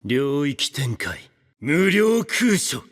領域展開無料空所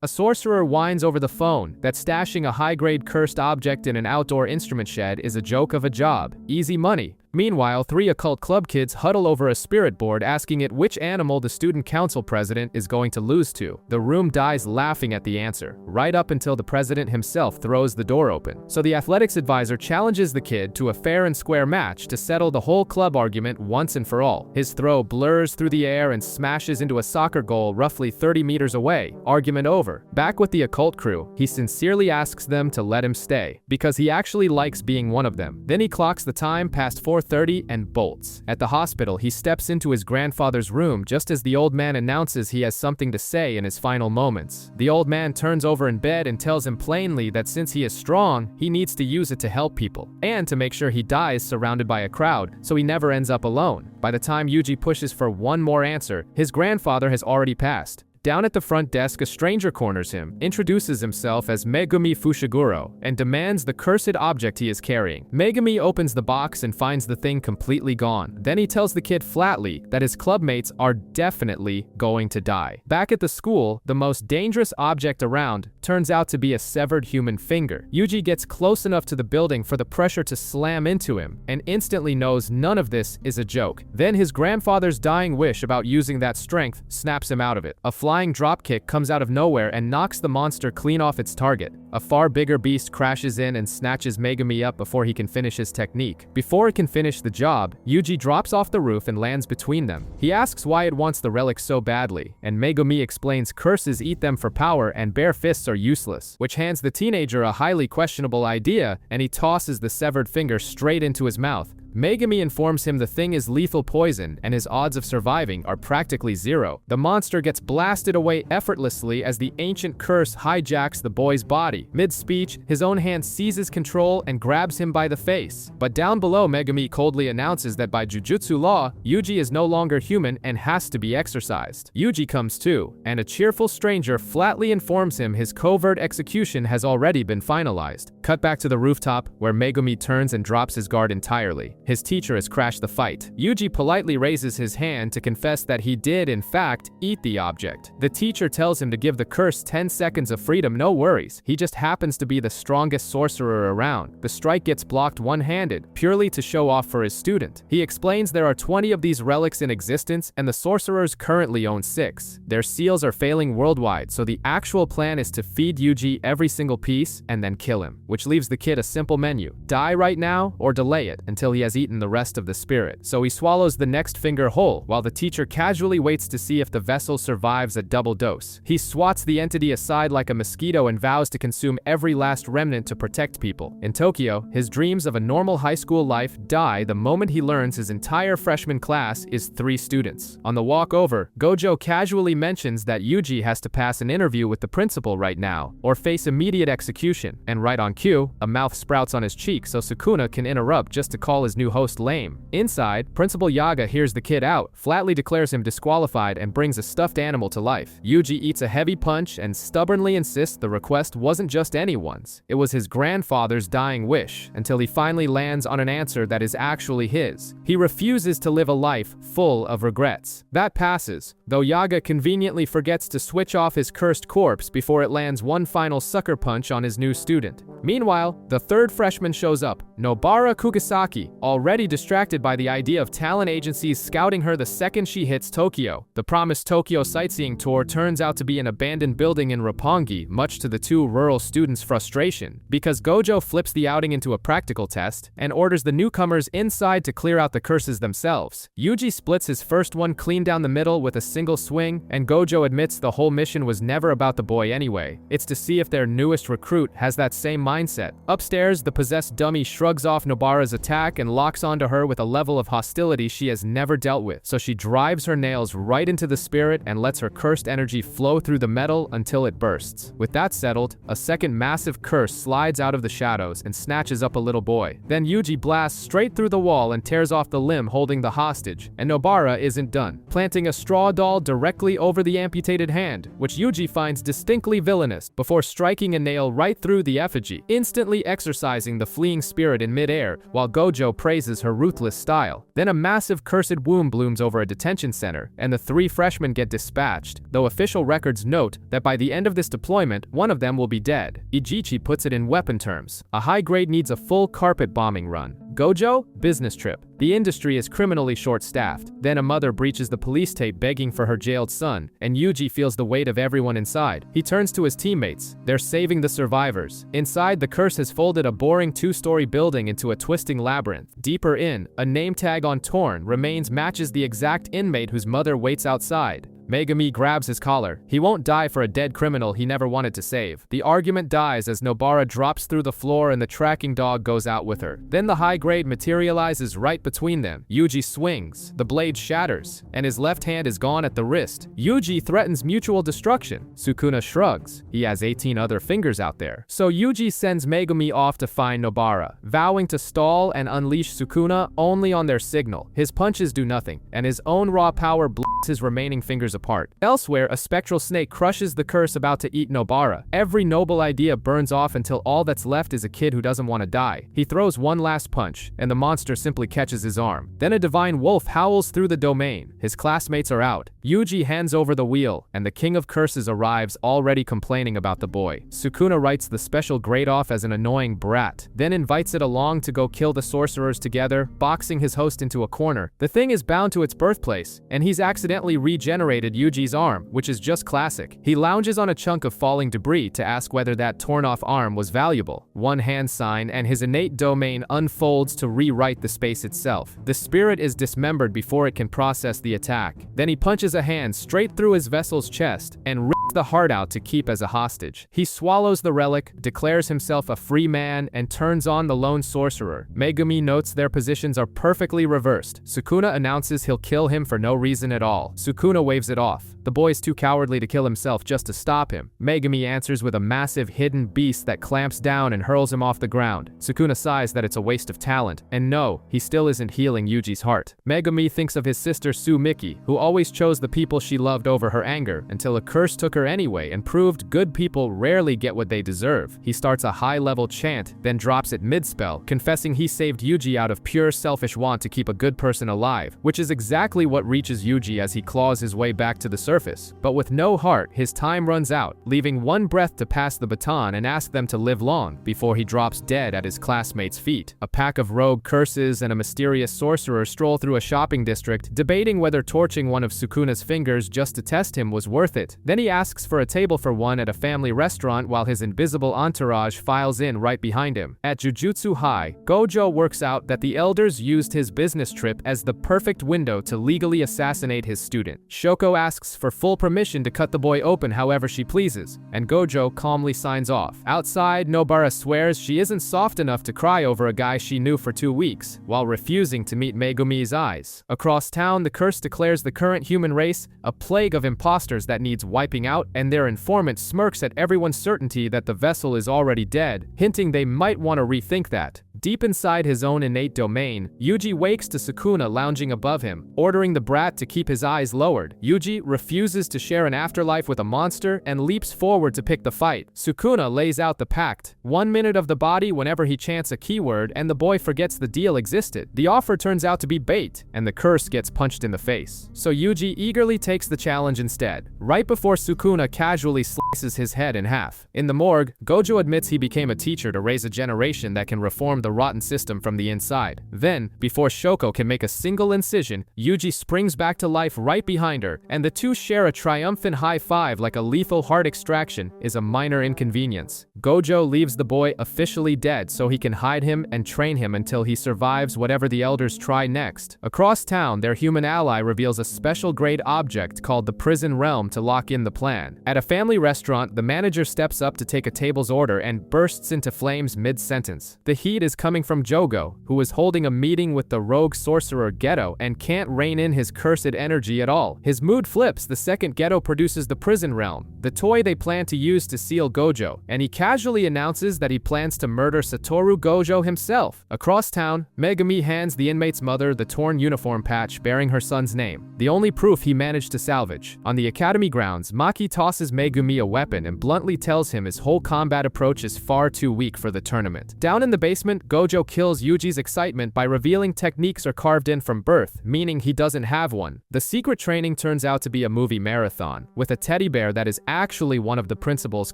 A sorcerer whines over the phone that stashing a high-grade cursed object in an outdoor instrument shed is a joke of a job. Easy money. Meanwhile, 3 occult club kids huddle over a spirit board asking it which animal the student council president is going to lose to. The room dies laughing at the answer, right up until the president himself throws the door open. So the athletics advisor challenges the kid to a fair and square match to settle the whole club argument once and for all. His throw blurs through the air and smashes into a soccer goal roughly 30 meters away. Argument over. Back with the occult crew, he sincerely asks them to let him stay, because he actually likes being one of them. Then he clocks the time past 4:30 and bolts. At the hospital, he steps into his grandfather's room just as the old man announces he has something to say in his final moments. The old man turns over in bed and tells him plainly that since he is strong, he needs to use it to help people, and to make sure he dies surrounded by a crowd, so he never ends up alone. By the time Yuji pushes for one more answer, his grandfather has already passed. Down at the front desk, a stranger corners him, introduces himself as Megumi Fushiguro, and demands the cursed object he is carrying. Megumi opens the box and finds the thing completely gone. Then he tells the kid flatly that his clubmates are definitely going to die. Back at the school, the most dangerous object around turns out to be a severed human finger. Yuji gets close enough to the building for the pressure to slam into him, and instantly knows none of this is a joke. Then his grandfather's dying wish about using that strength snaps him out of it. A flying dropkick comes out of nowhere and knocks the monster clean off its target. A far bigger beast crashes in and snatches Megumi up before he can finish his technique. Before it can finish the job, Yuji drops off the roof and lands between them. He asks why it wants the relic so badly, and Megumi explains curses eat them for power and bare fists are useless, which hands the teenager a highly questionable idea, and he tosses the severed finger straight into his mouth. Megumi informs him the thing is lethal poison and his odds of surviving are practically zero. The monster gets blasted away effortlessly as the ancient curse hijacks the boy's body. Mid-speech, his own hand seizes control and grabs him by the face. But down below, Megumi coldly announces that by Jujutsu law, Yuji is no longer human and has to be exorcised. Yuji comes to, and a cheerful stranger flatly informs him his covert execution has already been finalized. Cut back to the rooftop, where Megumi turns and drops his guard entirely. His teacher has crashed the fight. Yuji politely raises his hand to confess that he did, in fact, eat the object. The teacher tells him to give the curse 10 seconds of freedom, no worries. He just happens to be the strongest sorcerer around. The strike gets blocked one-handed, purely to show off for his student. He explains there are 20 of these relics in existence, and the sorcerers currently own 6. Their seals are failing worldwide, so the actual plan is to feed Yuji every single piece and then kill him, which leaves the kid a simple menu. Die right now, or delay it until he has eaten the rest of the spirit. So he swallows the next finger whole, while the teacher casually waits to see if the vessel survives a double dose. He swats the entity aside like a mosquito and vows to consume every last remnant to protect people. In Tokyo, his dreams of a normal high school life die the moment he learns his entire freshman class is 3 students. On the walk over, Gojo casually mentions that Yuji has to pass an interview with the principal right now, or face immediate execution, and right on cue, a mouth sprouts on his cheek so Sukuna can interrupt just to call his new host lame. Inside, Principal Yaga hears the kid out, flatly declares him disqualified, and brings a stuffed animal to life. Yuji eats a heavy punch and stubbornly insists the request wasn't just anyone's. It was his grandfather's dying wish, until he finally lands on an answer that is actually his. He refuses to live a life full of regrets. That passes, though Yaga conveniently forgets to switch off his cursed corpse before it lands one final sucker punch on his new student. Meanwhile, the 3rd freshman shows up, Nobara Kugisaki, already distracted by the idea of talent agencies scouting her the second she hits Tokyo. The promised Tokyo sightseeing tour turns out to be an abandoned building in Roppongi, much to the 2 rural students' frustration, because Gojo flips the outing into a practical test and orders the newcomers inside to clear out the curses themselves. Yuji splits his first one clean down the middle with a single swing, and Gojo admits the whole mission was never about the boy anyway. It's to see if their newest recruit has that same mindset. Upstairs, the possessed dummy shrugs off Nobara's attack and locks onto her with a level of hostility she has never dealt with, so she drives her nails right into the spirit and lets her cursed energy flow through the metal until it bursts. With that settled, a second massive curse slides out of the shadows and snatches up a little boy. Then Yuji blasts straight through the wall and tears off the limb holding the hostage, and Nobara isn't done, planting a straw doll directly over the amputated hand, which Yuji finds distinctly villainous, before striking a nail right through the effigy, instantly exorcising the fleeing spirit in midair, while Gojo praises her ruthless style. Then a massive cursed womb blooms over a detention center, and the 3 freshmen get dispatched, though official records note that by the end of this deployment, one of them will be dead. Ijichi puts it in weapon terms. A high grade needs a full carpet bombing run. Gojo? Business trip. The industry is criminally short-staffed. Then a mother breaches the police tape begging for her jailed son, and Yuji feels the weight of everyone inside. He turns to his teammates. They're saving the survivors. Inside, the curse has folded a boring 2-story building into a twisting labyrinth. Deeper in, a name tag on torn remains matches the exact inmate whose mother waits outside. Megumi grabs his collar. He won't die for a dead criminal he never wanted to save. The argument dies as Nobara drops through the floor and the tracking dog goes out with her. Then the high grade materializes right between them. Yuji swings. The blade shatters, and his left hand is gone at the wrist. Yuji threatens mutual destruction. Sukuna shrugs. He has 18 other fingers out there. So Yuji sends Megumi off to find Nobara, vowing to stall and unleash Sukuna only on their signal. His punches do nothing, and his own raw power blows his remaining fingers apart. Elsewhere, a spectral snake crushes the curse about to eat Nobara. Every noble idea burns off until all that's left is a kid who doesn't want to die. He throws one last punch, and the monster simply catches his arm. Then a divine wolf howls through the domain. His classmates are out. Yuji hands over the wheel, and the king of curses arrives, already complaining about the boy. Sukuna writes the special grade off as an annoying brat, then invites it along to go kill the sorcerers together, boxing his host into a corner. The thing is bound to its birthplace, and he's accidentally regenerated Yuji's arm, which is just classic. He lounges on a chunk of falling debris to ask whether that torn-off arm was valuable. One hand sign, and his innate domain unfolds to rewrite the space itself. The spirit is dismembered before it can process the attack. Then he punches a hand straight through his vessel's chest and rips the heart out to keep as a hostage. He swallows the relic, declares himself a free man, and turns on the lone sorcerer. Megumi notes their positions are perfectly reversed. Sukuna announces he'll kill him for no reason at all. Sukuna waves it off. The boy's too cowardly to kill himself just to stop him. Megumi answers with a massive hidden beast that clamps down and hurls him off the ground. Sukuna sighs that it's a waste of talent, and no, he still isn't healing Yuji's heart. Megumi thinks of his sister Sue Miki, who always chose the people she loved over her anger, until a curse took her anyway and proved good people rarely get what they deserve. He starts a high-level chant, then drops it mid-spell, confessing he saved Yuji out of pure selfish want to keep a good person alive, which is exactly what reaches Yuji as he claws his way back to the surface. But with no heart, his time runs out, leaving one breath to pass the baton and ask them to live long, before he drops dead at his classmates' feet. A pack of rogue curses and a mysterious sorcerer stroll through a shopping district, debating whether torching one of Sukuna's fingers just to test him was worth it. Then he asks for a table for one at a family restaurant while his invisible entourage files in right behind him. At Jujutsu High, Gojo works out that the elders used his business trip as the perfect window to legally assassinate his student. Shoko asks for full permission to cut the boy open however she pleases, and Gojo calmly signs off. Outside, Nobara swears she isn't soft enough to cry over a guy she knew for 2 weeks, while refusing to meet Megumi's eyes. Across town, the curse declares the current human race a plague of imposters that needs wiping out, and their informant smirks at everyone's certainty that the vessel is already dead, hinting they might want to rethink that. Deep inside his own innate domain, Yuji wakes to Sukuna lounging above him, ordering the brat to keep his eyes lowered. Yuji refuses to share an afterlife with a monster and leaps forward to pick the fight. Sukuna lays out the pact. 1 minute of the body whenever he chants a keyword, and the boy forgets the deal existed. The offer turns out to be bait, and the curse gets punched in the face. So Yuji eagerly takes the challenge instead, right before Sukuna casually slices his head in half. In the morgue, Gojo admits he became a teacher to raise a generation that can reform the rotten system from the inside. Then, before Shoko can make a single incision, Yuji springs back to life right behind her, and the two share a triumphant high five like a lethal heart extraction is a minor inconvenience. Gojo leaves the boy officially dead so he can hide him and train him until he survives whatever the elders try next. Across town, their human ally reveals a special grade object called the prison realm to lock in the plan. At a family restaurant, the manager steps up to take a table's order and bursts into flames mid-sentence. The heat is coming from Jogo, who is holding a meeting with the rogue sorcerer Geto and can't rein in his cursed energy at all. His mood flips the second Geto produces the prison realm, the toy they plan to use to seal Gojo, and he casually announces that he plans to murder Satoru Gojo himself. Across town, Megumi hands the inmate's mother the torn uniform patch bearing her son's name, the only proof he managed to salvage. On the academy grounds, Maki tosses Megumi a weapon and bluntly tells him his whole combat approach is far too weak for the tournament. Down in the basement, Gojo kills Yuji's excitement by revealing techniques are carved in from birth, meaning he doesn't have one. The secret training turns out to be a movie marathon, with a teddy bear that is actually one of the principal's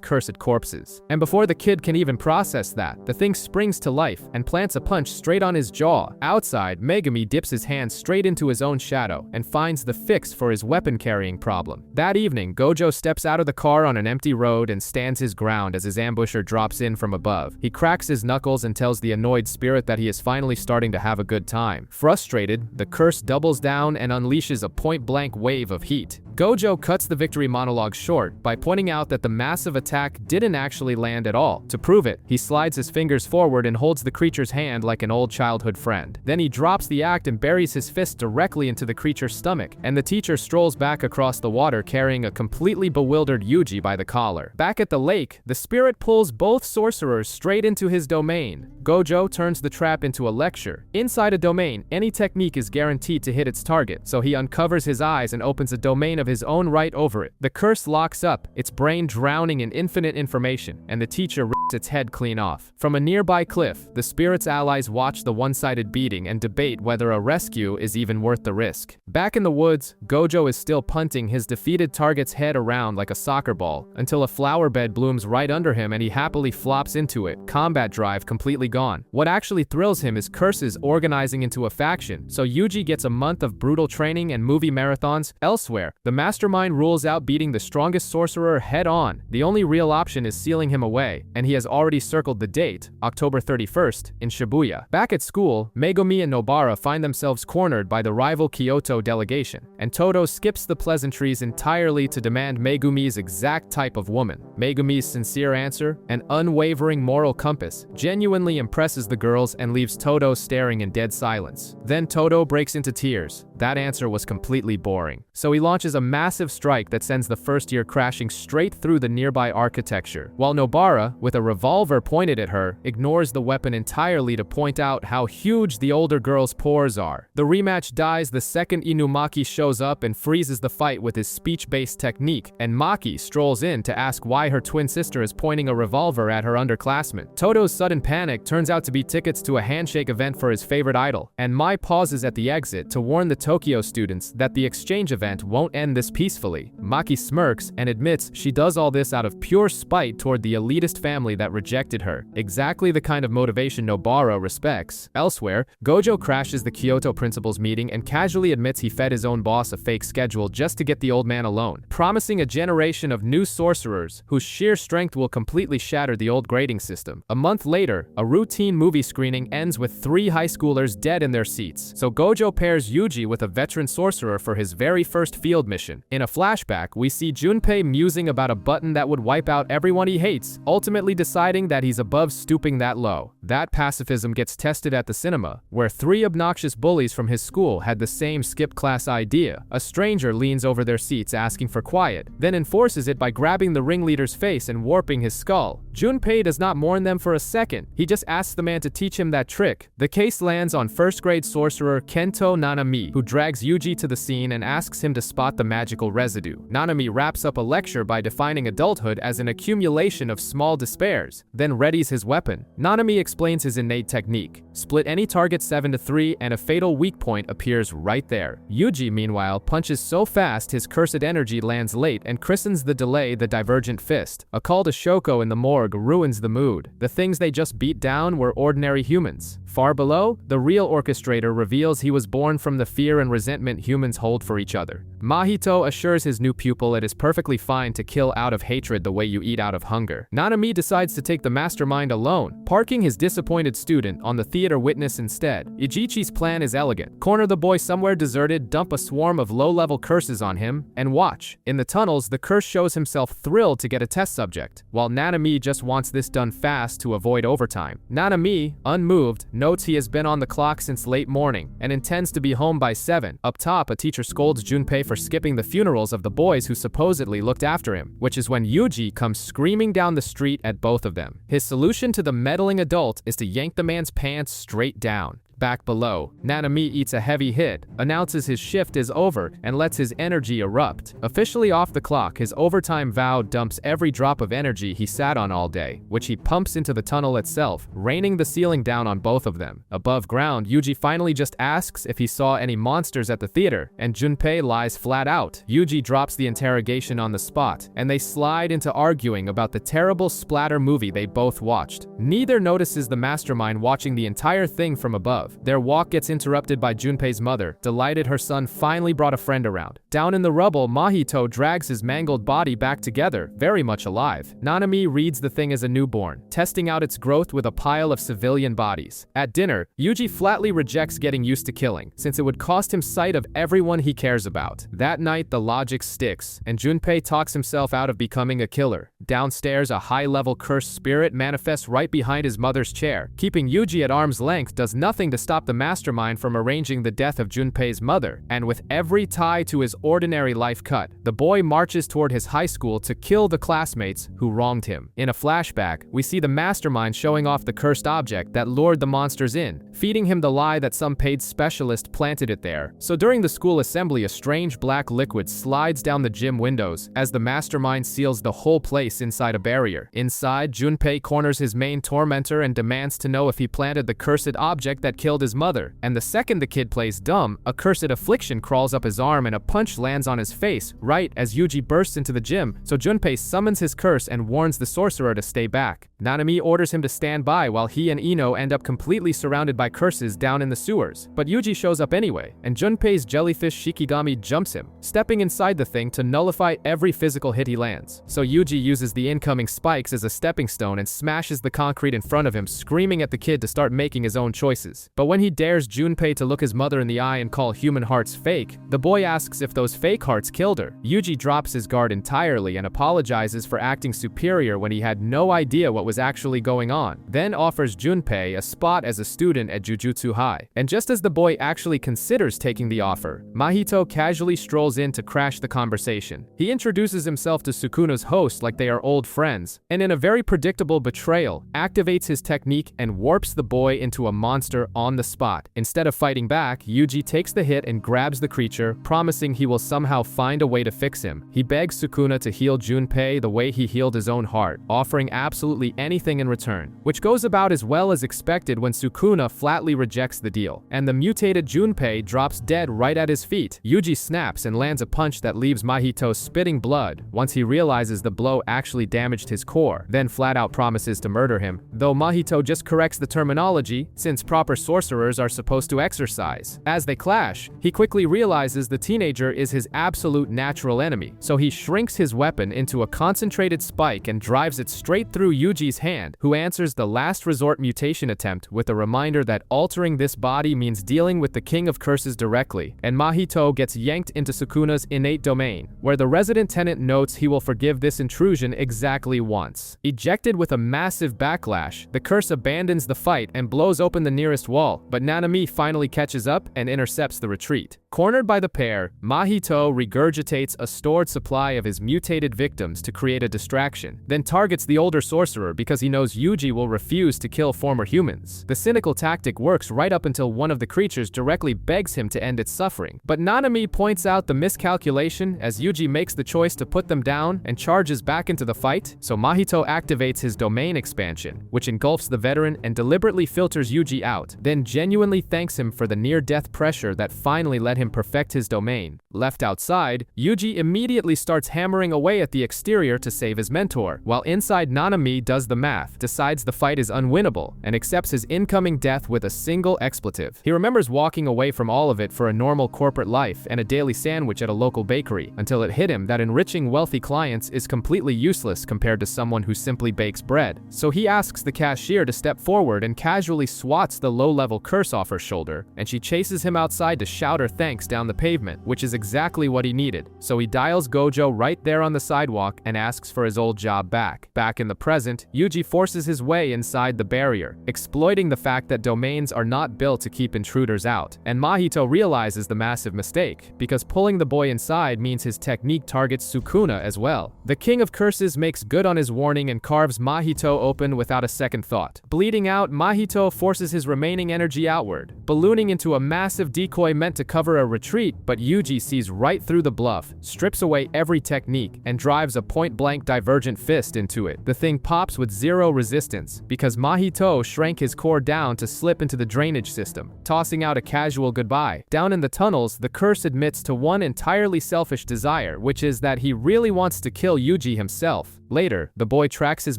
cursed corpses. And before the kid can even process that, the thing springs to life and plants a punch straight on his jaw. Outside, Megumi dips his hand straight into his own shadow and finds the fix for his weapon-carrying problem. That evening, Gojo steps out of the car on an empty road and stands his ground as his ambusher drops in from above. He cracks his knuckles and tells the annoyed spirit that he is finally starting to have a good time. Frustrated, the curse doubles down and unleashes a point-blank wave of heat. Gojo cuts the victory monologue short by pointing out that the massive attack didn't actually land at all. To prove it, he slides his fingers forward and holds the creature's hand like an old childhood friend. Then he drops the act and buries his fist directly into the creature's stomach, and the teacher strolls back across the water carrying a completely bewildered Yuji by the collar. Back at the lake, the spirit pulls both sorcerers straight into his domain. Gojo turns the trap into a lecture. Inside a domain, any technique is guaranteed to hit its target, so he uncovers his eyes and opens a domain of his own right over it. The curse locks up, its brain drowning in infinite information, and the teacher rips its head clean off. From a nearby cliff, the spirit's allies watch the one-sided beating and debate whether a rescue is even worth the risk. Back in the woods, Gojo is still punting his defeated target's head around like a soccer ball until a flower bed blooms right under him and he happily flops into it, combat drive completely gone. What actually thrills him is curses organizing into a faction, so Yuji gets a month of brutal training and movie marathons. Elsewhere, the mastermind rules out beating the strongest sorcerer head-on. The only real option is sealing him away, and he has already circled the date, October 31st, in Shibuya. Back at school, Megumi and Nobara find themselves cornered by the rival Kyoto delegation, and Todo skips the pleasantries entirely to demand Megumi's exact type of woman. Megumi's sincere answer, an unwavering moral compass, genuinely impresses the girls and leaves Todo staring in dead silence. Then Todo breaks into tears. That answer was completely boring. So he launches a massive strike that sends the first year crashing straight through the nearby architecture, while Nobara, with a revolver pointed at her, ignores the weapon entirely to point out how huge the older girl's pores are. The rematch dies the second Inumaki shows up and freezes the fight with his speech-based technique, and Maki strolls in to ask why her twin sister is pointing a revolver at her underclassmen. Todo's sudden panic turns out to be tickets to a handshake event for his favorite idol, and Mai pauses at the exit to warn the Tokyo students that the exchange event won't end this peacefully. Maki smirks and admits she does all this out of pure spite toward the elitist family that rejected her, exactly the kind of motivation Nobara respects. Elsewhere, Gojo crashes the Kyoto principal's meeting and casually admits he fed his own boss a fake schedule just to get the old man alone, promising a generation of new sorcerers whose sheer strength will completely shatter the old grading system. A month later, a routine movie screening ends with 3 high schoolers dead in their seats, so Gojo pairs Yuji with a veteran sorcerer for his very first field mission. In a flashback, we see Junpei musing about a button that would wipe out everyone he hates, ultimately deciding that he's above stooping that low. That pacifism gets tested at the cinema, where 3 obnoxious bullies from his school had the same skip class idea. A stranger leans over their seats asking for quiet, then enforces it by grabbing the ringleader's face and warping his skull. Junpei does not mourn them for a second, he just asks the man to teach him that trick. The case lands on first-grade sorcerer Kento Nanami, who drags Yuji to the scene and asks him to spot the magical residue. Nanami wraps up a lecture by defining adulthood as an accumulation of small despairs, then readies his weapon. Nanami explains his innate technique. Split any target 7 to 3 and a fatal weak point appears right there. Yuji, meanwhile, punches so fast his cursed energy lands late and christens the delay the Divergent Fist. A call to Shoko in the morgue ruins the mood. The things they just beat down were ordinary humans. Far below, the real orchestrator reveals he was born from the fear and resentment humans hold for each other. Mahito assures his new pupil it is perfectly fine to kill out of hatred the way you eat out of hunger. Nanami decides to take the mastermind alone, parking his disappointed student on the theater witness instead. Ijichi's plan is elegant. Corner the boy somewhere deserted, dump a swarm of low-level curses on him, and watch. In the tunnels, the curse shows himself thrilled to get a test subject, while Nanami just wants this done fast to avoid overtime. Nanami, unmoved, notes he has been on the clock since late morning and intends to be home by 7. Up top, a teacher scolds Junpei for skipping the funerals of the boys who supposedly looked after him, which is when Yuji comes screaming down the street at both of them. His solution to the meddling adult is to yank the man's pants straight down. Back below, Nanami eats a heavy hit, announces his shift is over, and lets his energy erupt. Officially off the clock, his overtime vow dumps every drop of energy he sat on all day, which he pumps into the tunnel itself, raining the ceiling down on both of them. Above ground, Yuji finally just asks if he saw any monsters at the theater, and Junpei lies flat out. Yuji drops the interrogation on the spot, and they slide into arguing about the terrible splatter movie they both watched. Neither notices the mastermind watching the entire thing from above. Their walk gets interrupted by Junpei's mother, delighted her son finally brought a friend around. Down in the rubble, Mahito drags his mangled body back together, very much alive. Nanami reads the thing as a newborn, testing out its growth with a pile of civilian bodies. At dinner, Yuji flatly rejects getting used to killing, since it would cost him sight of everyone he cares about. That night, the logic sticks, and Junpei talks himself out of becoming a killer. Downstairs, a high-level cursed spirit manifests right behind his mother's chair. Keeping Yuji at arm's length does nothing to stop the mastermind from arranging the death of Junpei's mother, and with every tie to his ordinary life cut, the boy marches toward his high school to kill the classmates who wronged him. In a flashback, we see the mastermind showing off the cursed object that lured the monsters in, feeding him the lie that some paid specialist planted it there. So during the school assembly, a strange black liquid slides down the gym windows as the mastermind seals the whole place inside a barrier. Inside, Junpei corners his main tormentor and demands to know if he planted the cursed object that killed his mother, and the second the kid plays dumb, a cursed affliction crawls up his arm and a punch lands on his face, right as Yuji bursts into the gym, so Junpei summons his curse and warns the sorcerer to stay back. Nanami orders him to stand by while he and Ino end up completely surrounded by curses down in the sewers, but Yuji shows up anyway, and Junpei's jellyfish Shikigami jumps him, stepping inside the thing to nullify every physical hit he lands. So Yuji uses the incoming spikes as a stepping stone and smashes the concrete in front of him, screaming at the kid to start making his own choices. But when he dares Junpei to look his mother in the eye and call human hearts fake, the boy asks if those fake hearts killed her. Yuji drops his guard entirely and apologizes for acting superior when he had no idea what was actually going on, then offers Junpei a spot as a student at Jujutsu High. And just as the boy actually considers taking the offer, Mahito casually strolls in to crash the conversation. He introduces himself to Sukuna's host like they are old friends, and in a very predictable betrayal, activates his technique and warps the boy into a monster on the spot. Instead of fighting back, Yuji takes the hit and grabs the creature, promising he will somehow find a way to fix him. He begs Sukuna to heal Junpei the way he healed his own heart, offering absolutely anything in return, which goes about as well as expected when Sukuna flatly rejects the deal, and the mutated Junpei drops dead right at his feet. Yuji snaps and lands a punch that leaves Mahito spitting blood once he realizes the blow actually damaged his core, then flat out promises to murder him, though Mahito just corrects the terminology since proper sorcerers are supposed to exercise. As they clash, he quickly realizes the teenager is his absolute natural enemy, so he shrinks his weapon into a concentrated spike and drives it straight through Yuji's hand, who answers the last resort mutation attempt with a reminder that altering this body means dealing with the King of Curses directly, and Mahito gets yanked into Sukuna's innate domain, where the resident tenant notes he will forgive this intrusion exactly once. Ejected with a massive backlash, the curse abandons the fight and blows open the nearest wall, but Nanami finally catches up and intercepts the retreat. Cornered by the pair, Mahito regurgitates a stored supply of his mutated victims to create a distraction, then targets the older sorcerer because he knows Yuji will refuse to kill former humans. The cynical tactic works right up until one of the creatures directly begs him to end its suffering, but Nanami points out the miscalculation as Yuji makes the choice to put them down and charges back into the fight, so Mahito activates his domain expansion, which engulfs the veteran and deliberately filters Yuji out, then genuinely thanks him for the near-death pressure that finally let let him perfect his domain. Left outside, Yuji immediately starts hammering away at the exterior to save his mentor, while inside Nanami does the math, decides the fight is unwinnable, and accepts his incoming death with a single expletive. He remembers walking away from all of it for a normal corporate life and a daily sandwich at a local bakery, until it hit him that enriching wealthy clients is completely useless compared to someone who simply bakes bread. So he asks the cashier to step forward and casually swats the low-level curse off her shoulder, and she chases him outside to shout her thanks down the pavement, which is exactly what he needed. So he dials Gojo right there on the sidewalk and asks for his old job back. Back in the present, Yuji forces his way inside the barrier, exploiting the fact that domains are not built to keep intruders out. And Mahito realizes the massive mistake, because pulling the boy inside means his technique targets Sukuna as well. The King of Curses makes good on his warning and carves Mahito open without a second thought. Bleeding out, Mahito forces his remaining energy outward, ballooning into a massive decoy meant to cover a retreat, but Yuji sees right through the bluff, strips away every technique, and drives a point-blank divergent fist into it. The thing pops with zero resistance, because Mahito shrank his core down to slip into the drainage system, tossing out a casual goodbye. Down in the tunnels, the curse admits to one entirely selfish desire, which is that he really wants to kill Yuji himself. Later, the boy tracks his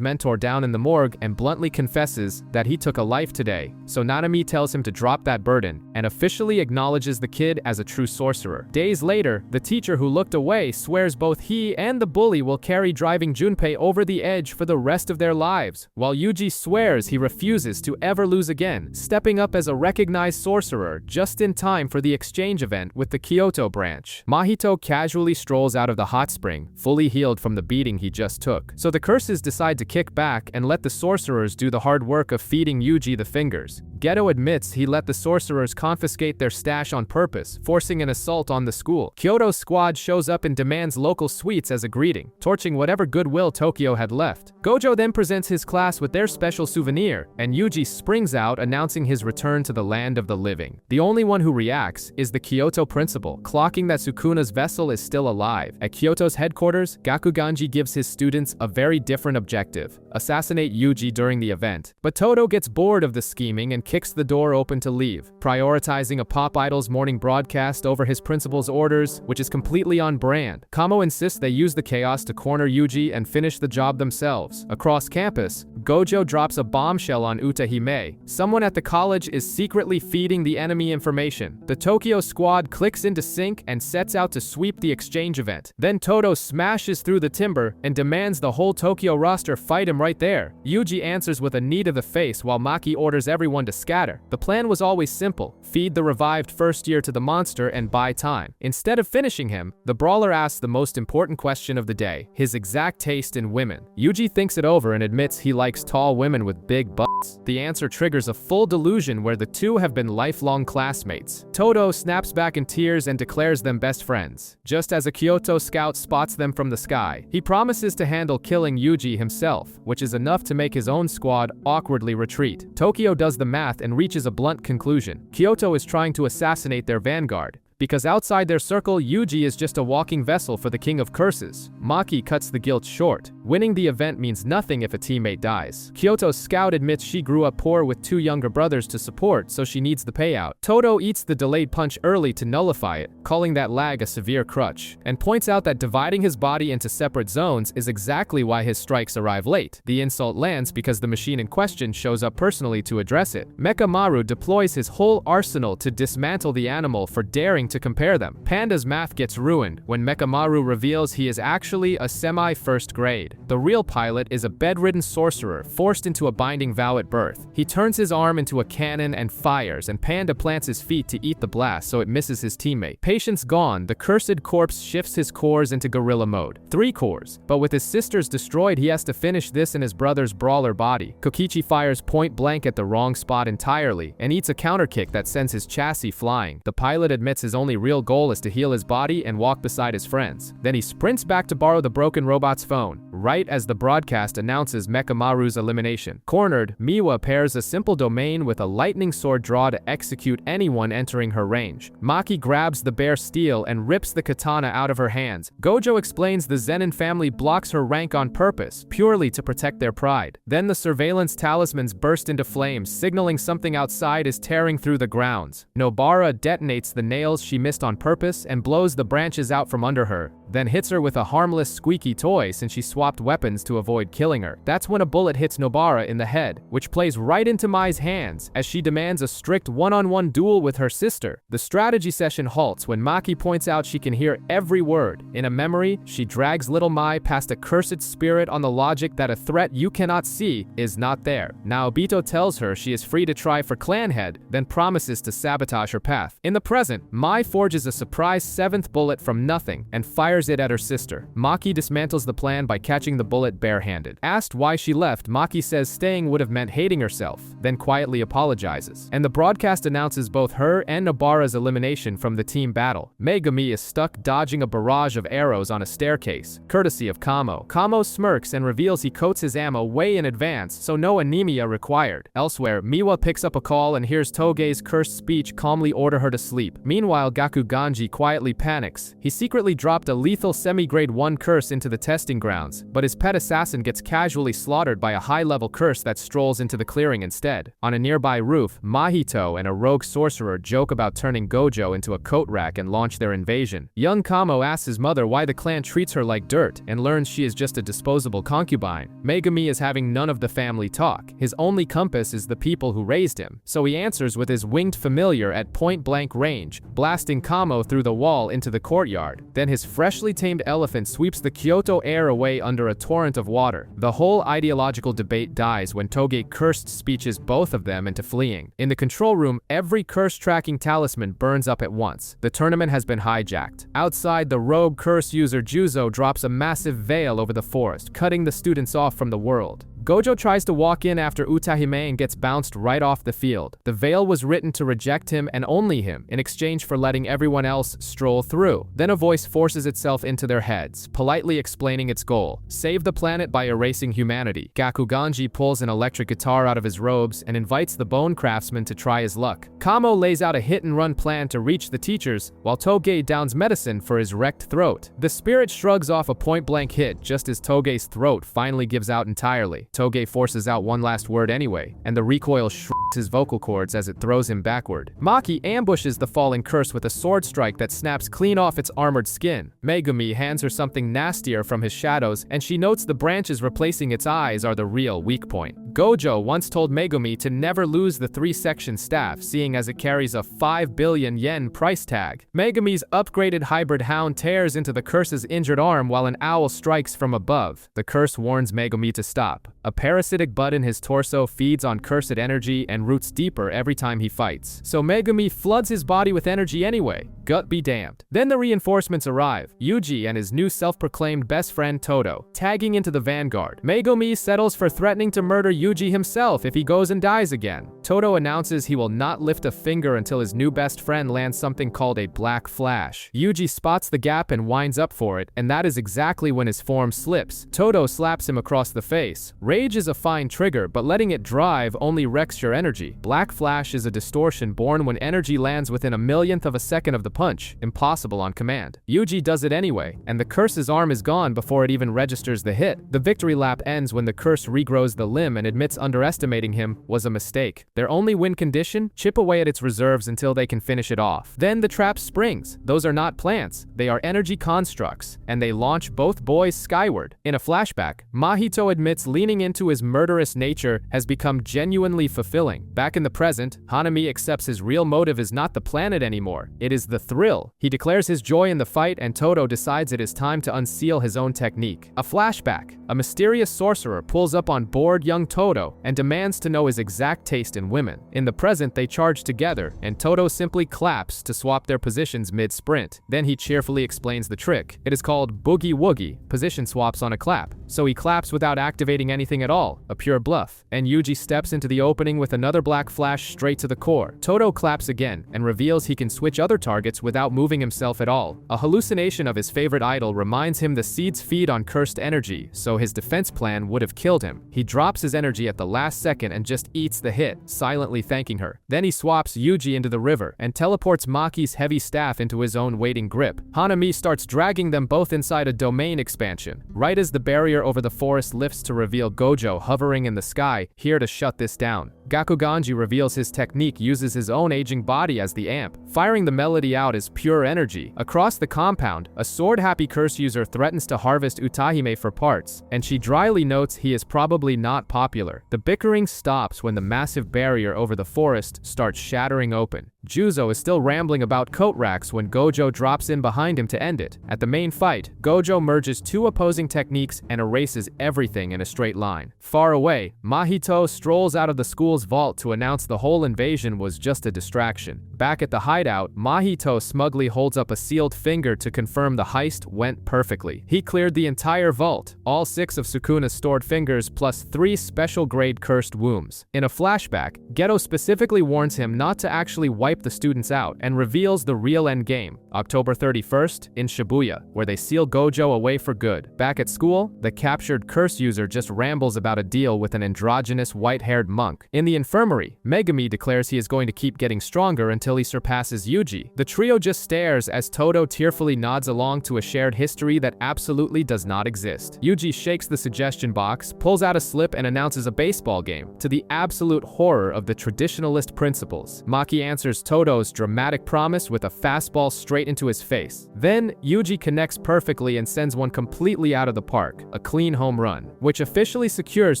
mentor down in the morgue and bluntly confesses that he took a life today, so Nanami tells him to drop that burden, and officially acknowledges the kid as a true sorcerer. Days later, the teacher who looked away swears both he and the bully will carry driving Junpei over the edge for the rest of their lives, while Yuji swears he refuses to ever lose again, stepping up as a recognized sorcerer just in time for the exchange event with the Kyoto branch. Mahito casually strolls out of the hot spring, fully healed from the beating he just took. So the curses decide to kick back and let the sorcerers do the hard work of feeding Yuji the fingers. Geto admits he let the sorcerers confiscate their stash on purpose, forcing an assault on the school. Kyoto's squad shows up and demands local sweets as a greeting, torching whatever goodwill Tokyo had left. Gojo then presents his class with their special souvenir, and Yuji springs out announcing his return to the land of the living. The only one who reacts is the Kyoto principal, clocking that Sukuna's vessel is still alive. At Kyoto's headquarters, Gakuganji gives his students a very different objective: assassinate Yuji during the event. But Todo gets bored of the scheming and kicks the door open to leave, prioritizing a pop idol's morning broadcast over his principal's orders, which is completely on brand. Kamo insists they use the chaos to corner Yuji and finish the job themselves. Across campus, Gojo drops a bombshell on Utahime. Someone at the college is secretly feeding the enemy information. The Tokyo squad clicks into sync and sets out to sweep the exchange event. Then Todo smashes through the timber and demands the whole Tokyo roster fight him right there. Yuji answers with a knee to the face while Maki orders everyone to scatter. The plan was always simple: feed the revived first year to the monster and buy time. Instead of finishing him, the brawler asks the most important question of the day: his exact taste in women. Yuji thinks it over and admits he likes tall women with big butts. The answer triggers a full delusion where the two have been lifelong classmates. Todo snaps back in tears and declares them best friends, just as a Kyoto scout spots them from the sky. He promises to handle killing Yuji himself, which is enough to make his own squad awkwardly retreat. Tokyo does the math and reaches a blunt conclusion: Kyoto is trying to assassinate their vanguard, because outside their circle, Yuji is just a walking vessel for the King of Curses. Maki cuts the guilt short. Winning the event means nothing if a teammate dies. Kyoto's scout admits she grew up poor with two younger brothers to support, so she needs the payout. Todo eats the delayed punch early to nullify it, calling that lag a severe crutch, and points out that dividing his body into separate zones is exactly why his strikes arrive late. The insult lands because the machine in question shows up personally to address it. Mecha Maru deploys his whole arsenal to dismantle the animal for daring to compare them. Panda's math gets ruined when Mekamaru reveals he is actually a semi-first grade. The real pilot is a bedridden sorcerer forced into a binding vow at birth. He turns his arm into a cannon and fires, and Panda plants his feet to eat the blast so it misses his teammate. Patience gone, the cursed corpse shifts his cores into gorilla mode. 3 cores, but with his sisters destroyed, he has to finish this in his brother's brawler body. Kokichi fires point blank at the wrong spot entirely and eats a counter kick that sends his chassis flying. The pilot admits his only real goal is to heal his body and walk beside his friends. Then he sprints back to borrow the broken robot's phone, right as the broadcast announces Mekamaru's elimination. Cornered, Miwa pairs a simple domain with a lightning sword draw to execute anyone entering her range. Maki grabs the bare steel and rips the katana out of her hands. Gojo explains the Zenin family blocks her rank on purpose, purely to protect their pride. Then the surveillance talismans burst into flames, signaling something outside is tearing through the grounds. Nobara detonates the nails she missed on purpose and blows the branches out from under her, then hits her with a harmless squeaky toy since she swapped weapons to avoid killing her. That's when a bullet hits Nobara in the head, which plays right into Mai's hands as she demands a strict one-on-one duel with her sister. The strategy session halts when Maki points out she can hear every word. In a memory, she drags little Mai past a cursed spirit on the logic that a threat you cannot see is not there. Now Obito tells her she is free to try for clan head, then promises to sabotage her path. In the present, Mai forges a surprise 7th bullet from nothing and fires it at her sister. Maki dismantles the plan by catching the bullet barehanded. Asked why she left, Maki says staying would have meant hating herself, then quietly apologizes. And the broadcast announces both her and Nobara's elimination from the team battle. Megumi is stuck dodging a barrage of arrows on a staircase, courtesy of Kamo. Kamo smirks and reveals he coats his ammo way in advance, so no anemia required. Elsewhere, Miwa picks up a call and hears Togei's cursed speech calmly order her to sleep. Meanwhile, Gakuganji quietly panics. He secretly dropped a lethal semi-grade 1 curse into the testing grounds, but his pet assassin gets casually slaughtered by a high-level curse that strolls into the clearing instead. On a nearby roof, Mahito and a rogue sorcerer joke about turning Gojo into a coat rack and launch their invasion. Young Kamo asks his mother why the clan treats her like dirt and learns she is just a disposable concubine. Megumi is having none of the family talk. His only compass is the people who raised him, so he answers with his winged familiar at point-blank range, blasting Kamo through the wall into the courtyard. Then his freshly tamed elephant sweeps the Kyoto air away under a torrent of water. The whole ideological debate dies when Togei cursed speeches both of them into fleeing. In the control room, every curse-tracking talisman burns up at once. The tournament has been hijacked. Outside, the rogue curse user Juzo drops a massive veil over the forest, cutting the students off from the world. Gojo tries to walk in after Utahime and gets bounced right off the field. The veil was written to reject him and only him, in exchange for letting everyone else stroll through. Then a voice forces itself into their heads, politely explaining its goal: save the planet by erasing humanity. Gakuganji pulls an electric guitar out of his robes and invites the bone craftsman to try his luck. Kamo lays out a hit-and-run plan to reach the teachers, while Togei downs medicine for his wrecked throat. The spirit shrugs off a point-blank hit just as Togei's throat finally gives out entirely. Togei forces out one last word anyway, and the recoil shrinks his vocal cords as it throws him backward. Maki ambushes the falling curse with a sword strike that snaps clean off its armored skin. Megumi hands her something nastier from his shadows, and she notes the branches replacing its eyes are the real weak point. Gojo once told Megumi to never lose the 3-section staff, seeing as it carries a 5 billion yen price tag. Megumi's upgraded hybrid hound tears into the curse's injured arm while an owl strikes from above. The curse warns Megumi to stop. A parasitic bud in his torso feeds on cursed energy and roots deeper every time he fights. So Megumi floods his body with energy anyway. Gut be damned. Then the reinforcements arrive. Yuji and his new self-proclaimed best friend Todo, tagging into the vanguard. Megumi settles for threatening to murder Yuji himself if he goes and dies again. Todo announces he will not lift a finger until his new best friend lands something called a black flash. Yuji spots the gap and winds up for it, and that is exactly when his form slips. Todo slaps him across the face. Rage is a fine trigger, but letting it drive only wrecks your energy. Black flash is a distortion born when energy lands within a millionth of a second of the punch, impossible on command. Yuji does it anyway, and the curse's arm is gone before it even registers the hit. The victory lap ends when the curse regrows the limb and admits underestimating him was a mistake. Their only win condition: chip away at its reserves until they can finish it off. Then the trap springs. Those are not plants, they are energy constructs, and they launch both boys skyward. In a flashback, Mahito admits leaning into his murderous nature has become genuinely fulfilling. Back in the present, Hanami accepts his real motive is not the planet anymore, it is the thrill. He declares his joy in the fight, and Todo decides it is time to unseal his own technique. A flashback. A mysterious sorcerer pulls up on board young Todo and demands to know his exact taste in women. In the present, they charge together, and Todo simply claps to swap their positions mid-sprint. Then he cheerfully explains the trick. It is called boogie woogie, position swaps on a clap. So he claps without activating anything at all, a pure bluff. And Yuji steps into the opening with another black flash straight to the core. Todo claps again and reveals he can switch other targets without moving himself at all. A hallucination of his favorite idol reminds him the seeds feed on cursed energy, so his defense plan would have killed him. He drops his energy at the last second and just eats the hit, silently thanking her. Then he swaps Yuji into the river and teleports Maki's heavy staff into his own waiting grip. Hanami starts dragging them both inside a domain expansion. Right as the barrier over the forest lifts to reveal Gojo hovering in the sky, here to shut this down. Gakuganji reveals his technique uses his own aging body as the amp, firing the melody out as pure energy. Across the compound, a sword-happy curse user threatens to harvest Utahime for parts, and she dryly notes he is probably not popular. The bickering stops when the massive barrier over the forest starts shattering open. Juzo is still rambling about coat racks when Gojo drops in behind him to end it. At the main fight, Gojo merges two opposing techniques and erases everything in a straight line. Far away, Mahito strolls out of the school's vault to announce the whole invasion was just a distraction. Back at the hideout, Mahito smugly holds up a sealed finger to confirm the heist went perfectly. He cleared the entire vault, all 6 of Sukuna's stored fingers plus 3 special-grade cursed wombs. In a flashback, Geto specifically warns him not to actually wipe the students out and reveals the real endgame, October 31st, in Shibuya, where they seal Gojo away for good. Back at school, the captured curse user just rambles about a deal with an androgynous white-haired monk. In the infirmary, Megumi declares he is going to keep getting stronger until he surpasses Yuji. The trio just stares as Todo tearfully nods along to a shared history that absolutely does not exist. Yuji shakes the suggestion box, pulls out a slip and announces a baseball game, to the absolute horror of the traditionalist principles. Maki answers Todo's dramatic promise with a fastball straight into his face. Then, Yuji connects perfectly and sends one completely out of the park, a clean home run, which officially secures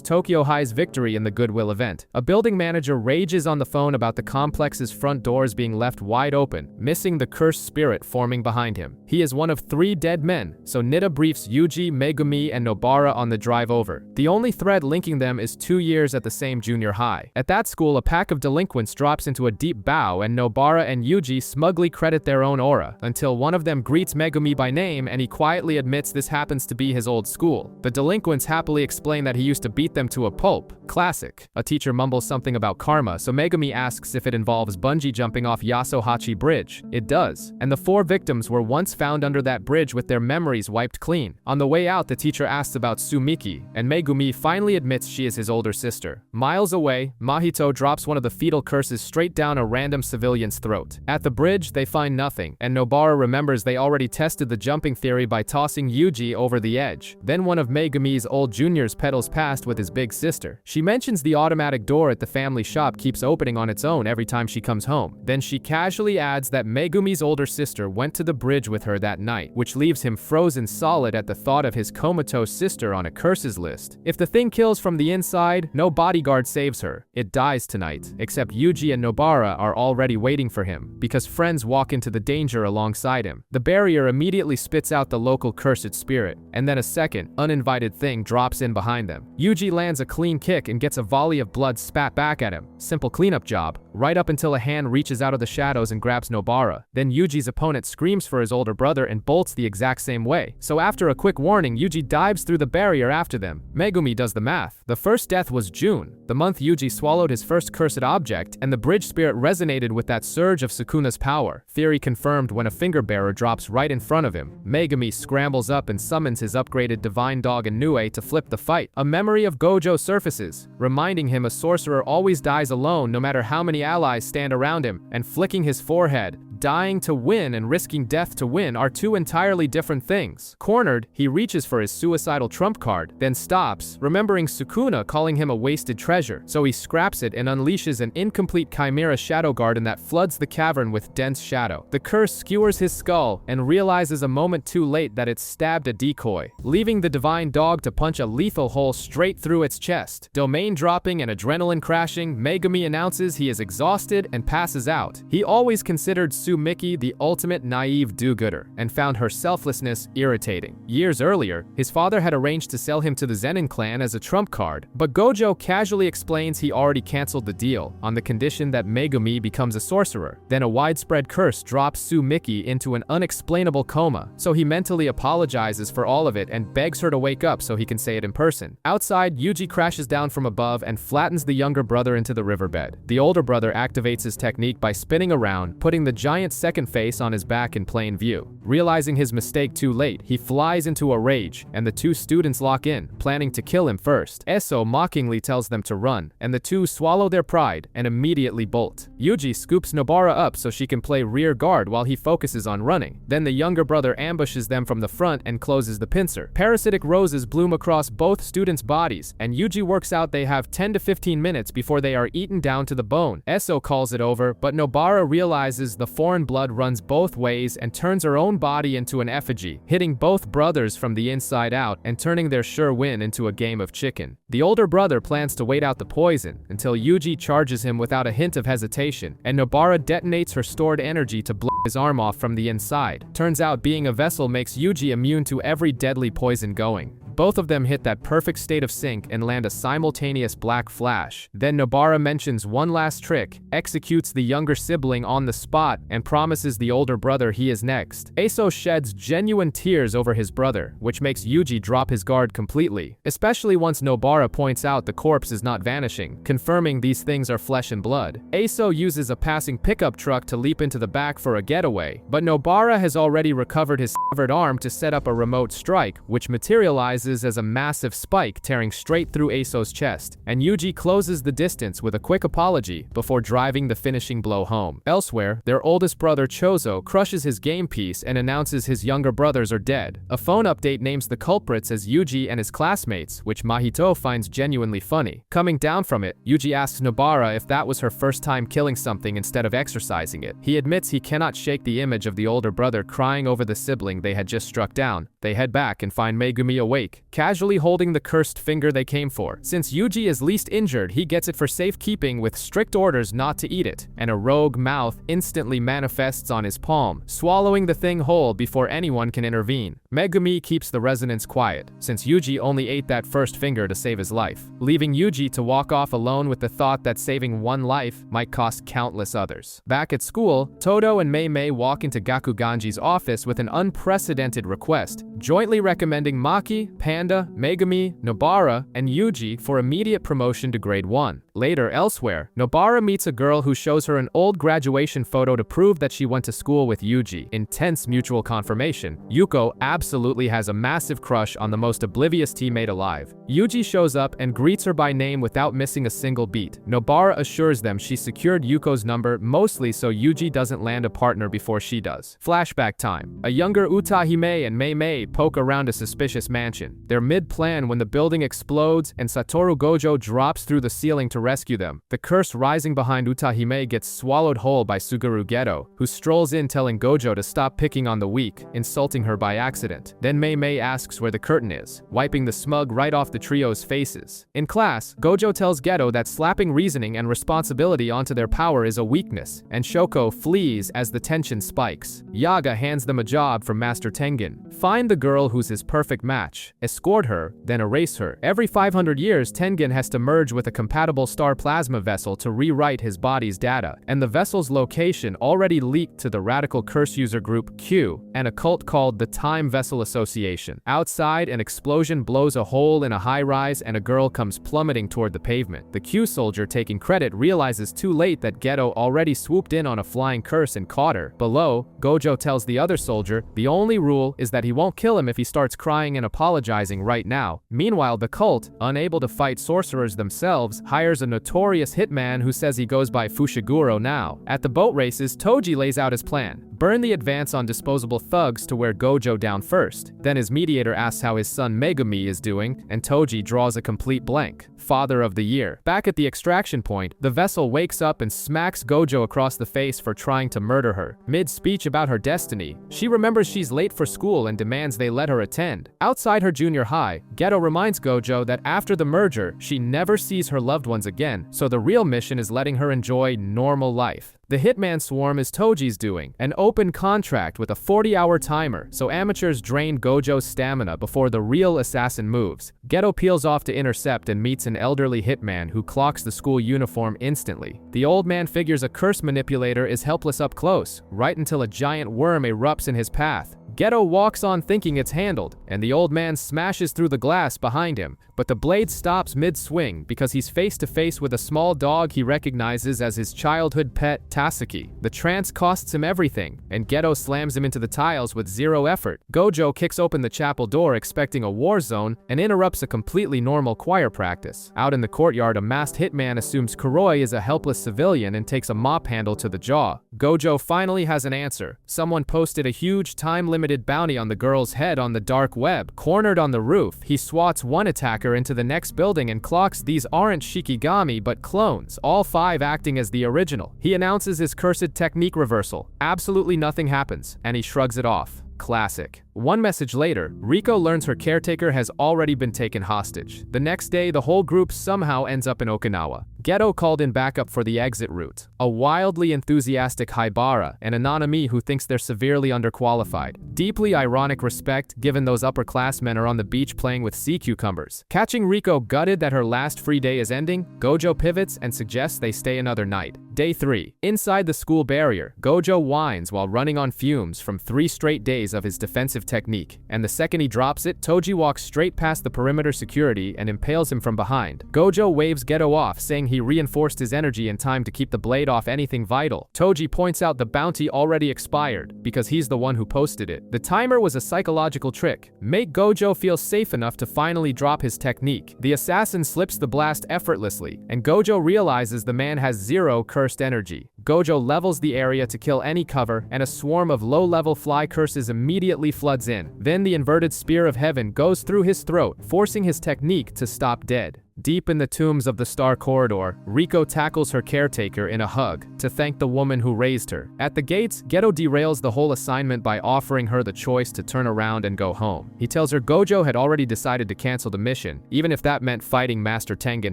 Tokyo High's victory in the Goodwill event. A building manager rages on the phone about the complex's front doors being left wide open, missing the cursed spirit forming behind him. He is one of 3 dead men, so Nida briefs Yuji, Megumi, and Nobara on the drive over. The only thread linking them is 2 years at the same junior high. At that school, a pack of delinquents drops into a deep bow and Nobara and Yuji smugly credit their own aura, until one of them greets Megumi by name and he quietly admits this happens to be his old school. The delinquents happily explain that he used to beat them to a pulp. Classic. A teacher mumbles something about karma, so Megumi asks if it involves bungee jumping off Yasuhachi Bridge. It does, and the 4 victims were once found under that bridge with their memories wiped clean. On the way out, the teacher asks about Sumiki, and Megumi finally admits she is his older sister. Miles away, Mahito drops one of the fetal curses straight down a random civilian's throat. At the bridge, they find nothing, and Nobara remembers they already tested the jumping theory by tossing Yuji over the edge. Then one of Megumi's old juniors pedals past with his big sister. She mentions the automatic door at the family shop keeps opening on its own every time she comes home. Then she casually adds that Megumi's older sister went to the bridge with her that night, which leaves him frozen solid at the thought of his comatose sister on a curses list. If the thing kills from the inside, no bodyguard saves her. It dies tonight, except Yuji and Nobara are already waiting for him, because friends walk into the danger alongside him. The barrier immediately spits out the local cursed spirit, and then a second, uninvited thing drops in behind them. Yuji lands a clean kick and gets a volley of blood spat back at him. Simple cleanup job, right up until a hand reaches out of the shadows and grabs Nobara. Then Yuji's opponent screams for his older brother and bolts the exact same way. So after a quick warning, Yuji dives through the barrier after them. Megumi does the math. The first death was June, the month Yuji swallowed his first cursed object, and the bridge spirit resonated with that surge of Sukuna's power. Theory confirmed when a finger bearer drops right in front of him. Megumi scrambles up and summons his upgraded divine dog Inoue to flip the fight. A memory of Gojo surfaces, reminding him a sorcerer always dies alone no matter how many allies stand around him, and flicking his forehead. Dying to win and risking death to win are 2 entirely different things. Cornered, he reaches for his suicidal trump card, then stops, remembering Sukuna calling him a wasted treasure, so he scraps it and unleashes an incomplete chimera shadow garden that floods the cavern with dense shadow. The curse skewers his skull and realizes a moment too late that it's stabbed a decoy, leaving the divine dog to punch a lethal hole straight through its chest. Domain dropping and adrenaline crashing, Megumi announces he is exhausted and passes out. He always considered Sumiki the ultimate naive do-gooder, and found her selflessness irritating. Years earlier, his father had arranged to sell him to the Zenin clan as a trump card, but Gojo casually explains he already canceled the deal, on the condition that Megumi becomes a sorcerer. Then a widespread curse drops Sumiki into an unexplainable coma, so he mentally apologizes for all of it and begs her to wake up so he can say it in person. Outside, Yuji crashes down from above and flattens the younger brother into the riverbed. The older brother activates his technique by spinning around, putting the giant giant second face on his back in plain view. Realizing his mistake too late, he flies into a rage, and the two students lock in, planning to kill him first. Eso mockingly tells them to run, and the two swallow their pride and immediately bolt. Yuji scoops Nobara up so she can play rear guard while he focuses on running. Then the younger brother ambushes them from the front and closes the pincer. Parasitic roses bloom across both students' bodies, and Yuji works out they have 10 to 15 minutes before they are eaten down to the bone. Eso calls it over, but Nobara realizes the foreign blood runs both ways and turns her own body into an effigy, hitting both brothers from the inside out and turning their sure win into a game of chicken. The older brother plans to wait out the poison until Yuji charges him without a hint of hesitation, and Nobara detonates her stored energy to blow his arm off from the inside. Turns out being a vessel makes Yuji immune to every deadly poison going. Both of them hit that perfect state of sync and land a simultaneous black flash. Then Nobara mentions one last trick, executes the younger sibling on the spot, and promises the older brother he is next. Eso sheds genuine tears over his brother, which makes Yuji drop his guard completely, especially once Nobara points out the corpse is not vanishing, confirming these things are flesh and blood. Eso uses a passing pickup truck to leap into the back for a getaway, but Nobara has already recovered his severed arm to set up a remote strike, which materializes as a massive spike tearing straight through Aso's chest, and Yuji closes the distance with a quick apology before driving the finishing blow home. Elsewhere, their oldest brother Chozo crushes his game piece and announces his younger brothers are dead. A phone update names the culprits as Yuji and his classmates, which Mahito finds genuinely funny. Coming down from it, Yuji asks Nobara if that was her first time killing something instead of exercising it. He admits he cannot shake the image of the older brother crying over the sibling they had just struck down. They head back and find Megumi awake, casually holding the cursed finger they came for. Since Yuji is least injured, he gets it for safekeeping with strict orders not to eat it, and a rogue mouth instantly manifests on his palm, swallowing the thing whole before anyone can intervene. Megumi keeps the resonance quiet, since Yuji only ate that first finger to save his life, leaving Yuji to walk off alone with the thought that saving one life might cost countless others. Back at school, Todo and Mei walk into Gakuganji's office with an unprecedented request, jointly recommending Maki, Panda, Megumi, Nobara, and Yuji for immediate promotion to grade 1. Later, elsewhere, Nobara meets a girl who shows her an old graduation photo to prove that she went to school with Yuji. Intense mutual confirmation. Yuko absolutely has a massive crush on the most oblivious teammate alive. Yuji shows up and greets her by name without missing a single beat. Nobara assures them she secured Yuko's number mostly so Yuji doesn't land a partner before she does. Flashback time. A younger Utahime and Mei poke around a suspicious mansion. They're mid-plan when the building explodes and Satoru Gojo drops through the ceiling to rescue them. The curse rising behind Utahime gets swallowed whole by Suguru Geto, who strolls in telling Gojo to stop picking on the weak, insulting her by accident. Then Mei asks where the curtain is, wiping the smug right off the trio's faces. In class, Gojo tells Geto that slapping reasoning and responsibility onto their power is a weakness, and Shoko flees as the tension spikes. Yaga hands them a job from Master Tengen. Find the girl who's his perfect match, escort her, then erase her. Every 500 years, Tengen has to merge with a compatible star plasma vessel to rewrite his body's data, and the vessel's location already leaked to the radical curse user group Q, and a cult called the Time Vessel Association. Outside, an explosion blows a hole in a high-rise and a girl comes plummeting toward the pavement. The Q soldier taking credit realizes too late that Geto already swooped in on a flying curse and caught her. Below, Gojo tells the other soldier the only rule is that he won't kill him if he starts crying and apologizing right now. Meanwhile, the cult, unable to fight sorcerers themselves, hires a notorious hitman who says he goes by Fushiguro now. At the boat races, Toji lays out his plan. Burn the advance on disposable thugs to wear Gojo down first. Then his mediator asks how his son Megumi is doing, and Toji draws a complete blank. Father of the year. Back at the extraction point, the vessel wakes up and smacks Gojo across the face for trying to murder her. Mid-speech about her destiny, she remembers she's late for school and demands they let her attend. Outside her junior high, Geto reminds Gojo that after the merger, she never sees her loved ones again, so the real mission is letting her enjoy normal life. The hitman swarm is Toji's doing, an open contract with a 40-hour timer, so amateurs drain Gojo's stamina before the real assassin moves. Geto peels off to intercept and meets an elderly hitman who clocks the school uniform instantly. The old man figures a curse manipulator is helpless up close, right until a giant worm erupts in his path. Geto walks on thinking it's handled, and the old man smashes through the glass behind him, but the blade stops mid-swing because he's face to face with a small dog he recognizes as his childhood pet, Tasaki. The trance costs him everything, and Geto slams him into the tiles with zero effort. Gojo kicks open the chapel door expecting a war zone and interrupts a completely normal choir practice. Out in the courtyard, a masked hitman assumes Kuroi is a helpless civilian and takes a mop handle to the jaw. Gojo finally has an answer. Someone posted a huge time-limited bounty on the girl's head on the dark web. Cornered on the roof, he swats one attacker into the next building and clocks these aren't Shikigami but clones, all 5 acting as the original. He announces his cursed technique reversal. Absolutely nothing happens, and he shrugs it off. Classic. One message later, Riko learns her caretaker has already been taken hostage. The next day, the whole group somehow ends up in Okinawa. Geto called in backup for the exit route. A wildly enthusiastic Haibara and a Nanami who thinks they're severely underqualified. Deeply ironic respect given those upperclassmen are on the beach playing with sea cucumbers. Catching Riko gutted that her last free day is ending, Gojo pivots and suggests they stay another night. Day 3. Inside the school barrier, Gojo whines while running on fumes from 3 straight days of his defensive technique, and the second he drops it, Toji walks straight past the perimeter security and impales him from behind. Gojo waves Geto off, saying he reinforced his energy in time to keep the blade off anything vital. Toji points out the bounty already expired, because he's the one who posted it. The timer was a psychological trick. Make Gojo feel safe enough to finally drop his technique. The assassin slips the blast effortlessly, and Gojo realizes the man has 0 cursed energy. Gojo levels the area to kill any cover, and a swarm of low-level fly curses immediately floods in. Then the inverted spear of heaven goes through his throat, forcing his technique to stop dead. Deep in the tombs of the Star Corridor, Riko tackles her caretaker in a hug to thank the woman who raised her. At the gates, Geto derails the whole assignment by offering her the choice to turn around and go home. He tells her Gojo had already decided to cancel the mission, even if that meant fighting Master Tengen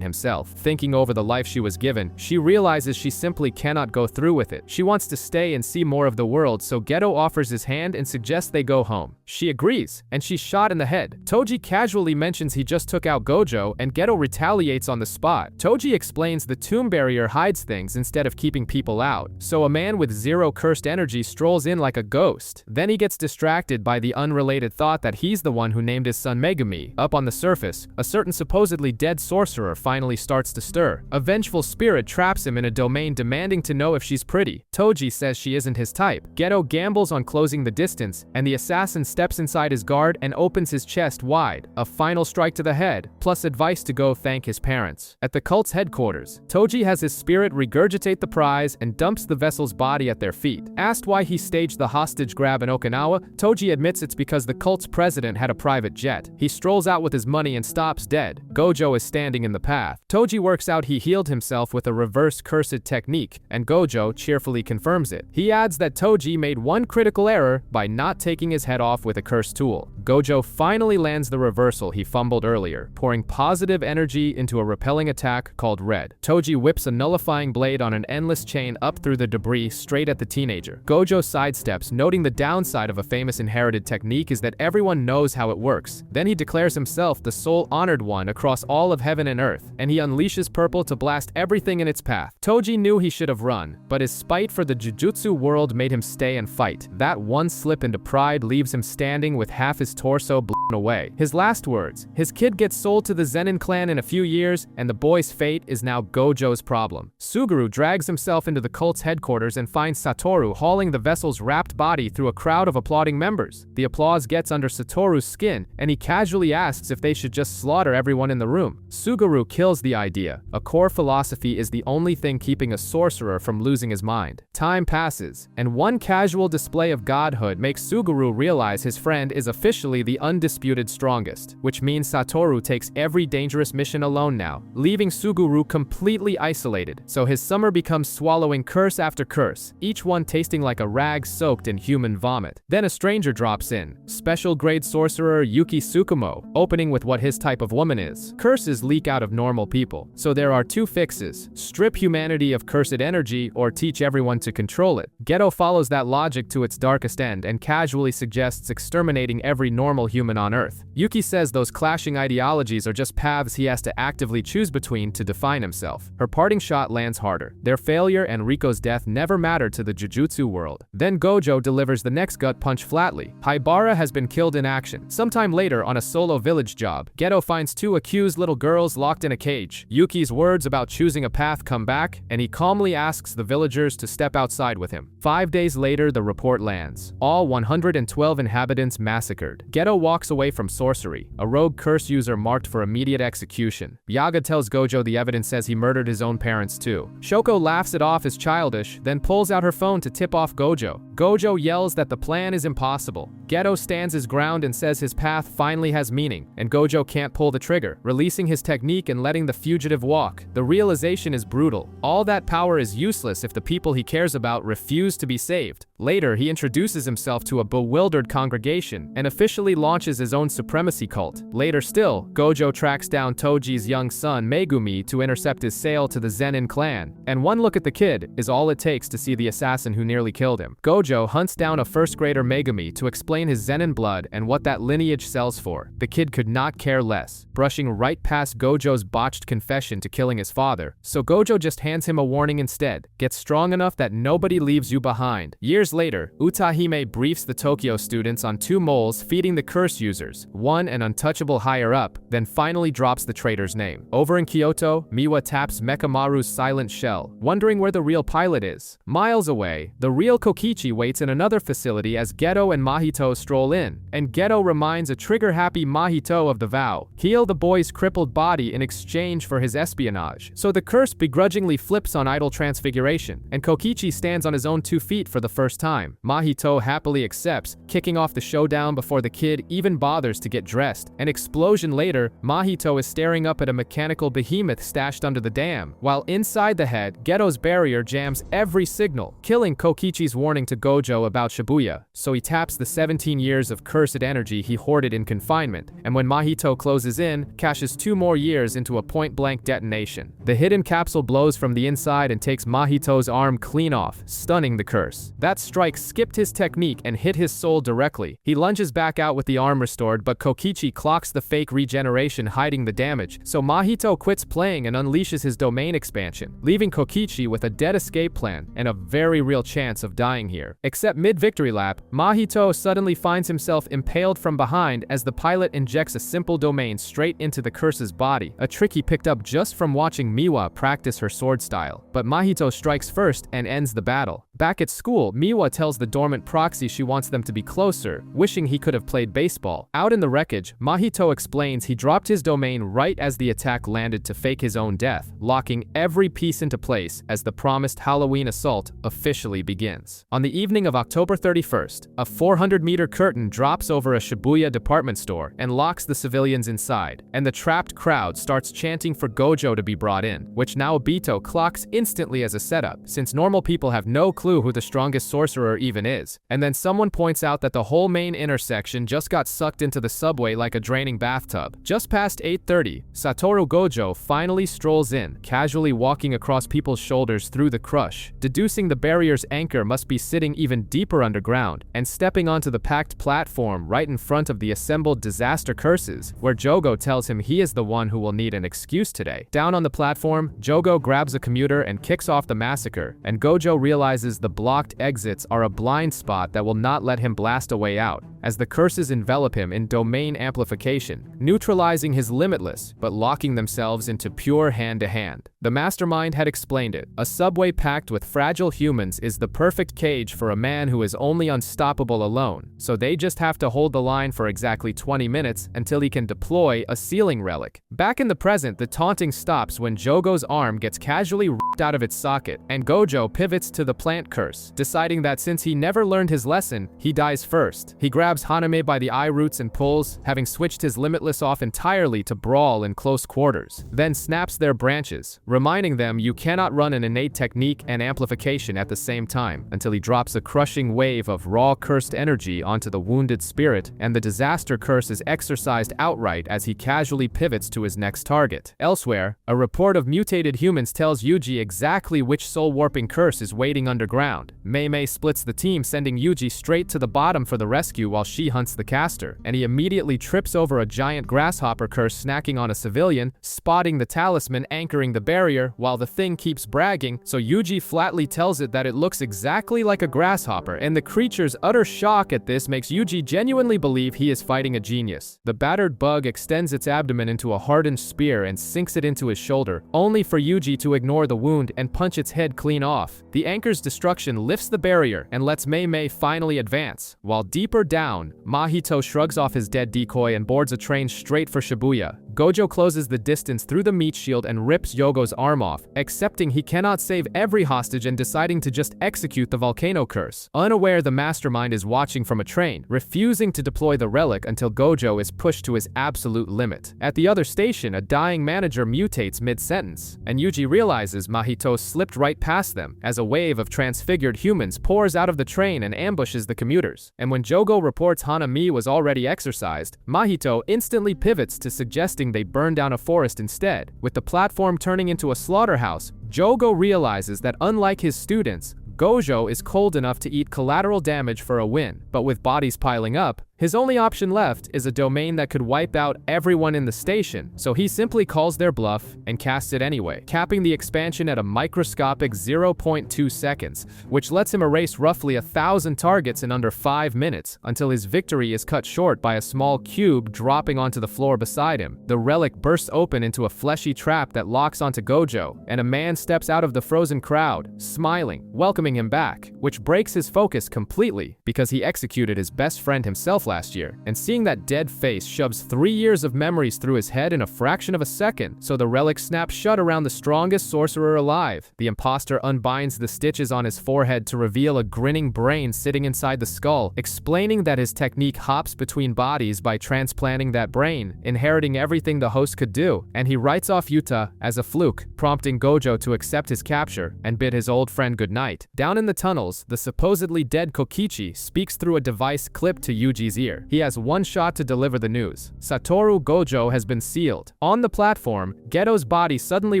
himself. Thinking over the life she was given, she realizes she simply cannot go through with it. She wants to stay and see more of the world, so Geto offers his hand and suggests they go home. She agrees, and she's shot in the head. Toji casually mentions he just took out Gojo, and Geto retaliates on the spot. Toji explains the tomb barrier hides things instead of keeping people out, so a man with 0 cursed energy strolls in like a ghost. Then he gets distracted by the unrelated thought that he's the one who named his son Megumi. Up on the surface, a certain supposedly dead sorcerer finally starts to stir. A vengeful spirit traps him in a domain demanding to know if she's pretty. Toji says she isn't his type. Geto gambles on closing the distance, and the assassin steps inside his guard and opens his chest wide. A final strike to the head, plus advice to go thank his parents. At the cult's headquarters, Toji has his spirit regurgitate the prize and dumps the vessel's body at their feet. Asked why he staged the hostage grab in Okinawa, Toji admits it's because the cult's president had a private jet. He strolls out with his money and stops dead. Gojo is standing in the path. Toji works out he healed himself with a reverse cursed technique, and Gojo cheerfully confirms it. He adds that Toji made one critical error by not taking his head off with a cursed tool. Gojo finally lands the reversal he fumbled earlier, pouring positive energy into a repelling attack called Red. Toji whips a nullifying blade on an endless chain up through the debris straight at the teenager. Gojo sidesteps, noting the downside of a famous inherited technique is that everyone knows how it works. Then he declares himself the sole honored one across all of heaven and earth, and he unleashes Purple to blast everything in its path. Toji knew he should have run, but his spite for the Jujutsu world made him stay and fight. That one slip into pride leaves him standing with half his torso blown away. His last words, his kid gets sold to the Zenin clan in a few years, and the boy's fate is now Gojo's problem. Suguru drags himself into the cult's headquarters and finds Satoru hauling the vessel's wrapped body through a crowd of applauding members. The applause gets under Satoru's skin, and he casually asks if they should just slaughter everyone in the room. Suguru kills the idea. A core philosophy is the only thing keeping a sorcerer from losing his mind. Time passes, and one casual display of godhood makes Suguru realize his friend is officially the undisputed strongest, which means Satoru takes every dangerous mission alone now, leaving Suguru completely isolated, so his summer becomes swallowing curse after curse, each one tasting like a rag soaked in human vomit. Then a stranger drops in, special grade sorcerer Yuki Tsukumo, opening with what his type of woman is. Curses leak out of normal people, so there are 2 fixes: strip humanity of cursed energy or teach everyone to control it. Geto follows that logic to its darkest end and casually suggests exterminating every normal human on Earth. Yuki says those clashing ideologies are just paths he has to actively choose between to define himself. Her parting shot lands harder. Their failure and Riko's death never mattered to the Jujutsu world. Then Gojo delivers the next gut punch flatly. Haibara has been killed in action. Sometime later, on a solo village job, Geto finds two accused little girls locked in a cage. Yuki's words about choosing a path come back, and he calmly asks the villagers to step outside with him. 5 days later, the report lands. All 112 inhabitants massacred. Geto walks away from sorcery, a rogue curse user marked for immediate execution. Yaga tells Gojo the evidence says he murdered his own parents too. Shoko laughs it off as childish, then pulls out her phone to tip off Gojo. Gojo yells that the plan is impossible. Geto stands his ground and says his path finally has meaning, and Gojo can't pull the trigger, releasing his technique and letting the fugitive walk. The realization is brutal. All that power is useless if the people he cares about refuse to be saved. Later, he introduces himself to a bewildered congregation and officially launches his own supremacy cult. Later still, Gojo tracks down Toji's young son Megumi to intercept his sale to the Zenin clan, and one look at the kid is all it takes to see the assassin who nearly killed him. Gojo hunts down a first grader Megumi to explain his Zenin blood and what that lineage sells for. The kid could not care less, brushing right past Gojo's botched confession to killing his father, so Gojo just hands him a warning instead. Get strong enough that nobody leaves you behind. Years later, Utahime briefs the Tokyo students on two moles feeding the curse users, one an untouchable higher up, then finally drops the traitor's name. Over in Kyoto, Miwa taps Mekamaru's silent shell, wondering where the real pilot is. Miles away, the real Kokichi waits in another facility as Geto and Mahito stroll in, and Geto reminds a trigger-happy Mahito of the vow: heal the boy's crippled body in exchange for his espionage. So the curse begrudgingly flips on idol transfiguration, and Kokichi stands on his own 2 feet for the first time. Mahito happily accepts, kicking off the showdown before the kid even bothers to get dressed. An explosion later, Mahito is staring up at a mechanical behemoth stashed under the dam, while inside the head, Geto's barrier jams every signal, killing Kokichi's warning to Gojo about Shibuya, so he taps the 17 years of cursed energy he hoarded in confinement, and when Mahito closes in, cashes 2 more years into a point-blank detonation. The hidden capsule blows from the inside and takes Mahito's arm clean off, stunning the curse. That strike skipped his technique and hit his soul directly. He lunges back out with the arm restored, but Kokichi clocks the fake regeneration hiding the damage, so Mahito quits playing and unleashes his domain expansion, leaving Kokichi with a dead escape plan and a very real chance of dying here. Except mid-victory lap, Mahito suddenly finds himself impaled from behind as the pilot injects a simple domain straight into the curse's body, a trick he picked up just from watching Miwa practice her sword style. But Mahito strikes first and ends the battle. Back at school, Miwa tells the dormant proxy she wants them to be closer, wishing he could have played baseball. Out in the wreckage, Mahito explains he dropped his domain right as the attack landed to fake his own death, locking every piece into place as the promised Halloween assault officially begins. On the evening of October 31st, a 400-meter curtain drops over a Shibuya department store and locks the civilians inside, and the trapped crowd starts chanting for Gojo to be brought in, which now Obito clocks instantly as a setup, since normal people have no clue who the strongest sorcerer even is. And then someone points out that the whole main intersection just got sucked into the subway like a draining bathtub. Just past 8:30, Satoru Gojo finally strolls in, casually walking across people's shoulders through the crush, deducing the barrier's anchor must be sitting even deeper underground, and stepping onto the packed platform right in front of the assembled disaster curses, where Jogo tells him he is the one who will need an excuse today. Down on the platform, Jogo grabs a commuter and kicks off the massacre, and Gojo realizes the blocked exits are a blind spot that will not let him blast a way out, as the curses envelop him in domain amplification, neutralizing his limitless, but locking themselves into pure hand-to-hand. The mastermind had explained it. A subway packed with fragile humans is the perfect cage for a man who is only unstoppable alone, so they just have to hold the line for exactly 20 minutes until he can deploy a ceiling relic. Back in the present, the taunting stops when Jogo's arm gets casually ripped out of its socket, and Gojo pivots to the plant curse, deciding that since he never learned his lesson, he dies first. He grabs Haname by the eye roots and pulls, having switched his limitless off entirely to brawl in close quarters, then snaps their branches, reminding them you cannot run an innate technique and amplification at the same time, until he drops a crushing wave of raw cursed energy onto the wounded spirit, and the disaster curse is exercised outright as he casually pivots to his next target. Elsewhere, a report of mutated humans tells Yuji exactly which soul-warping curse is waiting underground. Mei splits the team, sending Yuji straight to the bottom for the rescue while she hunts the caster, and he immediately trips over a giant grasshopper curse snacking on a civilian, spotting the talisman anchoring the barrier while the thing keeps bragging, so Yuji flatly tells it that it looks exactly like a grasshopper, and the creature's utter shock at this makes Yuji genuinely believe he is fighting a genius. The battered bug extends its abdomen into a hardened spear and sinks it into his shoulder, only for Yuji to ignore the wound and punch its head clean off. The anchor's destruction lifts the barrier and lets Mei finally advance, while deeper down, Mahito shrugs off his dead decoy and boards a train straight for Shibuya. Gojo closes the distance through the meat shield and rips Yogo's arm off, accepting he cannot save every hostage and deciding to just execute the volcano curse. Unaware the mastermind is watching from a train, refusing to deploy the relic until Gojo is pushed to his absolute limit. At the other station, a dying manager mutates mid-sentence, and Yuji realizes Mahito slipped right past them as a wave of transfigured humans pours out of the train and ambushes the commuters. And when Jogo reports Hanami was already exorcised, Mahito instantly pivots to suggesting they burn down a forest instead. With the platform turning into a slaughterhouse, Jogo realizes that unlike his students, Gojo is cold enough to eat collateral damage for a win, but with bodies piling up, his only option left is a domain that could wipe out everyone in the station, so he simply calls their bluff and casts it anyway, capping the expansion at a microscopic 0.2 seconds, which lets him erase roughly 1,000 targets in under 5 minutes, until his victory is cut short by a small cube dropping onto the floor beside him. The relic bursts open into a fleshy trap that locks onto Gojo, and a man steps out of the frozen crowd, smiling, welcoming him back, which breaks his focus completely, because he executed his best friend himself last year, and seeing that dead face shoves 3 years of memories through his head in a fraction of a second, so the relic snaps shut around the strongest sorcerer alive. The imposter unbinds the stitches on his forehead to reveal a grinning brain sitting inside the skull, explaining that his technique hops between bodies by transplanting that brain, inheriting everything the host could do, and he writes off Yuta as a fluke, prompting Gojo to accept his capture and bid his old friend goodnight. Down in the tunnels, the supposedly dead Kokichi speaks through a device clipped to Yuji's ear. He has one shot to deliver the news. Satoru Gojo has been sealed. On the platform, Geto's body suddenly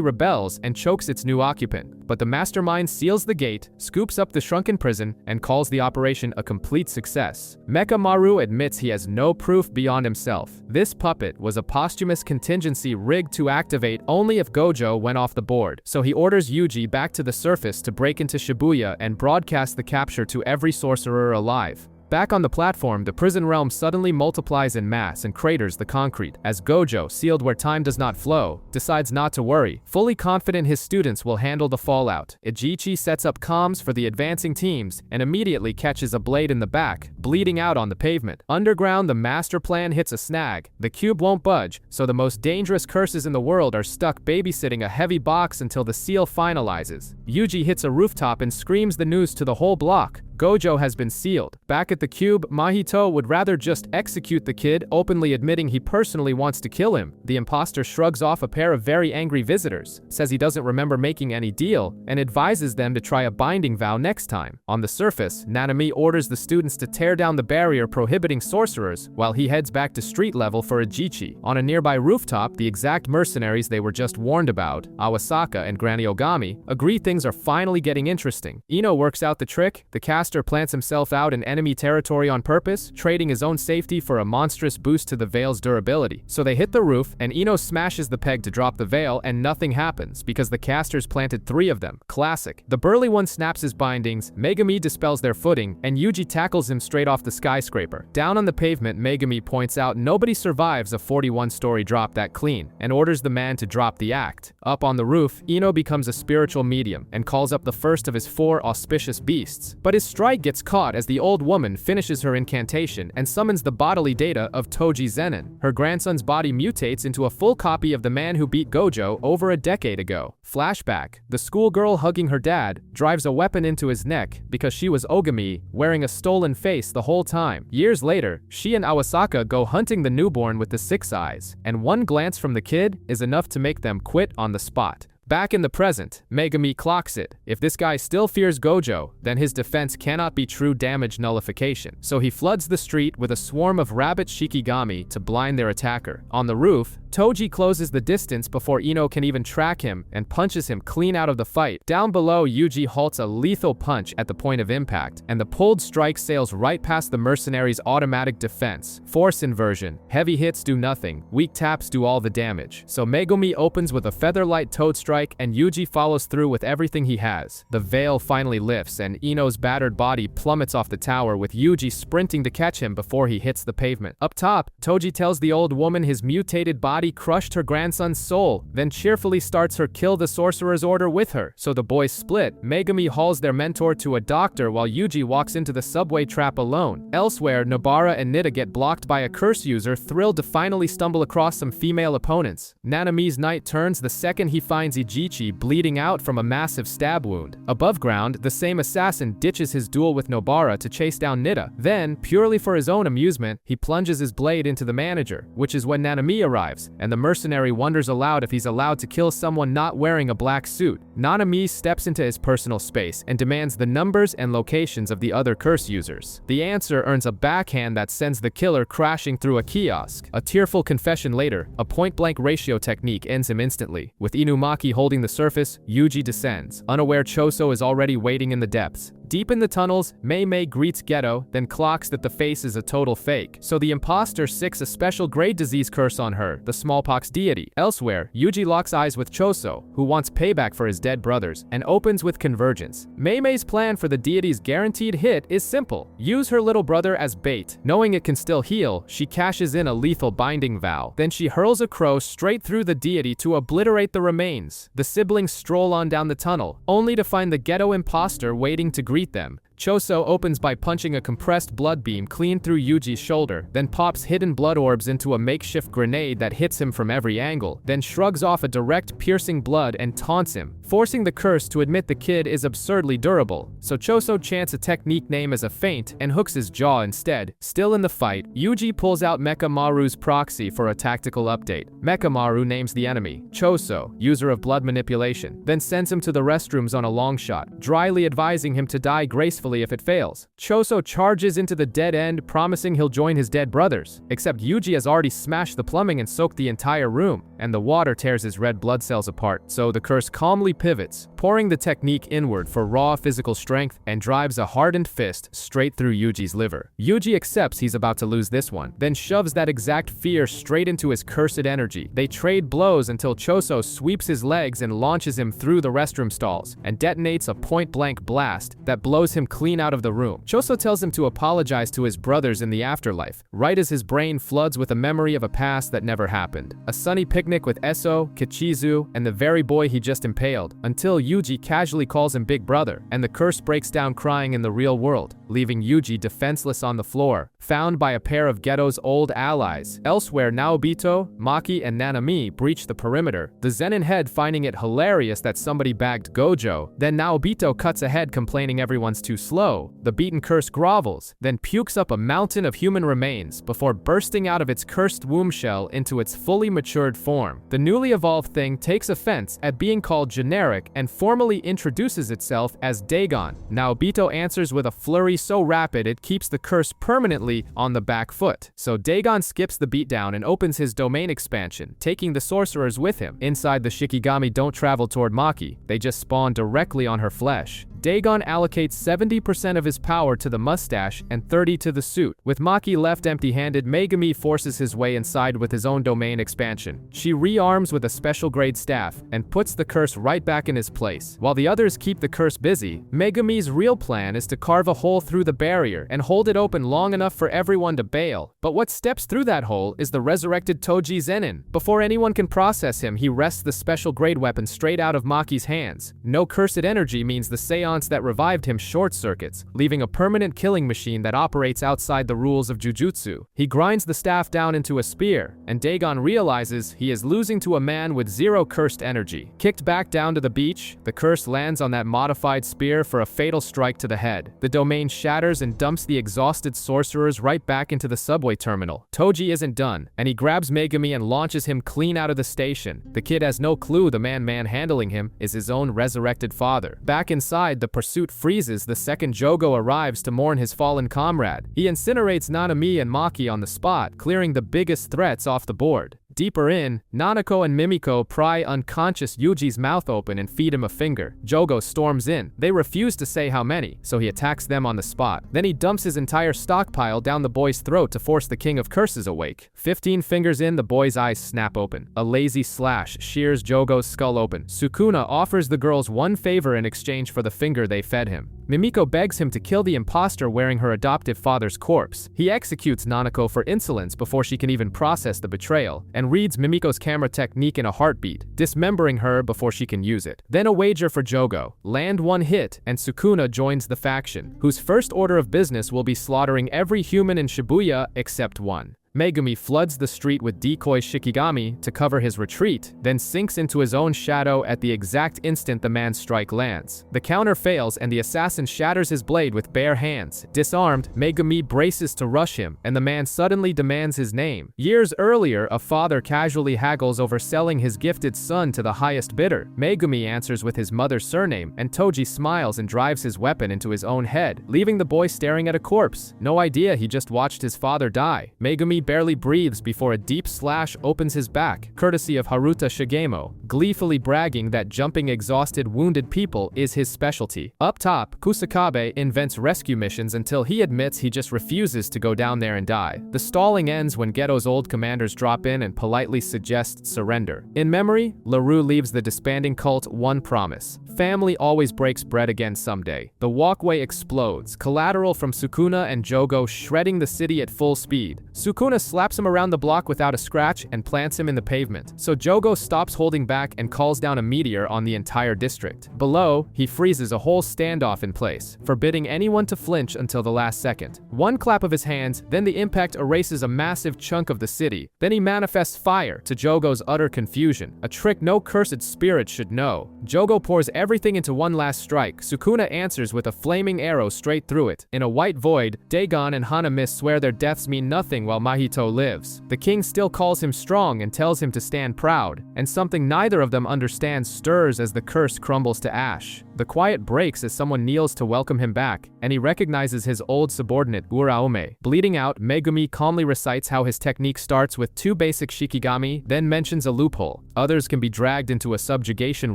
rebels and chokes its new occupant, but the mastermind seals the gate, scoops up the shrunken prison, and calls the operation a complete success. Mecha Maru admits he has no proof beyond himself. This puppet was a posthumous contingency rigged to activate only if Gojo went off the board, so he orders Yuji back to the surface to break into Shibuya and broadcast the capture to every sorcerer alive. Back on the platform, the prison realm suddenly multiplies in mass and craters the concrete, as Gojo, sealed where time does not flow, decides not to worry, fully confident his students will handle the fallout. Ijichi sets up comms for the advancing teams and immediately catches a blade in the back, bleeding out on the pavement. Underground, the master plan hits a snag. The cube won't budge, so the most dangerous curses in the world are stuck babysitting a heavy box until the seal finalizes. Yuji hits a rooftop and screams the news to the whole block. Gojo has been sealed. Back at the cube, Mahito would rather just execute the kid, openly admitting he personally wants to kill him. The imposter shrugs off a pair of very angry visitors, says he doesn't remember making any deal, and advises them to try a binding vow next time. On the surface, Nanami orders the students to tear down the barrier prohibiting sorcerers, while he heads back to street level for Ijichi. On a nearby rooftop, the exact mercenaries they were just warned about, Awasaka and Granny Ogami, agree things are finally getting interesting. Ino works out the trick. The cast plants himself out in enemy territory on purpose, trading his own safety for a monstrous boost to the veil's durability. So they hit the roof, and Ino smashes the peg to drop the veil, and nothing happens, because the casters planted 3 of them. Classic. The burly one snaps his bindings, Megami dispels their footing, and Yuji tackles him straight off the skyscraper. Down on the pavement, Megami points out nobody survives a 41-story drop that clean, and orders the man to drop the act. Up on the roof, Ino becomes a spiritual medium, and calls up the first of his 4 auspicious beasts, but his strike gets caught as the old woman finishes her incantation and summons the bodily data of Toji Zenin. Her grandson's body mutates into a full copy of the man who beat Gojo over a decade ago. Flashback. The schoolgirl hugging her dad drives a weapon into his neck because she was Ogami, wearing a stolen face the whole time. Years later, she and Awasaka go hunting the newborn with the 6 eyes, and one glance from the kid is enough to make them quit on the spot. Back in the present, Megumi clocks it. If this guy still fears Gojo, then his defense cannot be true damage nullification. So he floods the street with a swarm of rabbit Shikigami to blind their attacker. On the roof, Toji closes the distance before Ino can even track him and punches him clean out of the fight. Down below, Yuji halts a lethal punch at the point of impact, and the pulled strike sails right past the mercenary's automatic defense. Force inversion. Heavy hits do nothing, weak taps do all the damage. So Megumi opens with a featherlight toad strike and Yuji follows through with everything he has. The veil finally lifts and Ino's battered body plummets off the tower with Yuji sprinting to catch him before he hits the pavement. Up top, Toji tells the old woman his mutated body crushed her grandson's soul, then cheerfully starts her kill the sorcerer's order with her. So the boys split. Megumi hauls their mentor to a doctor while Yuji walks into the subway trap alone. Elsewhere, Nobara and Nita get blocked by a curse user, thrilled to finally stumble across some female opponents. Nanami's night turns the second he finds Ijichi bleeding out from a massive stab wound. Above ground, the same assassin ditches his duel with Nobara to chase down Nita. Then, purely for his own amusement, he plunges his blade into the manager, which is when Nanami arrives, and the mercenary wonders aloud if he's allowed to kill someone not wearing a black suit. Nanami steps into his personal space and demands the numbers and locations of the other curse users. The answer earns a backhand that sends the killer crashing through a kiosk. A tearful confession later, a point-blank ratio technique ends him instantly. With Inumaki holding the surface, Yuji descends. Unaware Choso is already waiting in the depths. Deep in the tunnels, Mei greets Geto, then clocks that the face is a total fake. So the imposter sicks a special grade disease curse on her, the smallpox deity. Elsewhere, Yuji locks eyes with Choso, who wants payback for his dead brothers, and opens with Convergence. Mei's plan for the deity's guaranteed hit is simple. Use her little brother as bait. Knowing it can still heal, she cashes in a lethal binding vow. Then she hurls a crow straight through the deity to obliterate the remains. The siblings stroll on down the tunnel, only to find the Geto imposter waiting to greet them. Choso opens by punching a compressed blood beam clean through Yuji's shoulder, then pops hidden blood orbs into a makeshift grenade that hits him from every angle, then shrugs off a direct piercing blood and taunts him, forcing the curse to admit the kid is absurdly durable. So Choso chants a technique name as a feint and hooks his jaw instead. Still in the fight, Yuji pulls out Mecha Maru's proxy for a tactical update. Mecha Maru names the enemy, Choso, user of blood manipulation, then sends him to the restrooms on a long shot, dryly advising him to die gracefully if it fails. Choso charges into the dead end, promising he'll join his dead brothers. Except Yuji has already smashed the plumbing and soaked the entire room, and the water tears his red blood cells apart, so the curse calmly pivots, pouring the technique inward for raw physical strength and drives a hardened fist straight through Yuji's liver. Yuji accepts he's about to lose this one, then shoves that exact fear straight into his cursed energy. They trade blows until Choso sweeps his legs and launches him through the restroom stalls, and detonates a point-blank blast that blows him clean out of the room. Choso tells him to apologize to his brothers in the afterlife, right as his brain floods with a memory of a past that never happened. A sunny picnic with Eso, Kichizu, and the very boy he just impaled, until Yuji casually calls him Big Brother, and the curse breaks down crying in the real world, leaving Yuji defenseless on the floor, found by a pair of Geto's old allies. Elsewhere, Naobito, Maki, and Nanami breach the perimeter, the Zenin head finding it hilarious that somebody bagged Gojo. Then Naobito cuts ahead complaining everyone's too slow. The beaten curse grovels, then pukes up a mountain of human remains before bursting out of its cursed womb shell into its fully matured form. The newly evolved thing takes offense at being called generic and formally introduces itself as Dagon. Naobito answers with a flurry so rapid it keeps the curse permanently on the back foot. So Dagon skips the beatdown and opens his domain expansion, taking the sorcerers with him. Inside, the Shikigami don't travel toward Maki, they just spawn directly on her flesh. Dagon allocates 70% of his power to the mustache and 30% to the suit. With Maki left empty-handed, Megumi forces his way inside with his own domain expansion. She rearms with a special grade staff and puts the curse right back in his place. While the others keep the curse busy, Megumi's real plan is to carve a hole through the barrier and hold it open long enough for everyone to bail. But what steps through that hole is the resurrected Toji Zenin. Before anyone can process him, he wrests the special grade weapon straight out of Maki's hands. No cursed energy means the seance that revived him short circuits, leaving a permanent killing machine that operates outside the rules of Jujutsu. He grinds the staff down into a spear, and Dagon realizes he is is losing to a man with 0 cursed energy. Kicked back down to the beach, the curse lands on that modified spear for a fatal strike to the head. The domain shatters and dumps the exhausted sorcerers right back into the subway terminal. Toji isn't done, and he grabs Megumi and launches him clean out of the station. The kid has no clue the man handling him is his own resurrected father. Back inside, the pursuit freezes the second Jogo arrives to mourn his fallen comrade. He incinerates Nanami and Maki on the spot, clearing the biggest threats off the board. Deeper in, Nanako and Mimiko pry unconscious Yuji's mouth open and feed him a finger. Jogo storms in. They refuse to say how many, so he attacks them on the spot. Then he dumps his entire stockpile down the boy's throat to force the king of curses awake. 15 fingers in, the boy's eyes snap open. A lazy slash shears Jogo's skull open. Sukuna offers the girls one favor in exchange for the finger they fed him. Mimiko begs him to kill the imposter wearing her adoptive father's corpse. He executes Nanako for insolence before she can even process the betrayal, and reads Mimiko's camera technique in a heartbeat, dismembering her before she can use it. Then a wager for Jogo. Land one hit, and Sukuna joins the faction, whose first order of business will be slaughtering every human in Shibuya except one. Megumi floods the street with decoy Shikigami to cover his retreat, then sinks into his own shadow at the exact instant the man's strike lands. The counter fails and the assassin shatters his blade with bare hands. Disarmed, Megumi braces to rush him, and the man suddenly demands his name. Years earlier, a father casually haggles over selling his gifted son to the highest bidder. Megumi answers with his mother's surname, and Toji smiles and drives his weapon into his own head, leaving the boy staring at a corpse. No idea he just watched his father die. Megumi barely breathes before a deep slash opens his back, courtesy of Haruta Shigemo, gleefully bragging that jumping exhausted, wounded people is his specialty. Up top, Kusakabe invents rescue missions until he admits he just refuses to go down there and die. The stalling ends when Geto's old commanders drop in and politely suggest surrender. In memory, LaRue leaves the disbanding cult one promise: family always breaks bread again someday. The walkway explodes, collateral from Sukuna and Jogo shredding the city at full speed. Sukuna slaps him around the block without a scratch and plants him in the pavement, so Jogo stops holding back and calls down a meteor on the entire district. Below, he freezes a whole standoff in place, forbidding anyone to flinch until the last second. One clap of his hands, then the impact erases a massive chunk of the city. Then he manifests fire, to Jogo's utter confusion, a trick no cursed spirit should know. Jogo pours everything into one last strike. Sukuna answers with a flaming arrow straight through it. In a white void, Dagon and Hanamis swear their deaths mean nothing while Mahito lives. The king still calls him strong and tells him to stand proud, and something neither of them understands stirs as the curse crumbles to ash. The quiet breaks as someone kneels to welcome him back, and he recognizes his old subordinate, Uraome. Bleeding out, Megumi calmly recites how his technique starts with 2 basic Shikigami, then mentions a loophole. Others can be dragged into a subjugation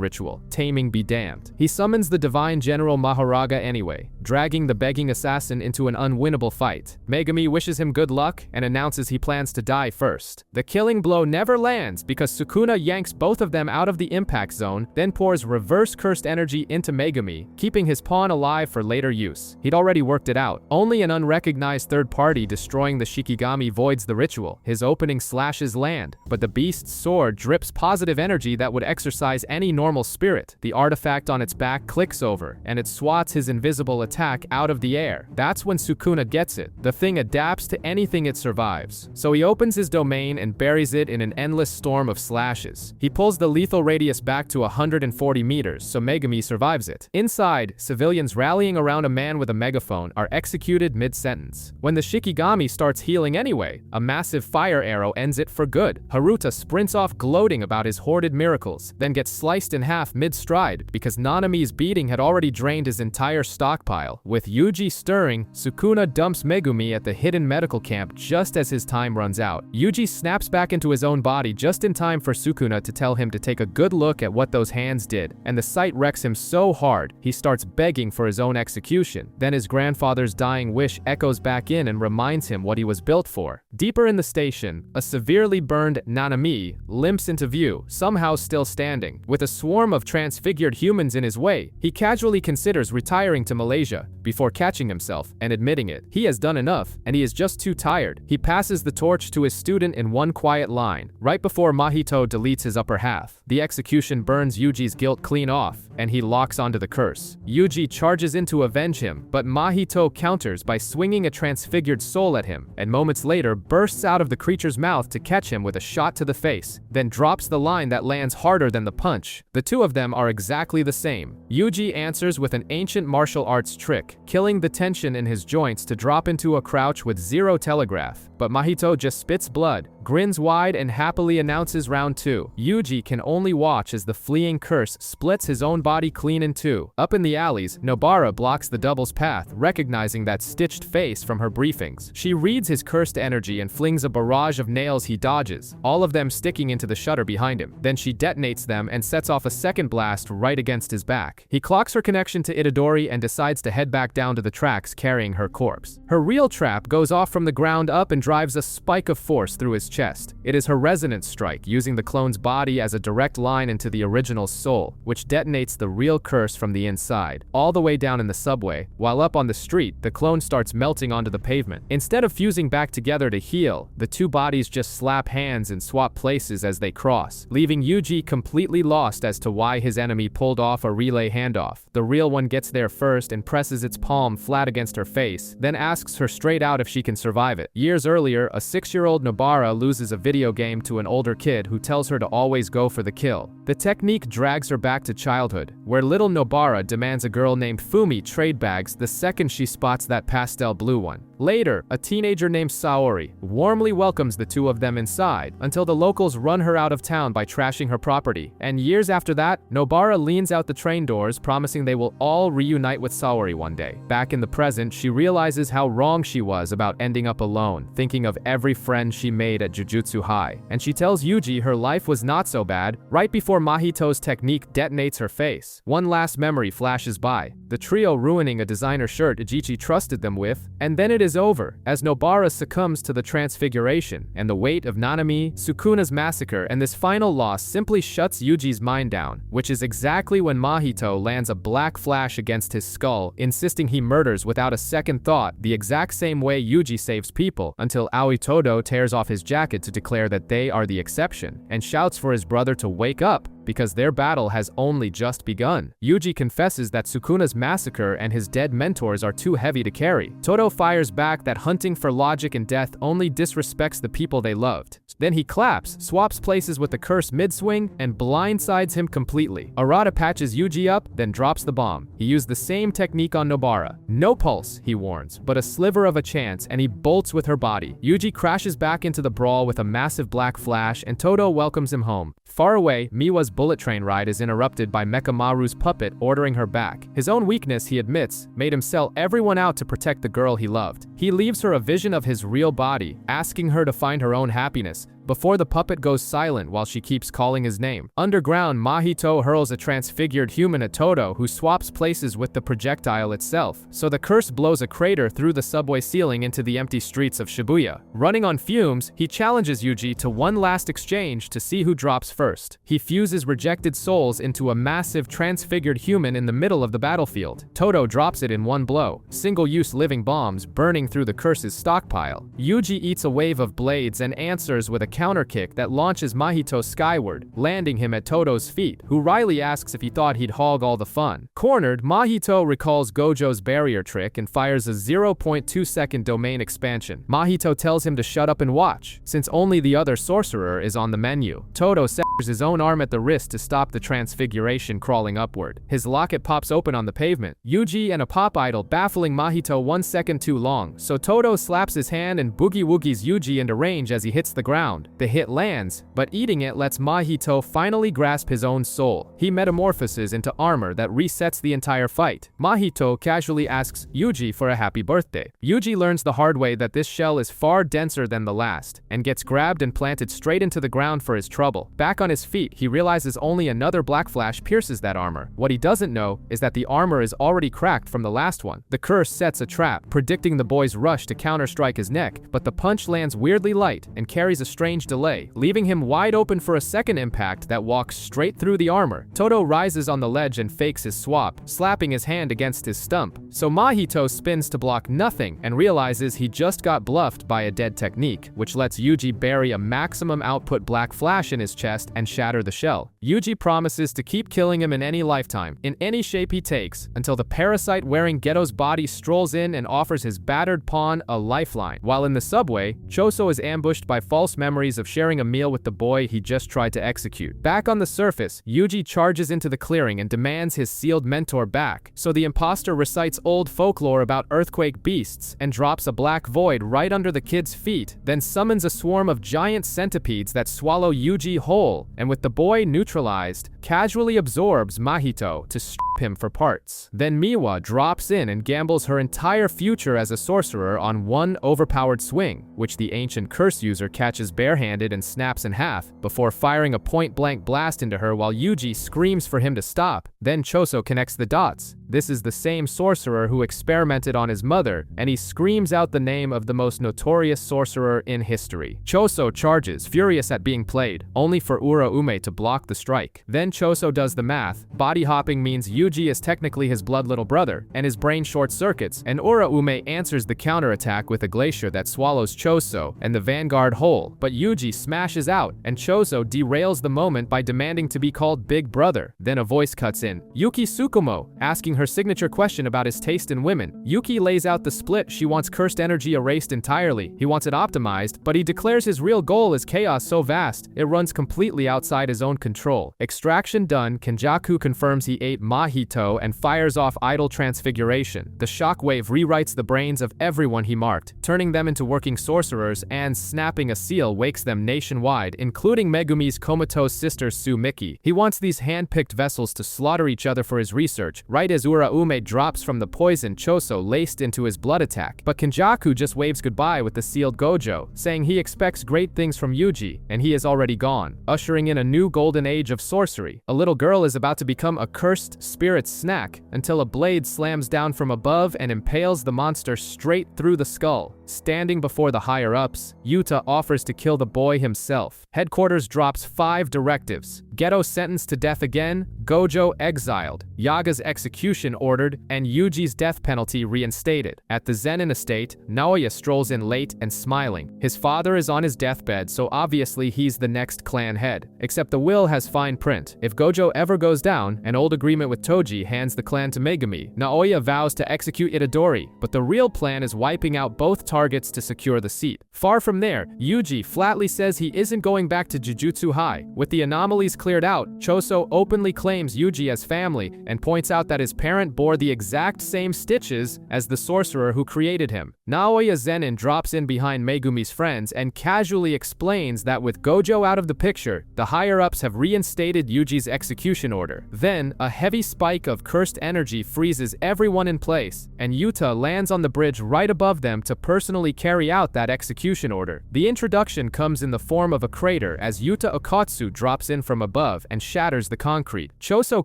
ritual, taming be damned. He summons the divine general Mahoraga anyway, dragging the begging assassin into an unwinnable fight. Megumi wishes him good luck and announces he plans to die first. The killing blow never lands because Sukuna yanks both of them out of the impact zone, then pours reverse cursed energy into Megumi, keeping his pawn alive for later use. He'd already worked it out. Only an unrecognized third party destroying the Shikigami voids the ritual. His opening slashes land, but the beast's sword drips positive energy that would exorcise any normal spirit. The artifact on its back clicks over, and it swats his invisible attack out of the air. That's when Sukuna gets it. The thing adapts to anything it survives. So he opens his domain and buries it in an endless storm of slashes. He pulls the lethal radius back to 140 meters, so Megumi survives it. Inside, civilians rallying around a man with a megaphone are executed mid-sentence. When the Shikigami starts healing anyway, a massive fire arrow ends it for good. Haruta sprints off gloating about his hoarded miracles, then gets sliced in half mid-stride because Nanami's beating had already drained his entire stockpile. With Yuji stirring, Sukuna dumps Megumi at the hidden medical camp just as his time runs out. Yuji snaps back into his own body just in time for Sukuna to tell him to take a good look at what those hands did, and the sight wrecks him so hard, he starts begging for his own execution. Then his grandfather's dying wish echoes back in and reminds him what he was built for. Deeper in the station, a severely burned Nanami limps into view, somehow still standing. With a swarm of transfigured humans in his way, he casually considers retiring to Malaysia, before catching himself and admitting it. He has done enough, and he is just too tired. He passes passes the torch to his student in one quiet line, right before Mahito deletes his upper half. The execution burns Yuji's guilt clean off, and he locks onto the curse. Yuji charges in to avenge him, but Mahito counters by swinging a transfigured soul at him, and moments later bursts out of the creature's mouth to catch him with a shot to the face, then drops the line that lands harder than the punch. The two of them are exactly the same. Yuji answers with an ancient martial arts trick, killing the tension in his joints to drop into a crouch with zero telegraph, but Mahito just spits blood, grins wide, and happily announces round 2. Yuji can only watch as the fleeing curse splits his own body clean in two. Up in the alleys, Nobara blocks the double's path, recognizing that stitched face from her briefings. She reads his cursed energy and flings a barrage of nails he dodges, all of them sticking into the shutter behind him. Then she detonates them and sets off a second blast right against his back. He clocks her connection to Itadori and decides to head back down to the tracks carrying her corpse. Her real trap goes off from the ground up and drives a spike of force through his chest. It is her resonance strike, using the clone's body as a direct line into the original soul, which detonates the real curse from the inside. All the way down in the subway, while up on the street, the clone starts melting onto the pavement. Instead of fusing back together to heal, the two bodies just slap hands and swap places as they cross, leaving Yuji completely lost as to why his enemy pulled off a relay handoff. The real one gets there first and presses its palm flat against her face, then asks her straight out if she can survive it. Years earlier, a 6-year-old Nobara loses a video game to an older kid who tells her to always go for the kill. The technique drags her back to childhood, where little Nobara demands a girl named Fumi trade bags the second she spots that pastel blue one. Later, a teenager named Saori warmly welcomes the two of them inside until the locals run her out of town by trashing her property. And years after that, Nobara leans out the train doors, promising they will all reunite with Saori one day. Back in the present, she realizes how wrong she was about ending up alone, thinking of every friend she made at Jujutsu High. And she tells Yuji her life was not so bad, right before Mahito's technique detonates her face. One last memory flashes by, the trio ruining a designer shirt Ijichi trusted them with, and then it is over, as Nobara succumbs to the transfiguration, and the weight of Nanami, Sukuna's massacre, and this final loss simply shuts Yuji's mind down, which is exactly when Mahito lands a black flash against his skull, insisting he murders without a second thought, the exact same way Yuji saves people, until Aoi Todo tears off his jacket to declare that they are the exception, and shouts for his brother to wake up, because their battle has only just begun. Yuji confesses that Sukuna's massacre and his dead mentors are too heavy to carry. Todo fires back that hunting for logic and death only disrespects the people they loved. Then he claps, swaps places with the curse mid-swing, and blindsides him completely. Arata patches Yuji up, then drops the bomb. He used the same technique on Nobara. No pulse, he warns, but a sliver of a chance, and he bolts with her body. Yuji crashes back into the brawl with a massive black flash, and Todo welcomes him home. Far away, Miwa's bullet train ride is interrupted by Mekamaru's puppet ordering her back. His own weakness, he admits, made him sell everyone out to protect the girl he loved. He leaves her a vision of his real body, asking her to find her own happiness, before the puppet goes silent while she keeps calling his name. Underground, Mahito hurls a transfigured human at Todo, who swaps places with the projectile itself, so the curse blows a crater through the subway ceiling into the empty streets of Shibuya. Running on fumes, he challenges Yuji to one last exchange to see who drops first. He fuses rejected souls into a massive transfigured human in the middle of the battlefield. Todo drops it in one blow, single-use living bombs burning through the curse's stockpile. Yuji eats a wave of blades and answers with a counter kick that launches Mahito skyward, landing him at Todo's feet, who wryly asks if he thought he'd hog all the fun. Cornered, Mahito recalls Gojo's barrier trick and fires a 0.2-second domain expansion. Mahito tells him to shut up and watch, since only the other sorcerer is on the menu. Todo severs his own arm at the wrist to stop the transfiguration crawling upward. His locket pops open on the pavement. Yuji and a pop idol baffling Mahito 1 second too long, so Todo slaps his hand and boogie-woogies Yuji into range as he hits the ground. The hit lands, but eating it lets Mahito finally grasp his own soul. He metamorphoses into armor that resets the entire fight. Mahito casually asks Yuji for a happy birthday. Yuji learns the hard way that this shell is far denser than the last, and gets grabbed and planted straight into the ground for his trouble. Back on his feet, he realizes only another black flash pierces that armor. What he doesn't know is that the armor is already cracked from the last one. The curse sets a trap, predicting the boy's rush to counter-strike his neck, but the punch lands weirdly light and carries a strange range delay, leaving him wide open for a second impact that walks straight through the armor. Todo rises on the ledge and fakes his swap, slapping his hand against his stump. So Mahito spins to block nothing and realizes he just got bluffed by a dead technique, which lets Yuji bury a maximum output black flash in his chest and shatter the shell. Yuji promises to keep killing him in any lifetime, in any shape he takes, until the parasite wearing Geto's body strolls in and offers his battered pawn a lifeline. While in the subway, Choso is ambushed by false memories of sharing a meal with the boy he just tried to execute. Back on the surface, Yuji charges into the clearing and demands his sealed mentor back, so the imposter recites old folklore about earthquake beasts and drops a black void right under the kid's feet, then summons a swarm of giant centipedes that swallow Yuji whole, and with the boy neutralized, casually absorbs Mahito to strip him for parts. Then Miwa drops in and gambles her entire future as a sorcerer on one overpowered swing, which the ancient curse user catches barehanded and snaps in half, before firing a point-blank blast into her while Yuji screams for him to stop. Then Choso connects the dots. This is the same sorcerer who experimented on his mother, and he screams out the name of the most notorious sorcerer in history. Choso charges, furious at being played, only for Uraume to block the strike. Then Choso does the math. Body hopping means Yuji is technically his blood little brother, and his brain short-circuits, and Uraume answers the counterattack with a glacier that swallows Choso and the vanguard whole, but Yuji smashes out, and Choso derails the moment by demanding to be called Big Brother. Then a voice cuts in, Yuki Tsukumo, asking her signature question about his taste in women. Yuki lays out the split. She wants cursed energy erased entirely. He wants it optimized, but he declares his real goal is chaos so vast, it runs completely outside his own control. Extraction done, Kenjaku confirms he ate Mahito and fires off idle transfiguration. The shockwave rewrites the brains of everyone he marked, turning them into working sorcerers, and snapping a seal wakes them nationwide, including Megumi's comatose sister Su Miki. He wants these hand-picked vessels to slaughter each other for his research, right as Uraume drops from the poison Choso laced into his blood attack. But Kenjaku just waves goodbye with the sealed Gojo, saying he expects great things from Yuji, and he is already gone, ushering in a new golden age of sorcery. A little girl is about to become a cursed spirit snack, until a blade slams down from above and impales the monster straight through the skull. Standing before the higher-ups, Yuta offers to kill the boy himself. Headquarters drops 5 directives. Geto sentenced to death again, Gojo exiled, Yaga's execution ordered, and Yuji's death penalty reinstated. At the Zenin estate, Naoya strolls in late and smiling. His father is on his deathbed, so obviously he's the next clan head. Except the will has fine print. If Gojo ever goes down, an old agreement with Toji hands the clan to Megumi. Naoya vows to execute Itadori, but the real plan is wiping out both targets to secure the seat. Far from there, Yuji flatly says he isn't going back to Jujutsu High. With the anomalies cleared out, Choso openly claims Yuji as family and points out that his parent bore the exact same stitches as the sorcerer who created him. Naoya Zenin drops in behind Megumi's friends and casually explains that with Gojo out of the picture, the higher-ups have reinstated Yuji's execution order. Then, a heavy spike of cursed energy freezes everyone in place, and Yuta lands on the bridge right above them to personally carry out that execution order. The introduction comes in the form of a crater as Yuta Okatsu drops in from above and shatters the concrete. Choso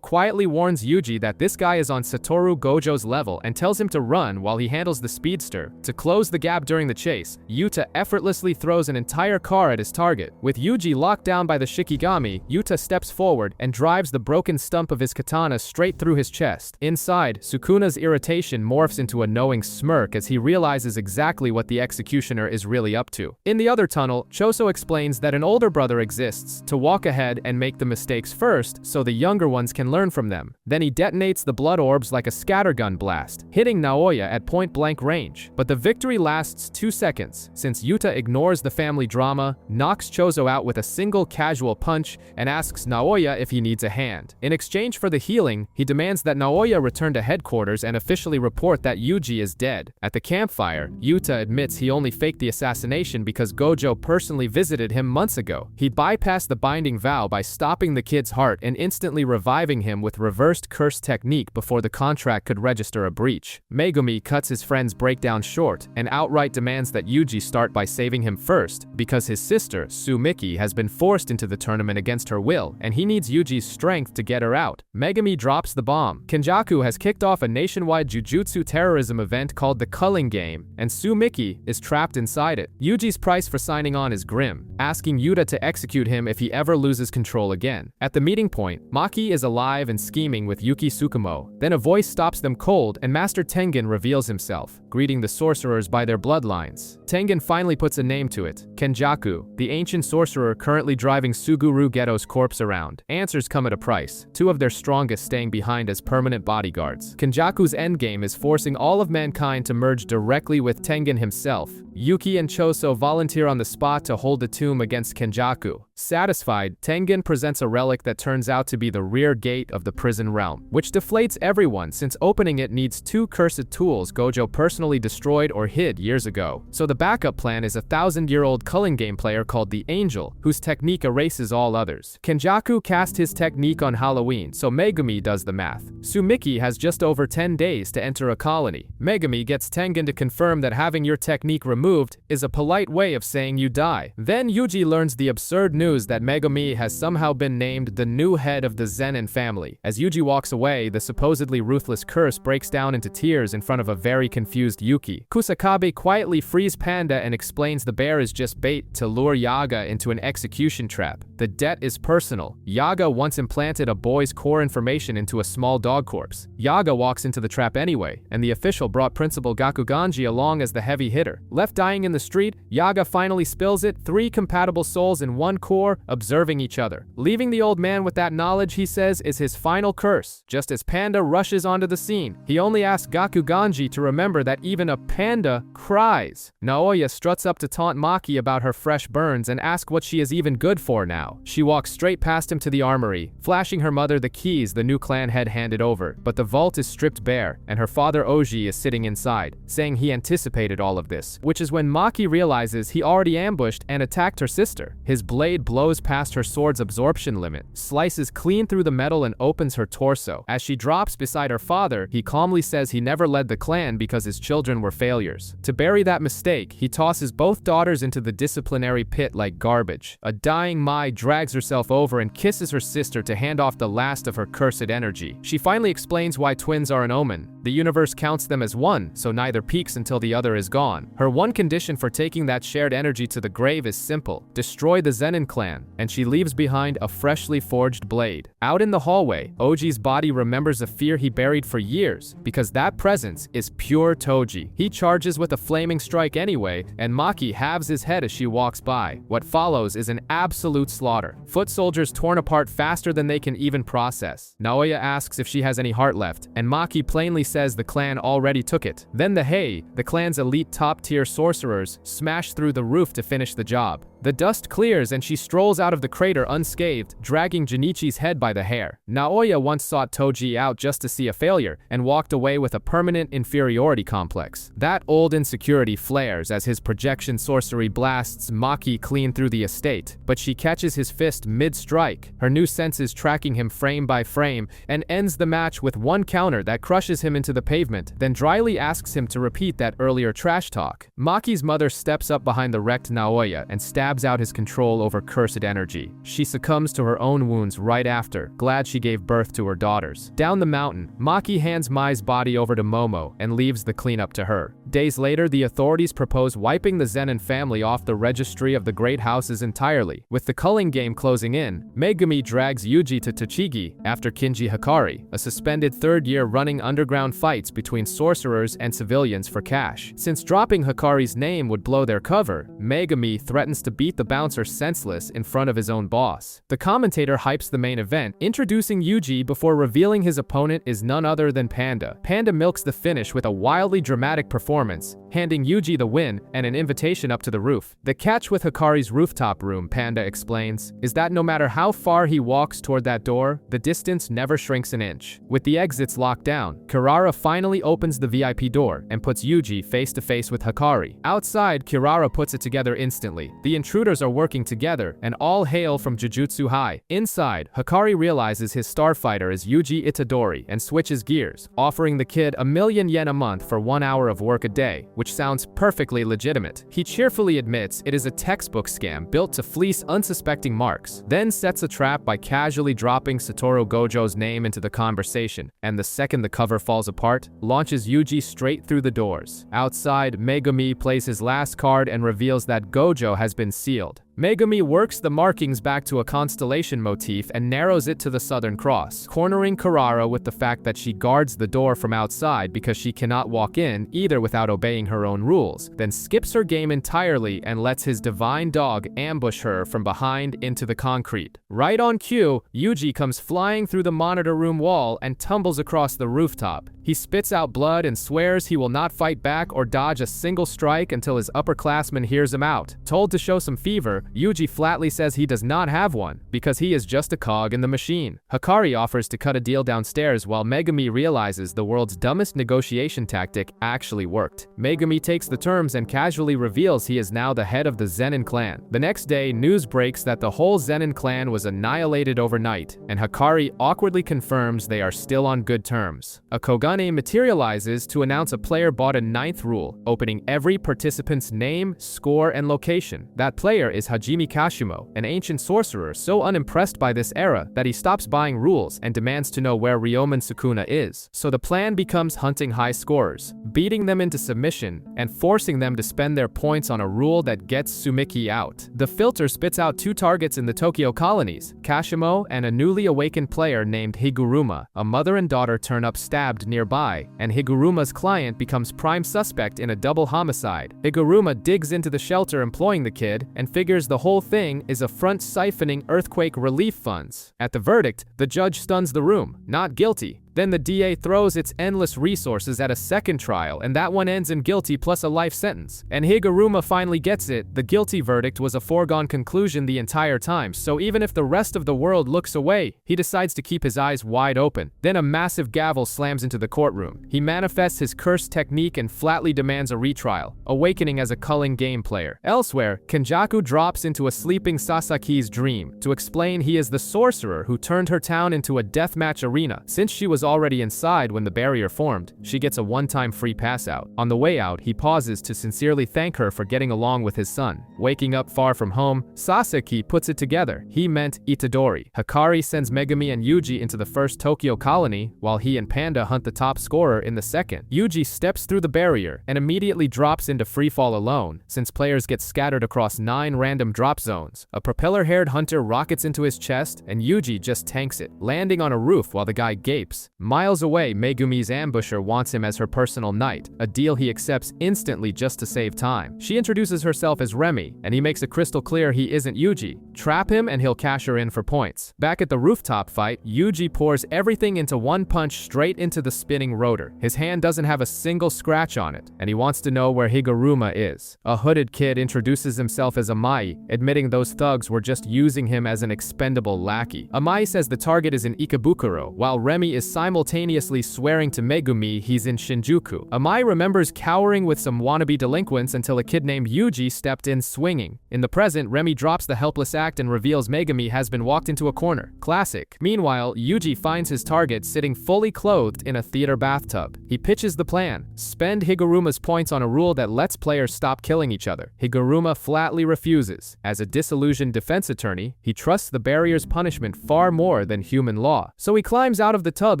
quietly warns Yuji that this guy is on Satoru Gojo's level and tells him to run while he handles the speedster. To close the gap during the chase, Yuta effortlessly throws an entire car at his target. With Yuji locked down by the Shikigami, Yuta steps forward and drives the broken stump of his katana straight through his chest. Inside, Sukuna's irritation morphs into a knowing smirk as he realizes exactly what the executioner is really up to. In the other tunnel, Choso explains that an older brother exists to walk ahead and make the mistakes first so the younger ones can learn from them. Then he detonates the blood orbs like a scattergun blast, hitting Naoya at point-blank range. But the victory lasts 2 seconds, since Yuta ignores the family drama, knocks Choso out with a single casual punch, and asks Naoya if he needs a hand. In exchange for the healing, he demands that Naoya return to headquarters and officially report that Yuji is dead. At the campfire, Yuta admits he only faked the assassination because Gojo personally visited him months ago. He bypassed the binding vow by stopping the kid's heart and instantly reviving him with reversed curse technique before the contract could register a breach. Megumi cuts his friend's breakdown short short and outright demands that Yuji start by saving him first because his sister, Sumiki, has been forced into the tournament against her will and he needs Yuji's strength to get her out. Megumi drops the bomb. Kenjaku has kicked off a nationwide jujutsu terrorism event called the Culling Game, and Sumiki is trapped inside it. Yuji's price for signing on is grim, asking Yuta to execute him if he ever loses control again. At the meeting point, Maki is alive and scheming with Yuki Tsukumo. Then a voice stops them cold and Master Tengen reveals himself, greeting the sorcerers by their bloodlines. Tengen finally puts a name to it, Kenjaku, the ancient sorcerer currently driving Suguru Geto's corpse around. Answers come at a price, two of their strongest staying behind as permanent bodyguards. Kenjaku's endgame is forcing all of mankind to merge directly with Tengen himself. Yuki and Choso volunteer on the spot to hold the tomb against Kenjaku. Satisfied, Tengen presents a relic that turns out to be the rear gate of the prison realm, which deflates everyone since opening it needs two cursed tools Gojo personally destroyed or hid years ago. So the backup plan is a 1,000-year-old Culling Game player called the Angel, whose technique erases all others. Kenjaku cast his technique on Halloween, so Megumi does the math. Sumiki has just over 10 days to enter a colony. Megumi gets Tengen to confirm that having your technique removed is a polite way of saying you die. Then Yuji learns the absurd news that Megumi has somehow been named the new head of the Zenin family. As Yuji walks away, the supposedly ruthless curse breaks down into tears in front of a very confused Yuki. Kusakabe quietly frees Panda and explains the bear is just bait to lure Yaga into an execution trap. The debt is personal. Yaga once implanted a boy's core information into a small dog corpse. Yaga walks into the trap anyway, and the official brought Principal Gakuganji along as the heavy hitter. Left dying in the street, Yaga finally spills it, 3 compatible souls in one core, observing each other. Leaving the old man with that knowledge, he says, is his final curse. Just as Panda rushes onto the scene, he only asks Gakuganji to remember that even a panda cries. Naoya struts up to taunt Maki about her fresh burns and ask what she is even good for now. She walks straight past him to the armory, flashing her mother the keys the new clan head handed over, but the vault is stripped bare, and her father Oji is sitting inside, saying he anticipated all of this, which is when Maki realizes he already ambushed and attacked her sister. His blade blows past her sword's absorption limit, slices clean through the metal and opens her torso. As she drops beside her father, he calmly says he never led the clan because his children were failures. To bury that mistake, he tosses both daughters into the disciplinary pit like garbage. A dying Mai drags herself over and kisses her sister to hand off the last of her cursed energy. She finally explains why twins are an omen. The universe counts them as one, so neither peaks until the other is gone. Her one condition for taking that shared energy to the grave is simple: destroy the Zenin clan, and she leaves behind a freshly forged blade. Out in the hallway, Oji's body remembers a fear he buried for years, because that presence is pure Toji. He charges with a flaming strike anyway, and Maki halves his head as she walks by. What follows is an absolute slaughter. Foot soldiers torn apart faster than they can even process. Naoya asks if she has any heart left, and Maki plainly says the clan already took it. Then the clan's elite top-tier sorcerers, smash through the roof to finish the job. The dust clears and she strolls out of the crater unscathed, dragging Junichi's head by the hair. Naoya once sought Toji out just to see a failure, and walked away with a permanent inferiority complex. That old insecurity flares as his projection sorcery blasts Maki clean through the estate, but she catches his fist mid-strike, her new senses tracking him frame by frame, and ends the match with one counter that crushes him into the pavement, then dryly asks him to repeat that earlier trash talk. Maki's mother steps up behind the wrecked Naoya and stabs out his control over cursed energy. She succumbs to her own wounds right after, glad she gave birth to her daughters. Down the mountain, Maki hands Mai's body over to Momo and leaves the cleanup to her. Days later, the authorities propose wiping the Zenin family off the registry of the great houses entirely. With the Culling Game closing in, Megumi drags Yuji to Tochigi after Kinji Hikari, a suspended third-year running underground fights between sorcerers and civilians for cash. Since dropping Hikari's name would blow their cover, Megumi threatens to beat the bouncer senseless in front of his own boss. The commentator hypes the main event, introducing Yuji before revealing his opponent is none other than Panda. Panda milks the finish with a wildly dramatic performance, handing Yuji the win and an invitation up to the roof. The catch with Hikari's rooftop room, Panda explains, is that no matter how far he walks toward that door, the distance never shrinks an inch. With the exits locked down, Kirara finally opens the VIP door and puts Yuji face to face with Hikari. Outside, Kirara puts it together instantly. The intruders are working together, and all hail from Jujutsu High. Inside, Hikari realizes his starfighter is Yuji Itadori and switches gears, offering the kid $1,000,000 a month for 1 hour of work a day, which sounds perfectly legitimate. He cheerfully admits it is a textbook scam built to fleece unsuspecting marks, then sets a trap by casually dropping Satoru Gojo's name into the conversation, and the second the cover falls apart, launches Yuji straight through the doors. Outside, Megumi plays his last card and reveals that Gojo has been sealed. Megumi works the markings back to a constellation motif and narrows it to the Southern Cross, cornering Karara with the fact that she guards the door from outside because she cannot walk in either without obeying her own rules, then skips her game entirely and lets his divine dog ambush her from behind into the concrete. Right on cue, Yuji comes flying through the monitor room wall and tumbles across the rooftop. He spits out blood and swears he will not fight back or dodge a single strike until his upperclassman hears him out. Told to show some fever, Yuji flatly says he does not have one, because he is just a cog in the machine. Hikari offers to cut a deal downstairs while Megumi realizes the world's dumbest negotiation tactic actually worked. Megumi takes the terms and casually reveals he is now the head of the Zenin clan. The next day, news breaks that the whole Zenin clan was annihilated overnight, and Hikari awkwardly confirms they are still on good terms. A Kogane materializes to announce a player bought a 9th rule, opening every participant's name, score, and location. That player is Hajime Kashimo, an ancient sorcerer so unimpressed by this era that he stops buying rules and demands to know where Ryomen Sukuna is. So the plan becomes hunting high scorers, beating them into submission, and forcing them to spend their points on a rule that gets Sumiki out. The filter spits out 2 targets in the Tokyo colonies, Kashimo and a newly awakened player named Higuruma. A mother and daughter turn up stabbed nearby, and Higuruma's client becomes prime suspect in a double homicide. Higuruma digs into the shelter employing the kid and figures the whole thing is a front siphoning earthquake relief funds. At the verdict, the judge stuns the room, not guilty. Then the DA throws its endless resources at a second trial, and that one ends in guilty plus a life sentence. And Higuruma finally gets it. The guilty verdict was a foregone conclusion the entire time, so even if the rest of the world looks away, he decides to keep his eyes wide open. Then a massive gavel slams into the courtroom. He manifests his cursed technique and flatly demands a retrial, awakening as a culling game player. Elsewhere, Kenjaku drops into a sleeping Sasaki's dream to explain he is the sorcerer who turned her town into a deathmatch arena. Since she was already inside when the barrier formed, she gets a one-time free pass out. On the way out, he pauses to sincerely thank her for getting along with his son. Waking up far from home, Sasaki puts it together. He meant Itadori. Hikari sends Megumi and Yuji into the first Tokyo colony, while he and Panda hunt the top scorer in the second. Yuji steps through the barrier and immediately drops into freefall alone, since players get scattered across 9 random drop zones. A propeller-haired hunter rockets into his chest, and Yuji just tanks it, landing on a roof while the guy gapes. Miles away, Megumi's ambusher wants him as her personal knight, a deal he accepts instantly just to save time. She introduces herself as Remy, and he makes it crystal clear he isn't Yuji. Trap him and he'll cash her in for points. Back at the rooftop fight, Yuji pours everything into one punch straight into the spinning rotor. His hand doesn't have a single scratch on it, and he wants to know where Higuruma is. A hooded kid introduces himself as Amai, admitting those thugs were just using him as an expendable lackey. Amai says the target is in Ikebukuro, while Remy is simultaneously swearing to Megumi he's in Shinjuku. Amai remembers cowering with some wannabe delinquents until a kid named Yuji stepped in swinging. In the present, Remy drops the helpless act and reveals Megumi has been walked into a corner. Classic. Meanwhile, Yuji finds his target sitting fully clothed in a theater bathtub. He pitches the plan: spend Higuruma's points on a rule that lets players stop killing each other. Higuruma flatly refuses. As a disillusioned defense attorney, he trusts the barrier's punishment far more than human law. So he climbs out of the tub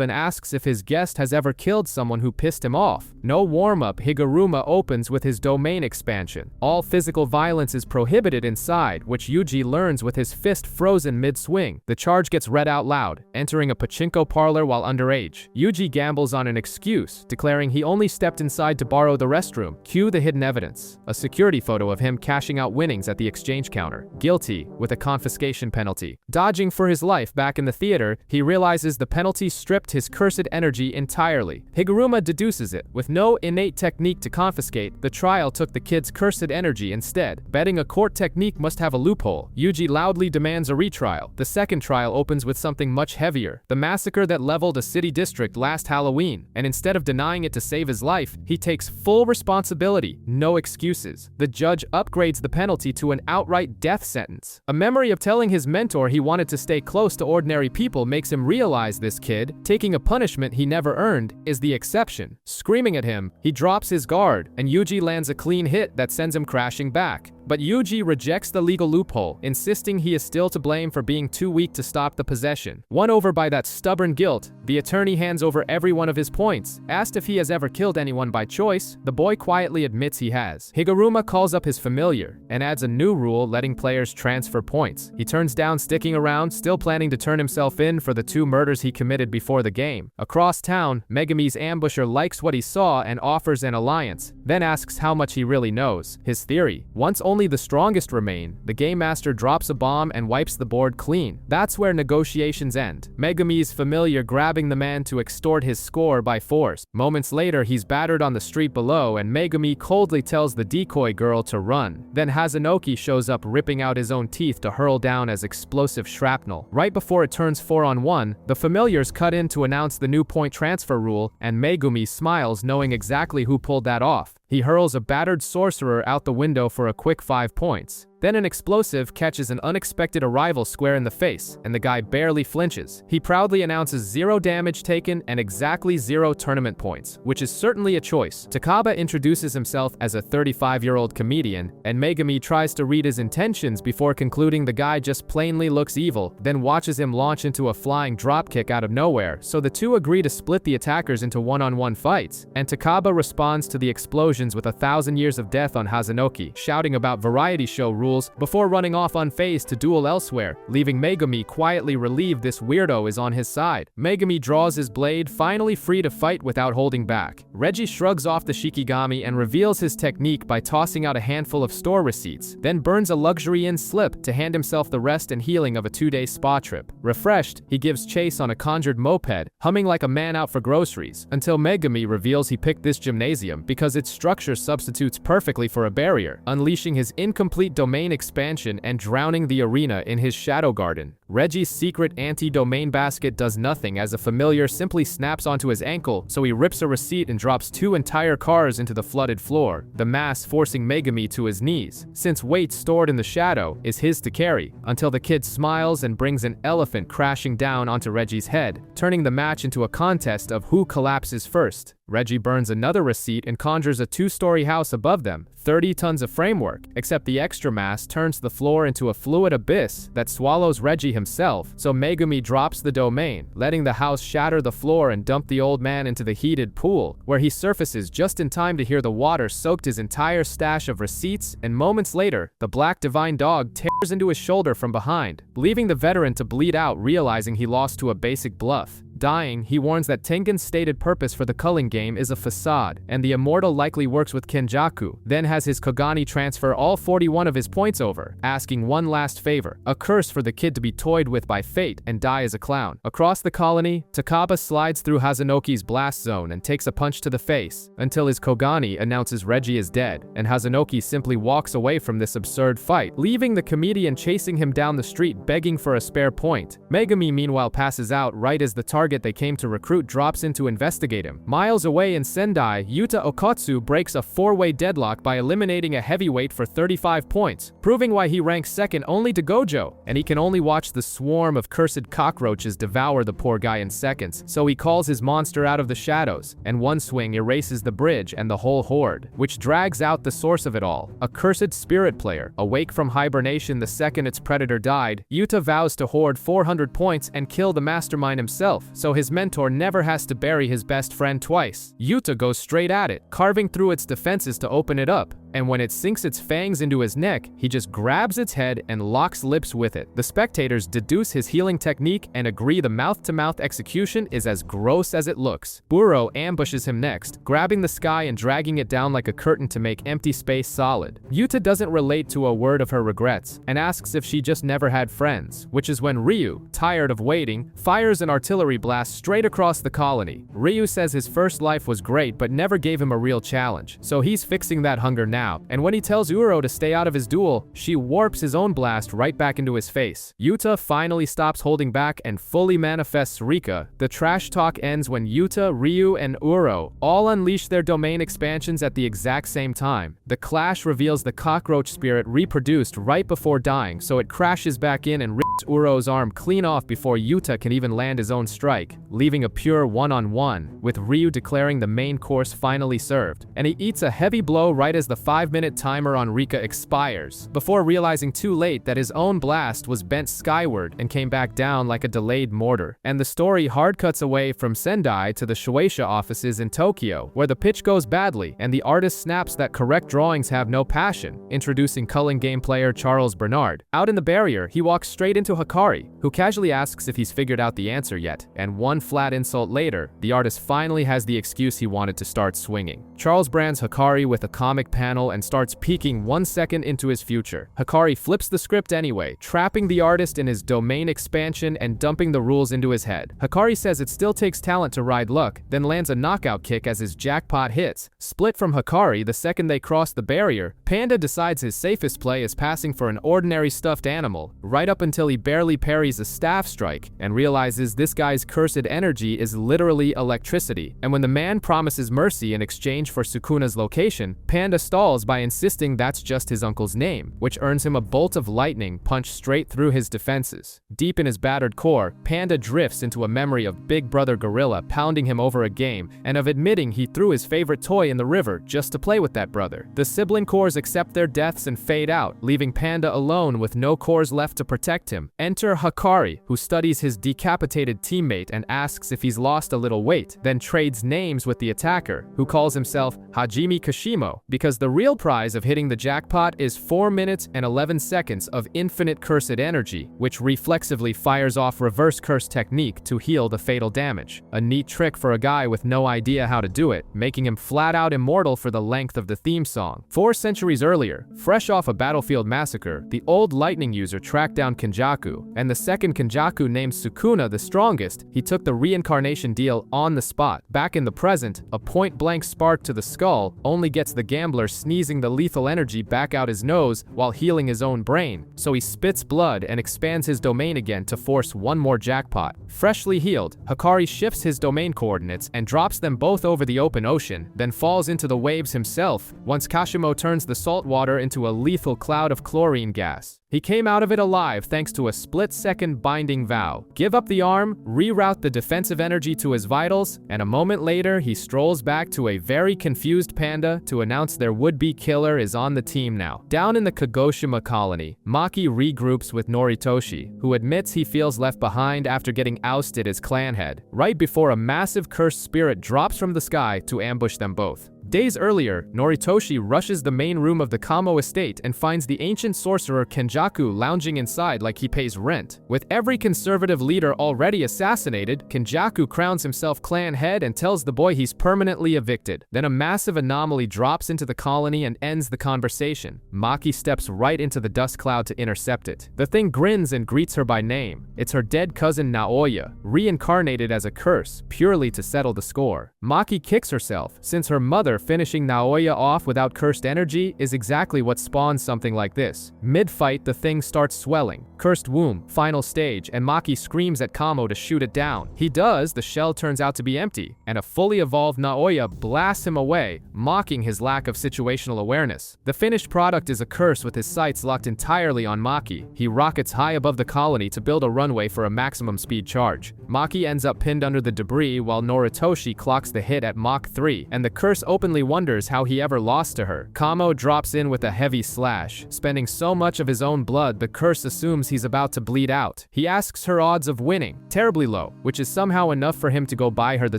and asks if his guest has ever killed someone who pissed him off. No warm-up, Higuruma opens with his domain expansion. All physical violence is prohibited inside, which Yuji learns with his fist frozen mid-swing. The charge gets read out loud, entering a pachinko parlor while underage. Yuji gambles on an excuse, declaring he only stepped inside to borrow the restroom. Cue the hidden evidence: a security photo of him cashing out winnings at the exchange counter. Guilty, with a confiscation penalty. Dodging for his life back in the theater, he realizes the penalty stripped his cursed energy entirely. Higuruma deduces it. With no innate technique to confiscate, the trial took the kid's cursed energy instead. Betting a court technique must have a loophole. Yuji loudly demands a retrial. The second trial opens with something much heavier, the massacre that leveled a city district last Halloween, and instead of denying it to save his life, he takes full responsibility, no excuses. The judge upgrades the penalty to an outright death sentence. A memory of telling his mentor he wanted to stay close to ordinary people makes him realize this kid, taking a punishment he never earned, is the exception. Screaming at him, he drops his guard, and Yuji lands a clean hit that sends him crashing back. But Yuji rejects the legal loophole, insisting he is still to blame for being too weak to stop the possession. Won over by that stubborn guilt, the attorney hands over every one of his points. Asked if he has ever killed anyone by choice, the boy quietly admits he has. Higuruma calls up his familiar, and adds a new rule letting players transfer points. He turns down sticking around, still planning to turn himself in for the 2 murders he committed before the game. Across town, Megami's ambusher likes what he saw and offers an alliance, then asks how much he really knows. His theory: once only the strongest remain, the game master drops a bomb and wipes the board clean. That's where negotiations end. Megami's familiar grabbing the man to extort his score by force. Moments later, he's battered on the street below, and Megami coldly tells the decoy girl to run. Then Hazanoki shows up, ripping out his own teeth to hurl down as explosive shrapnel. Right before it turns 4-on-1, the familiars cut in to announce the new point transfer rule, and Megumi smiles, knowing exactly who pulled that off. He hurls a battered sorcerer out the window for a quick 5 points. Then an explosive catches an unexpected arrival square in the face, and the guy barely flinches. He proudly announces 0 damage taken and exactly 0 tournament points, which is certainly a choice. Takaba introduces himself as a 35-year-old comedian, and Megami tries to read his intentions before concluding the guy just plainly looks evil, then watches him launch into a flying dropkick out of nowhere, so the two agree to split the attackers into one-on-one fights, and Takaba responds to the explosions with 1,000 years of death on Hazanoki, shouting about variety show rules before running off unfazed to duel elsewhere, leaving Megami quietly relieved this weirdo is on his side. Megami draws his blade, finally free to fight without holding back. Reggie shrugs off the Shikigami and reveals his technique by tossing out a handful of store receipts, then burns a luxury inn slip to hand himself the rest and healing of a 2-day spa trip. Refreshed, he gives chase on a conjured moped, humming like a man out for groceries, until Megami reveals he picked this gymnasium because its structure substitutes perfectly for a barrier, unleashing his incomplete domain expansion and drowning the arena in his shadow garden. Reggie's secret anti-domain basket does nothing as a familiar simply snaps onto his ankle, so he rips a receipt and drops 2 entire cars into the flooded floor, the mass forcing Megami to his knees, since weight stored in the shadow is his to carry, until the kid smiles and brings an elephant crashing down onto Reggie's head, turning the match into a contest of who collapses first. Reggie burns another receipt and conjures a 2-story house above them, 30 tons of framework, except the extra mass turns the floor into a fluid abyss that swallows Reggie himself, so Megumi drops the domain, letting the house shatter the floor and dump the old man into the heated pool, where he surfaces just in time to hear the water soaked his entire stash of receipts, and moments later, the black divine dog tears into his shoulder from behind, leaving the veteran to bleed out, realizing he lost to a basic bluff. Dying, he warns that Tengen's stated purpose for the culling game is a facade, and the immortal likely works with Kenjaku, then has his Kogani transfer all 41 of his points over, asking one last favor, a curse for the kid to be toyed with by fate and die as a clown. Across the colony, Takaba slides through Hazanoki's blast zone and takes a punch to the face, until his Kogani announces Reggie is dead, and Hazanoki simply walks away from this absurd fight, leaving the comedian chasing him down the street begging for a spare point. Megami meanwhile passes out right as the target they came to recruit drops in to investigate him. Miles away in Sendai, Yuta Okotsu breaks a 4-way deadlock by eliminating a heavyweight for 35 points, proving why he ranks second only to Gojo, and he can only watch the swarm of cursed cockroaches devour the poor guy in seconds, so he calls his monster out of the shadows, and one swing erases the bridge and the whole horde, which drags out the source of it all, a cursed spirit player. Awake from hibernation the second its predator died, Yuta vows to hoard 400 points and kill the mastermind himself, so his mentor never has to bury his best friend twice. Yuta goes straight at it, carving through its defenses to open it up, and when it sinks its fangs into his neck, he just grabs its head and locks lips with it. The spectators deduce his healing technique and agree the mouth-to-mouth execution is as gross as it looks. Uro ambushes him next, grabbing the sky and dragging it down like a curtain to make empty space solid. Yuta doesn't relate to a word of her regrets and asks if she just never had friends, which is when Ryu, tired of waiting, fires an artillery blast straight across the colony. Ryu says his first life was great but never gave him a real challenge, so he's fixing that hunger now, and when he tells Uro to stay out of his duel, she warps his own blast right back into his face. Yuta finally stops holding back and fully manifests Rika. The trash talk ends when Yuta, Ryu, and Uro all unleash their domain expansions at the exact same time. The clash reveals the cockroach spirit reproduced right before dying, so it crashes back in and rips Uro's arm clean off before Yuta can even land his own strike, leaving a pure one-on-one, with Ryu declaring the main course finally served. And he eats a heavy blow right as the 5-minute timer on Rika expires, before realizing too late that his own blast was bent skyward and came back down like a delayed mortar. And the story hard cuts away from Sendai to the Shueisha offices in Tokyo, where the pitch goes badly and the artist snaps that correct drawings have no passion, introducing culling game player Charles Bernard. Out in the barrier, he walks straight into Hikari, who casually asks if he's figured out the answer yet, and one flat insult later, the artist finally has the excuse he wanted to start swinging. Charles brands Hikari with a comic panel and starts peeking 1 second into his future. Hikari flips the script anyway, trapping the artist in his domain expansion and dumping the rules into his head. Hikari says it still takes talent to ride luck, then lands a knockout kick as his jackpot hits. Split from Hikari the second they cross the barrier, Panda decides his safest play is passing for an ordinary stuffed animal, right up until he barely parries a staff strike, and realizes this guy's cursed energy is literally electricity. And when the man promises mercy in exchange for Sukuna's location, Panda stalls by insisting that's just his uncle's name, which earns him a bolt of lightning punched straight through his defenses. Deep in his battered core, Panda drifts into a memory of Big Brother Gorilla pounding him over a game, and of admitting he threw his favorite toy in the river just to play with that brother. The sibling cores accept their deaths and fade out, leaving Panda alone with no cores left to protect him. Enter Hikari, who studies his decapitated teammate and asks if he's lost a little weight, then trades names with the attacker, who calls himself Hajime Kashimo, because the real prize of hitting the jackpot is 4 minutes and 11 seconds of infinite cursed energy, which reflexively fires off reverse curse technique to heal the fatal damage. A neat trick for a guy with no idea how to do it, making him flat out immortal for the length of the theme song. 4 centuries earlier, fresh off a battlefield massacre, the old lightning user tracked down Kenjaku, and the second Kenjaku named Sukuna the strongest, he took the reincarnation deal on the spot. Back in the present, a point-blank spark to the skull only gets the gambler sneezing the lethal energy back out his nose while healing his own brain, so he spits blood and expands his domain again to force one more jackpot. Freshly healed, Hikari shifts his domain coordinates and drops them both over the open ocean, then falls into the waves himself once Kashimo turns the salt water into a lethal cloud of chlorine gas. He came out of it alive thanks to a split-second binding vow. Give up the arm, reroute the defensive energy to his vitals, and a moment later he strolls back to a very confused Panda to announce their would-be killer is on the team now. Down in the Kagoshima colony, Maki regroups with Noritoshi, who admits he feels left behind after getting ousted as clan head, right before a massive cursed spirit drops from the sky to ambush them both. Days earlier, Noritoshi rushes the main room of the Kamo estate and finds the ancient sorcerer Kenjaku lounging inside like he pays rent. With every conservative leader already assassinated, Kenjaku crowns himself clan head and tells the boy he's permanently evicted. Then a massive anomaly drops into the colony and ends the conversation. Maki steps right into the dust cloud to intercept it. The thing grins and greets her by name. It's her dead cousin Naoya, reincarnated as a curse, purely to settle the score. Maki kicks herself, since her mother finishing Naoya off without cursed energy is exactly what spawns something like this. Mid-fight, the thing starts swelling. Cursed womb, final stage, and Maki screams at Kamo to shoot it down. He does, the shell turns out to be empty, and a fully evolved Naoya blasts him away, mocking his lack of situational awareness. The finished product is a curse with his sights locked entirely on Maki. He rockets high above the colony to build a runway for a maximum speed charge. Maki ends up pinned under the debris while Noritoshi clocks the hit at Mach 3, and the curse openly wonders how he ever lost to her. Kamo drops in with a heavy slash. Spending so much of his own blood, the curse assumes he's about to bleed out. He asks her odds of winning, terribly low, which is somehow enough for him to go buy her the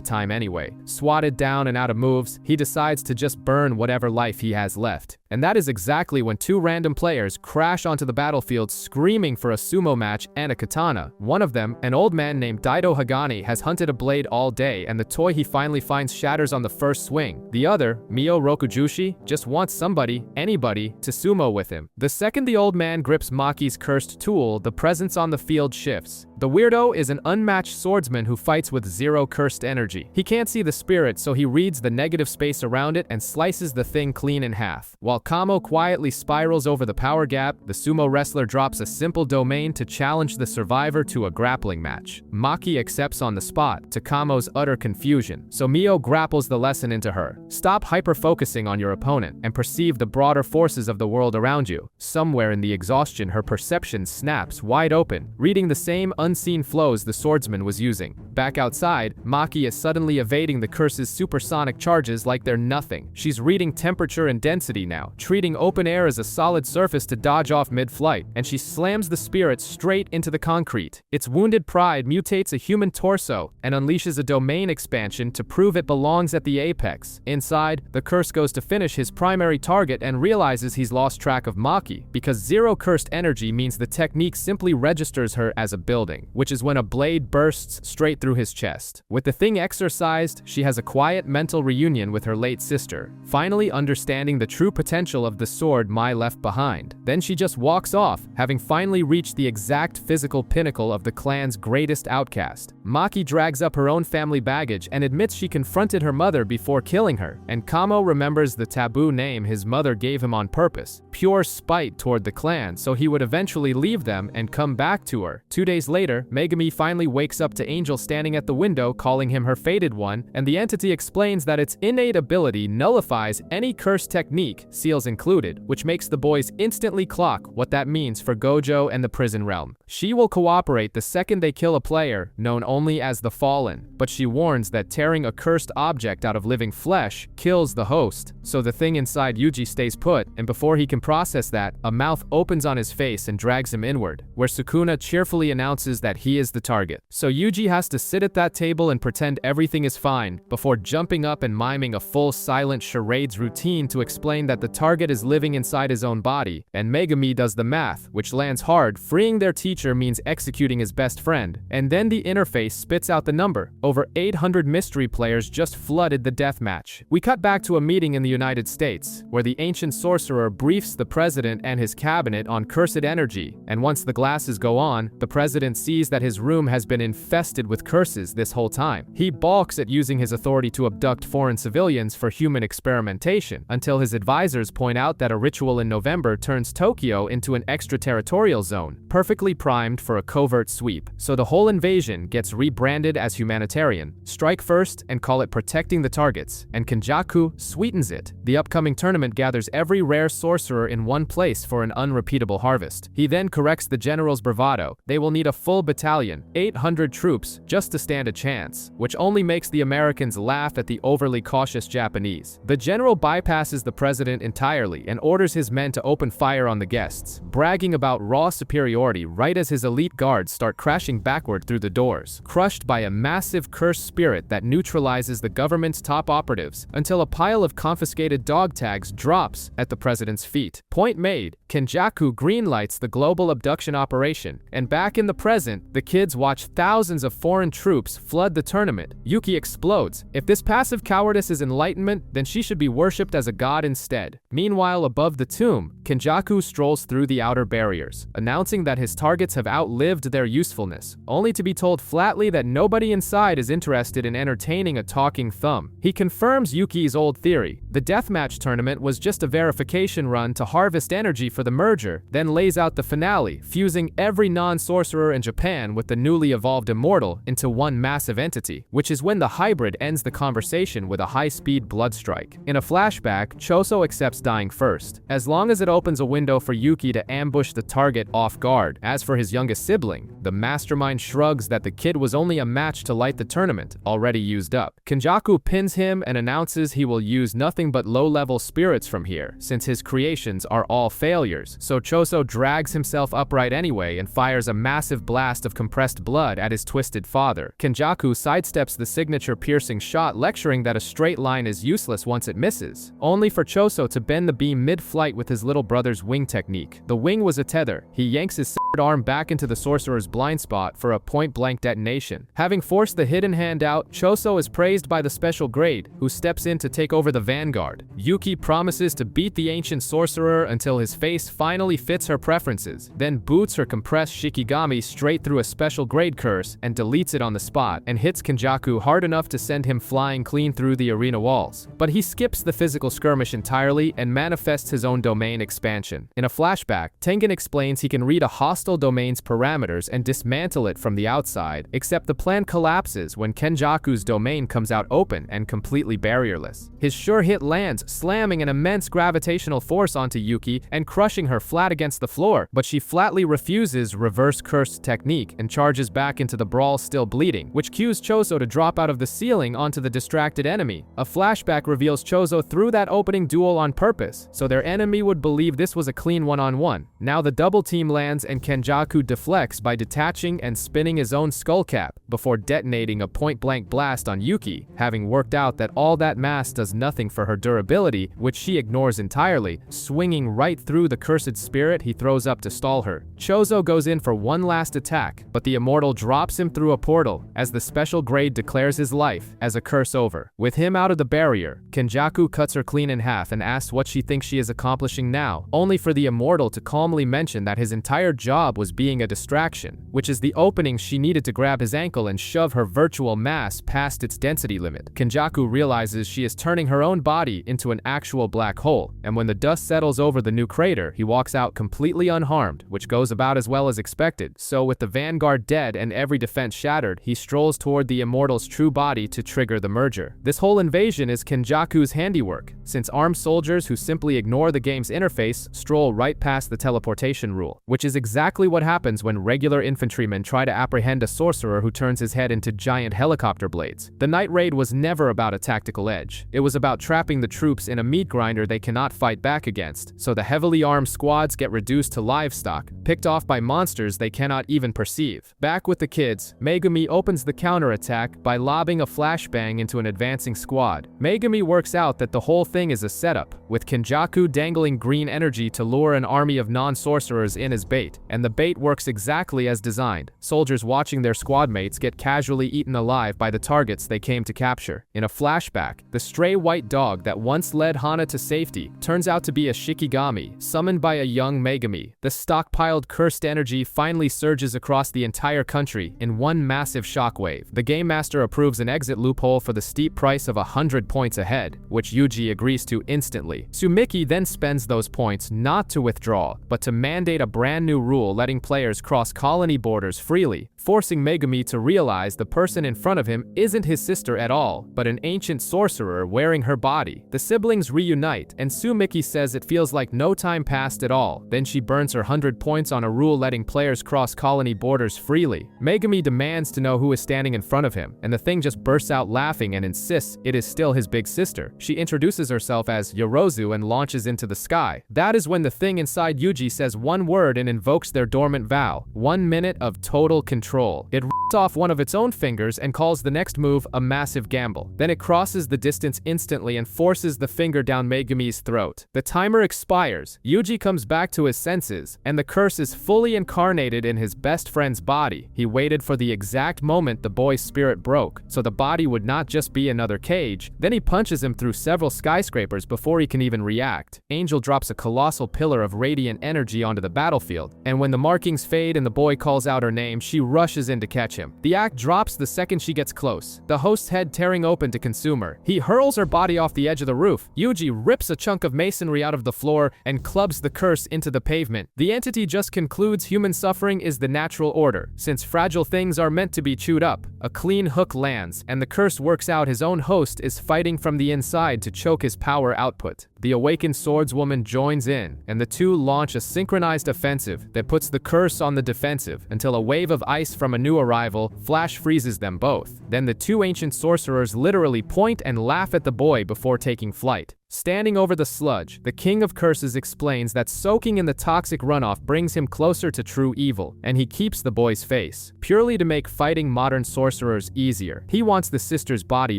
time anyway. Swatted down and out of moves, he decides to just burn whatever life he has left. And that is exactly when two random players crash onto the battlefield screaming for a sumo match and a katana. One of them, an old man named Daido Hagani, has hunted a blade all day, and the toy he finally finds shatters on the first swing. The other, Mio Rokujushi, just wants somebody, anybody, to sumo with him. The second the old man grips Maki's cursed tool, the presence on the field shifts. The weirdo is an unmatched swordsman who fights with zero cursed energy. He can't see the spirit, so he reads the negative space around it and slices the thing clean in half. While Kamo quietly spirals over the power gap, the sumo wrestler drops a simple domain to challenge the survivor to a grappling match. Maki accepts on the spot, to Kamo's utter confusion, so Mio grapples the lesson into her. Stop hyper-focusing on your opponent and perceive the broader forces of the world around you. Somewhere in the exhaustion, her perception snaps wide open, reading the same unseen flows the swordsman was using. Back outside, Maki is suddenly evading the curse's supersonic charges like they're nothing. She's reading temperature and density now, treating open air as a solid surface to dodge off mid-flight, and she slams the spirit straight into the concrete. Its wounded pride mutates a human torso and unleashes a domain expansion to prove it belongs at the apex. Inside, the curse goes to finish his primary target and realizes he's lost track of Maki, because zero cursed energy means the technique simply registers her as a building, which is when a blade bursts straight through his chest. With the thing exorcised, she has a quiet mental reunion with her late sister, finally understanding the true potential of the sword Mai left behind. Then she just walks off, having finally reached the exact physical pinnacle of the clan's greatest outcast. Maki drags up her own family baggage and admits she confronted her mother before killing her, and Kamo remembers the taboo name his mother gave him on purpose, pure spite toward the clan, so he would eventually leave them and come back to her. 2 days later, Megumi finally wakes up to Angel standing at the window calling him her fated one, and the entity explains that its innate ability nullifies any curse technique, seals included, which makes the boys instantly clock what that means for Gojo and the prison realm. She will cooperate the second they kill a player, known only as the Fallen, but she warns that tearing a cursed object out of living flesh kills the host, so the thing inside Yuji stays put, and before he can process that, a mouth opens on his face and drags him inward, where Sukuna cheerfully announces that he is the target. So Yuji has to sit at that table and pretend everything is fine, before jumping up and miming a full silent charades routine to explain that the target is living inside his own body, and Megumi does the math, which lands hard. Freeing their teacher means executing his best friend, and then the interface spits out the number. Over 800 mystery players just flooded the deathmatch. We cut back to a meeting in the United States, where the ancient sorcerer briefs the president and his cabinet on cursed energy, and once the glasses go on, the president sees that his room has been infested with curses this whole time. He balks at using his authority to abduct foreign civilians for human experimentation, until his advisors point out that a ritual in November turns Tokyo into an extraterritorial zone, perfectly primed for a covert sweep. So the whole invasion gets rebranded as humanitarian. Strike first and call it protecting the targets, and Kenjaku sweetens it. The upcoming tournament gathers every rare sorcerer in one place for an unrepeatable harvest. He then corrects the general's bravado. They will need a full battalion, 800 troops, just to stand a chance, which only makes the Americans laugh at the overly cautious Japanese. The general bypasses the president entirely and orders his men to open fire on the guests, bragging about raw superiority right as his elite guards start crashing backward through the doors, crushed by a massive cursed spirit that neutralizes the government's top operatives, until a pile of confiscated dog tags drops at the president's feet. Point made, Kenjaku greenlights the global abduction operation, and back in the present, the kids watch thousands of foreign troops flood the tournament. Yuki explodes. If this passive cowardice is enlightenment, then she should be worshipped as a god instead. Meanwhile, above the tomb, Kenjaku strolls through the outer barriers, announcing that his targets have outlived their usefulness, only to be told flatly that nobody inside is interested in entertaining a talking thumb. He confirms Yuki's old theory. The deathmatch tournament was just a verification run to harvest energy for the merger, then lays out the finale, fusing every non-sorcerer in Japan with the newly evolved immortal into one massive entity, which is when the hybrid ends the conversation with a high-speed blood strike. In a flashback, Choso accepts dying first, as long as it opens a window for Yuki to ambush the target off guard. As for his youngest sibling, the mastermind shrugs that the kid was only a match to light the tournament, already used up. Kenjaku pins him and announces he will use nothing but low-level spirits from here, since his creations are all failures. barriers, so Choso drags himself upright anyway and fires a massive blast of compressed blood at his twisted father. Kenjaku sidesteps the signature piercing shot, lecturing that a straight line is useless once it misses, only for Choso to bend the beam mid-flight with his little brother's wing technique. The wing was a tether. He yanks his arm back into the sorcerer's blind spot for a point-blank detonation. Having forced the hidden hand out, Choso is praised by the special grade, who steps in to take over the vanguard. Yuki promises to beat the ancient sorcerer until his face finally fits her preferences, then boots her compressed Shikigami straight through a special grade curse and deletes it on the spot, and hits Kenjaku hard enough to send him flying clean through the arena walls. But he skips the physical skirmish entirely and manifests his own domain expansion. In a flashback, Tengen explains he can read a hostile domain's parameters and dismantle it from the outside, except the plan collapses when Kenjaku's domain comes out open and completely barrierless. His sure hit lands, slamming an immense gravitational force onto Yuki and crushing her flat against the floor, but she flatly refuses reverse cursed technique and charges back into the brawl still bleeding, which cues Choso to drop out of the ceiling onto the distracted enemy. A flashback reveals Choso threw that opening duel on purpose, so their enemy would believe this was a clean one-on-one. Now the double team lands and Kenjaku deflects by detaching and spinning his own skull cap before detonating a point-blank blast on Yuki, having worked out that all that mass does nothing for her durability, which she ignores entirely, swinging right through the cursed spirit he throws up to stall her. Choso goes in for one last attack, but the immortal drops him through a portal as the special grade declares his life as a curse over. With him out of the barrier, Kenjaku cuts her clean in half and asks what she thinks she is accomplishing now, only for the immortal to calmly mention that his entire job was being a distraction, which is the opening she needed to grab his ankle and shove her virtual mass past its density limit. Kenjaku realizes she is turning her own body into an actual black hole, and when the dust settles over the new crater, he walks out completely unharmed, which goes about as well as expected. So with the vanguard dead and every defense shattered, he strolls toward the immortal's true body to trigger the merger. This whole invasion is Kenjaku's handiwork, since armed soldiers who simply ignore the game's interface stroll right past the teleportation rule, which is exactly what happens when regular infantrymen try to apprehend a sorcerer who turns his head into giant helicopter blades. The night raid was never about a tactical edge. It was about trapping the troops in a meat grinder they cannot fight back against, so the heavily armed squads get reduced to livestock, picked off by monsters they cannot even perceive. Back with the kids, Megumi opens the counterattack by lobbing a flashbang into an advancing squad. Megumi works out that the whole thing is a setup, with Kenjaku dangling green energy to lure an army of non-sorcerers in as bait, and the bait works exactly as designed. Soldiers watching their squad mates get casually eaten alive by the targets they came to capture. In a flashback, the stray white dog that once led Hana to safety turns out to be a Shikigami, summoned by a young Megumi. The stockpiled cursed energy finally surges across the entire country in one massive shockwave. The game master approves an exit loophole for the steep price of 100 points ahead, which Yuji agrees to instantly. Sumiki then spends those points not to withdraw, but to mandate a brand new rule letting players cross colony borders freely, forcing Megumi to realize the person in front of him isn't his sister at all, but an ancient sorcerer wearing her body. The siblings reunite, and Sumiki says it feels like no time passed at all. Then she burns her 100 points on a rule letting players cross colony borders freely. Megumi demands to know who is standing in front of him, and the thing just bursts out laughing and insists it is still his big sister. She introduces herself as Yorozu and launches into the sky. That is when the thing inside Yuji says one word and invokes their dormant vow. 1 minute of total control. It rips off one of its own fingers and calls the next move a massive gamble. Then it crosses the distance instantly and forces the finger down Megumi's throat. The timer expires, Yuji comes back to his senses, and the curse is fully incarnated in his best friend's body. He waited for the exact moment the boy's spirit broke, so the body would not just be another cage. Then he punches him through several skyscrapers before he can even react. Angel drops a colossal pillar of radiant energy onto the battlefield, and when the markings fade and the boy calls out her name, she rushes in to catch him. The act drops the second she gets close, the host's head tearing open to consume her. He hurls her body off the edge of the roof. Yuji rips a chunk of masonry out of the floor and clubs the curse into the pavement. The entity just concludes human suffering is the natural order, since fragile things are meant to be chewed up. A clean hook lands, and the curse works out his own host is fighting from the inside to choke his power output. The awakened swordswoman joins in, and the two launch a synchronized offensive that puts the curse on the defensive until a wave of ice from a new arrival flash freezes them both. Then the two ancient sorcerers literally point and laugh at the boy before taking flight. Standing over the sludge, the King of Curses explains that soaking in the toxic runoff brings him closer to true evil, and he keeps the boy's face, purely to make fighting modern sorcerers easier. He wants the sister's body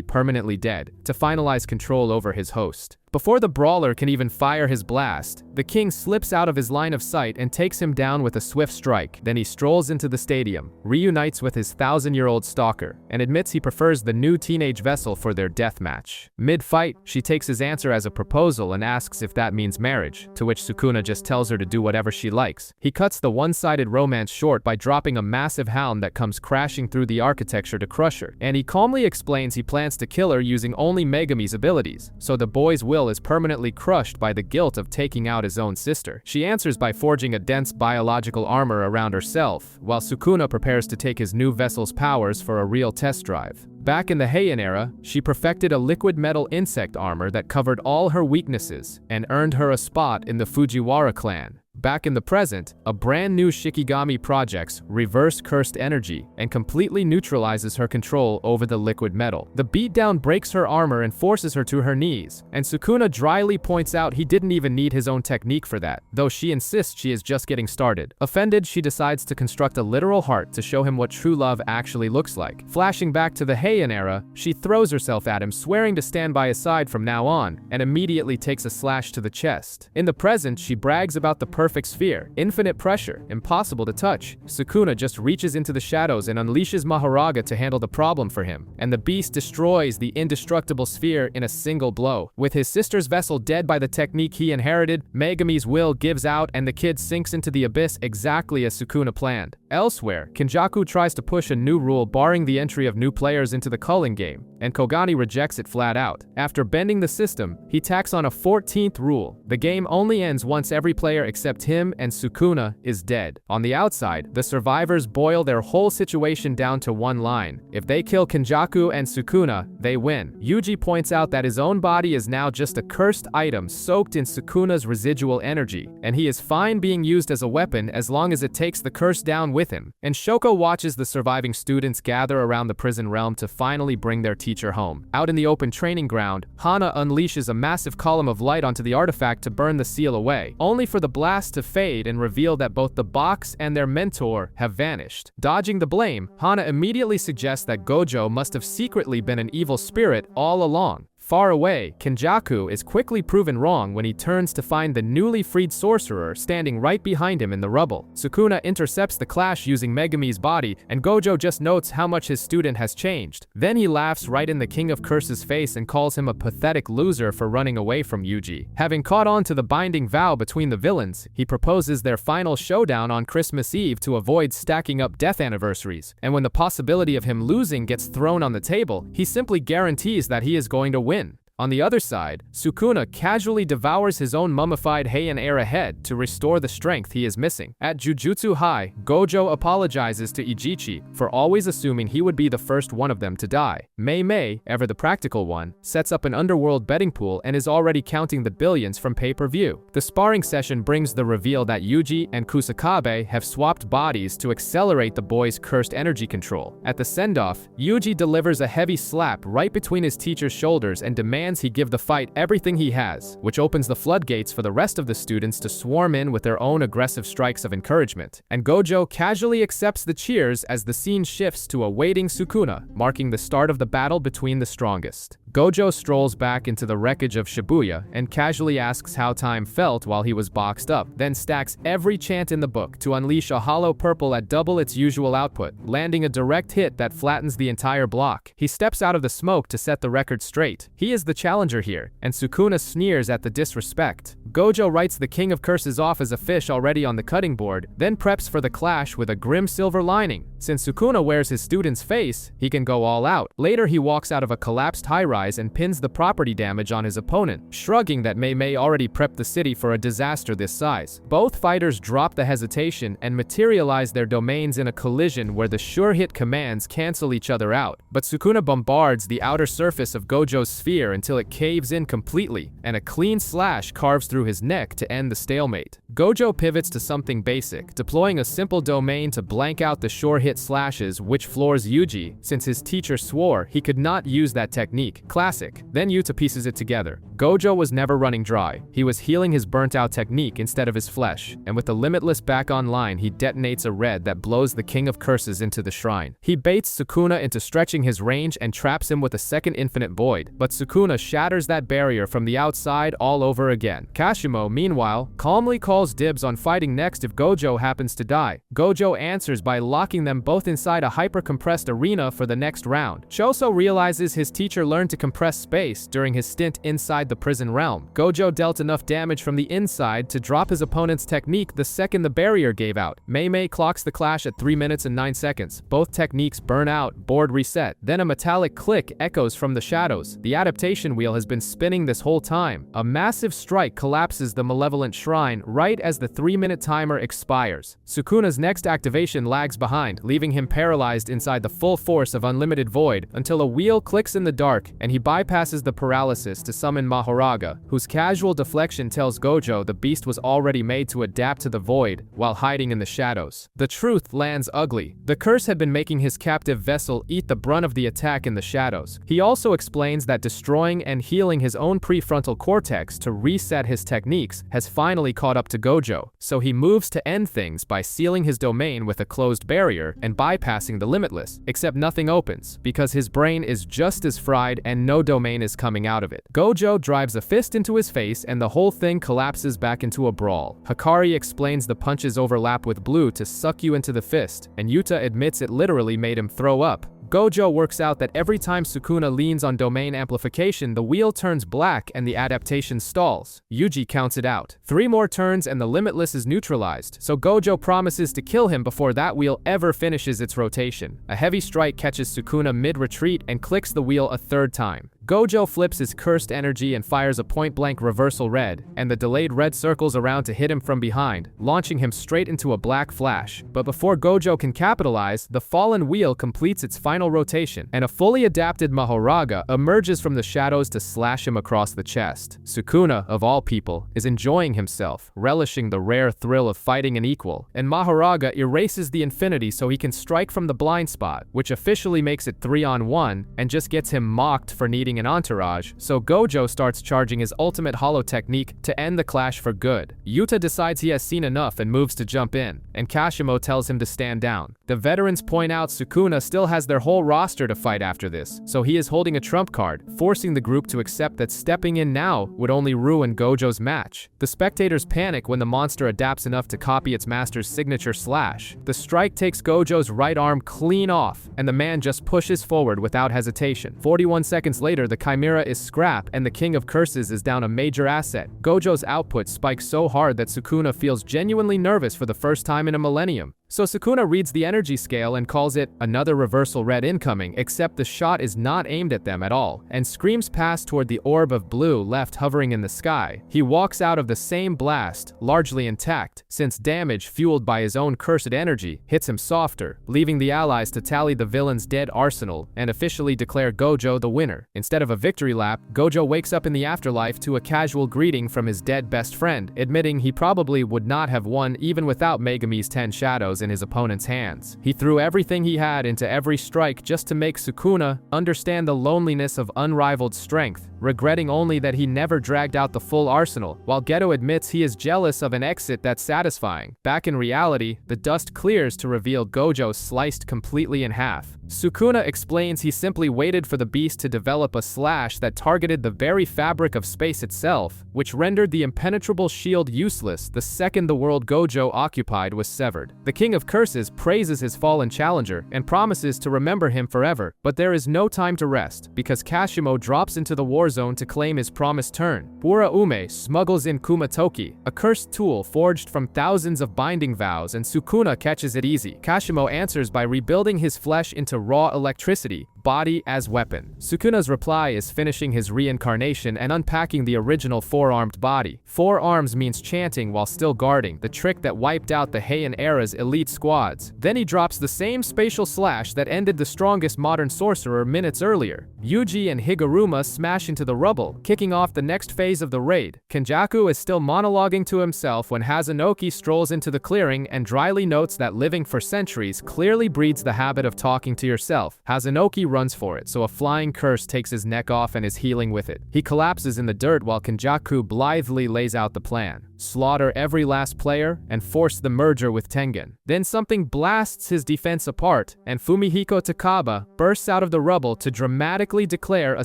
permanently dead, to finalize control over his host. Before the brawler can even fire his blast, the king slips out of his line of sight and takes him down with a swift strike. Then he strolls into the stadium, reunites with his 1,000-year-old stalker, and admits he prefers the new teenage vessel for their death match. Mid-fight, she takes his answer as a proposal and asks if that means marriage, to which Sukuna just tells her to do whatever she likes. He cuts the one-sided romance short by dropping a massive hound that comes crashing through the architecture to crush her, and he calmly explains he plans to kill her using only Megami's abilities, so the boy's will is permanently crushed by the guilt of taking out his own sister. She answers by forging a dense biological armor around herself, while Sukuna prepares to take his new vessel's powers for a real test drive. Back in the Heian era, she perfected a liquid metal insect armor that covered all her weaknesses and earned her a spot in the Fujiwara clan. Back in the present, a brand new Shikigami projects reverse cursed energy and completely neutralizes her control over the liquid metal. The beatdown breaks her armor and forces her to her knees, and Sukuna dryly points out he didn't even need his own technique for that, though she insists she is just getting started. Offended, she decides to construct a literal heart to show him what true love actually looks like. Flashing back to the Heian era, she throws herself at him, swearing to stand by his side from now on, and immediately takes a slash to the chest. In the present, she brags about the perfect sphere, infinite pressure, impossible to touch. Sukuna just reaches into the shadows and unleashes Maharaga to handle the problem for him, and the beast destroys the indestructible sphere in a single blow. With his sister's vessel dead by the technique he inherited, Megami's will gives out and the kid sinks into the abyss exactly as Sukuna planned. Elsewhere, Kenjaku tries to push a new rule barring the entry of new players into the culling game, and Kogani rejects it flat out. After bending the system, he tacks on a 14th rule. The game only ends once every player except him and Sukuna is dead. On the outside, the survivors boil their whole situation down to one line. If they kill Kenjaku and Sukuna, they win. Yuji points out that his own body is now just a cursed item soaked in Sukuna's residual energy, and he is fine being used as a weapon as long as it takes the curse down with him. And Shoko watches the surviving students gather around the prison realm to finally bring their teacher home. Out in the open training ground, Hana unleashes a massive column of light onto the artifact to burn the seal away, only for the blast to fade and reveal that both the box and their mentor have vanished. Dodging the blame, Hana immediately suggests that Gojo must have secretly been an evil spirit all along. Far away, Kenjaku is quickly proven wrong when he turns to find the newly freed sorcerer standing right behind him in the rubble. Sukuna intercepts the clash using Megami's body, and Gojo just notes how much his student has changed. Then he laughs right in the King of Curses' face and calls him a pathetic loser for running away from Yuji. Having caught on to the binding vow between the villains, he proposes their final showdown on Christmas Eve to avoid stacking up death anniversaries, and when the possibility of him losing gets thrown on the table, he simply guarantees that he is going to win. On the other side, Sukuna casually devours his own mummified Heian-era head to restore the strength he is missing. At Jujutsu High, Gojo apologizes to Ijichi for always assuming he would be the first one of them to die. Mei, ever the practical one, sets up an underworld betting pool and is already counting the billions from pay-per-view. The sparring session brings the reveal that Yuji and Kusakabe have swapped bodies to accelerate the boy's cursed energy control. At the send-off, Yuji delivers a heavy slap right between his teacher's shoulders and demands he give the fight everything he has, which opens the floodgates for the rest of the students to swarm in with their own aggressive strikes of encouragement. And Gojo casually accepts the cheers as the scene shifts to a waiting Sukuna, marking the start of the battle between the strongest. Gojo strolls back into the wreckage of Shibuya and casually asks how time felt while he was boxed up, then stacks every chant in the book to unleash a hollow purple at double its usual output, landing a direct hit that flattens the entire block. He steps out of the smoke to set the record straight. He is the challenger here, and Sukuna sneers at the disrespect. Gojo writes the King of Curses off as a fish already on the cutting board, then preps for the clash with a grim silver lining. Since Sukuna wears his student's face, he can go all out. Later he walks out of a collapsed high-rise eyes and pins the property damage on his opponent, shrugging that Mei already prepped the city for a disaster this size. Both fighters drop the hesitation and materialize their domains in a collision where the sure-hit commands cancel each other out. But Sukuna bombards the outer surface of Gojo's sphere until it caves in completely, and a clean slash carves through his neck to end the stalemate. Gojo pivots to something basic, deploying a simple domain to blank out the sure-hit slashes, which floors Yuji, since his teacher swore he could not use that technique. Classic. Then Yuta pieces it together. Gojo was never running dry. He was healing his burnt-out technique instead of his flesh, and with the Limitless back online, he detonates a red that blows the King of Curses into the shrine. He baits Sukuna into stretching his range and traps him with a second infinite void, but Sukuna shatters that barrier from the outside all over again. Kashimo, meanwhile, calmly calls dibs on fighting next if Gojo happens to die. Gojo answers by locking them both inside a hyper-compressed arena for the next round. Choso realizes his teacher learned to compress space during his stint inside the prison realm. Gojo dealt enough damage from the inside to drop his opponent's technique the second the barrier gave out. Mei clocks the clash at 3 minutes and 9 seconds. Both techniques burn out, board reset. Then a metallic click echoes from the shadows. The adaptation wheel has been spinning this whole time. A massive strike collapses the malevolent shrine right as the 3-minute timer expires. Sukuna's next activation lags behind, leaving him paralyzed inside the full force of unlimited void until a wheel clicks in the dark and he bypasses the paralysis to summon Mahoraga, whose casual deflection tells Gojo the beast was already made to adapt to the void while hiding in the shadows. The truth lands ugly. The curse had been making his captive vessel eat the brunt of the attack in the shadows. He also explains that destroying and healing his own prefrontal cortex to reset his techniques has finally caught up to Gojo, so he moves to end things by sealing his domain with a closed barrier and bypassing the Limitless, except nothing opens, because his brain is just as fried and no domain is coming out of it. Gojo drives a fist into his face and the whole thing collapses back into a brawl. Hikari explains the punches overlap with blue to suck you into the fist, and Yuta admits it literally made him throw up. Gojo works out that every time Sukuna leans on domain amplification, the wheel turns black and the adaptation stalls. Yuji counts it out. 3 more turns and the Limitless is neutralized, so Gojo promises to kill him before that wheel ever finishes its rotation. A heavy strike catches Sukuna mid-retreat and clicks the wheel a 3rd time. Gojo flips his cursed energy and fires a point-blank reversal red, and the delayed red circles around to hit him from behind, launching him straight into a black flash. But before Gojo can capitalize, the fallen wheel completes its final rotation, and a fully adapted Mahoraga emerges from the shadows to slash him across the chest. Sukuna, of all people, is enjoying himself, relishing the rare thrill of fighting an equal, and Mahoraga erases the infinity so he can strike from the blind spot, which officially makes it 3-on-1, and just gets him mocked for needing an entourage, so Gojo starts charging his ultimate hollow technique to end the clash for good. Yuta decides he has seen enough and moves to jump in, and Kashimo tells him to stand down. The veterans point out Sukuna still has their whole roster to fight after this, so he is holding a trump card, forcing the group to accept that stepping in now would only ruin Gojo's match. The spectators panic when the monster adapts enough to copy its master's signature slash. The strike takes Gojo's right arm clean off, and the man just pushes forward without hesitation. 41 seconds later, the Chimera is scrap and the King of Curses is down a major asset. Gojo's output spikes so hard that Sukuna feels genuinely nervous for the first time in a millennium. So Sukuna reads the energy scale and calls it another reversal red incoming, except the shot is not aimed at them at all, and screams past toward the orb of blue left hovering in the sky. He walks out of the same blast, largely intact, since damage fueled by his own cursed energy hits him softer, leaving the allies to tally the villain's dead arsenal and officially declare Gojo the winner. Instead of a victory lap, Gojo wakes up in the afterlife to a casual greeting from his dead best friend, admitting he probably would not have won even without Megumi's 10 shadows in his opponent's hands. He threw everything he had into every strike just to make Sukuna understand the loneliness of unrivaled strength, regretting only that he never dragged out the full arsenal, while Geto admits he is jealous of an exit that's satisfying. Back in reality, the dust clears to reveal Gojo sliced completely in half. Sukuna explains he simply waited for the beast to develop a slash that targeted the very fabric of space itself, which rendered the impenetrable shield useless the second the world Gojo occupied was severed. The King of Curses praises his fallen challenger and promises to remember him forever, but there is no time to rest, because Kashimo drops into the war zone to claim his promised turn. Bura Ume smuggles in Kumatoki, a cursed tool forged from thousands of binding vows, and Sukuna catches it easy. Kashimo answers by rebuilding his flesh into raw electricity, body as weapon. Sukuna's reply is finishing his reincarnation and unpacking the original four-armed body. Four arms means chanting while still guarding, the trick that wiped out the Heian era's elite squads. Then he drops the same spatial slash that ended the strongest modern sorcerer minutes earlier. Yuji and Higuruma smash into the rubble, kicking off the next phase of the raid. Kenjaku is still monologuing to himself when Hazanoki strolls into the clearing and dryly notes that living for centuries clearly breeds the habit of talking to yourself. Hazanoki runs for it, so a flying curse takes his neck off and is healing with it. He collapses in the dirt while Kenjaku blithely lays out the plan. Slaughter every last player and force the merger with Tengen. Then something blasts his defense apart, and Fumihiko Takaba bursts out of the rubble to dramatically declare a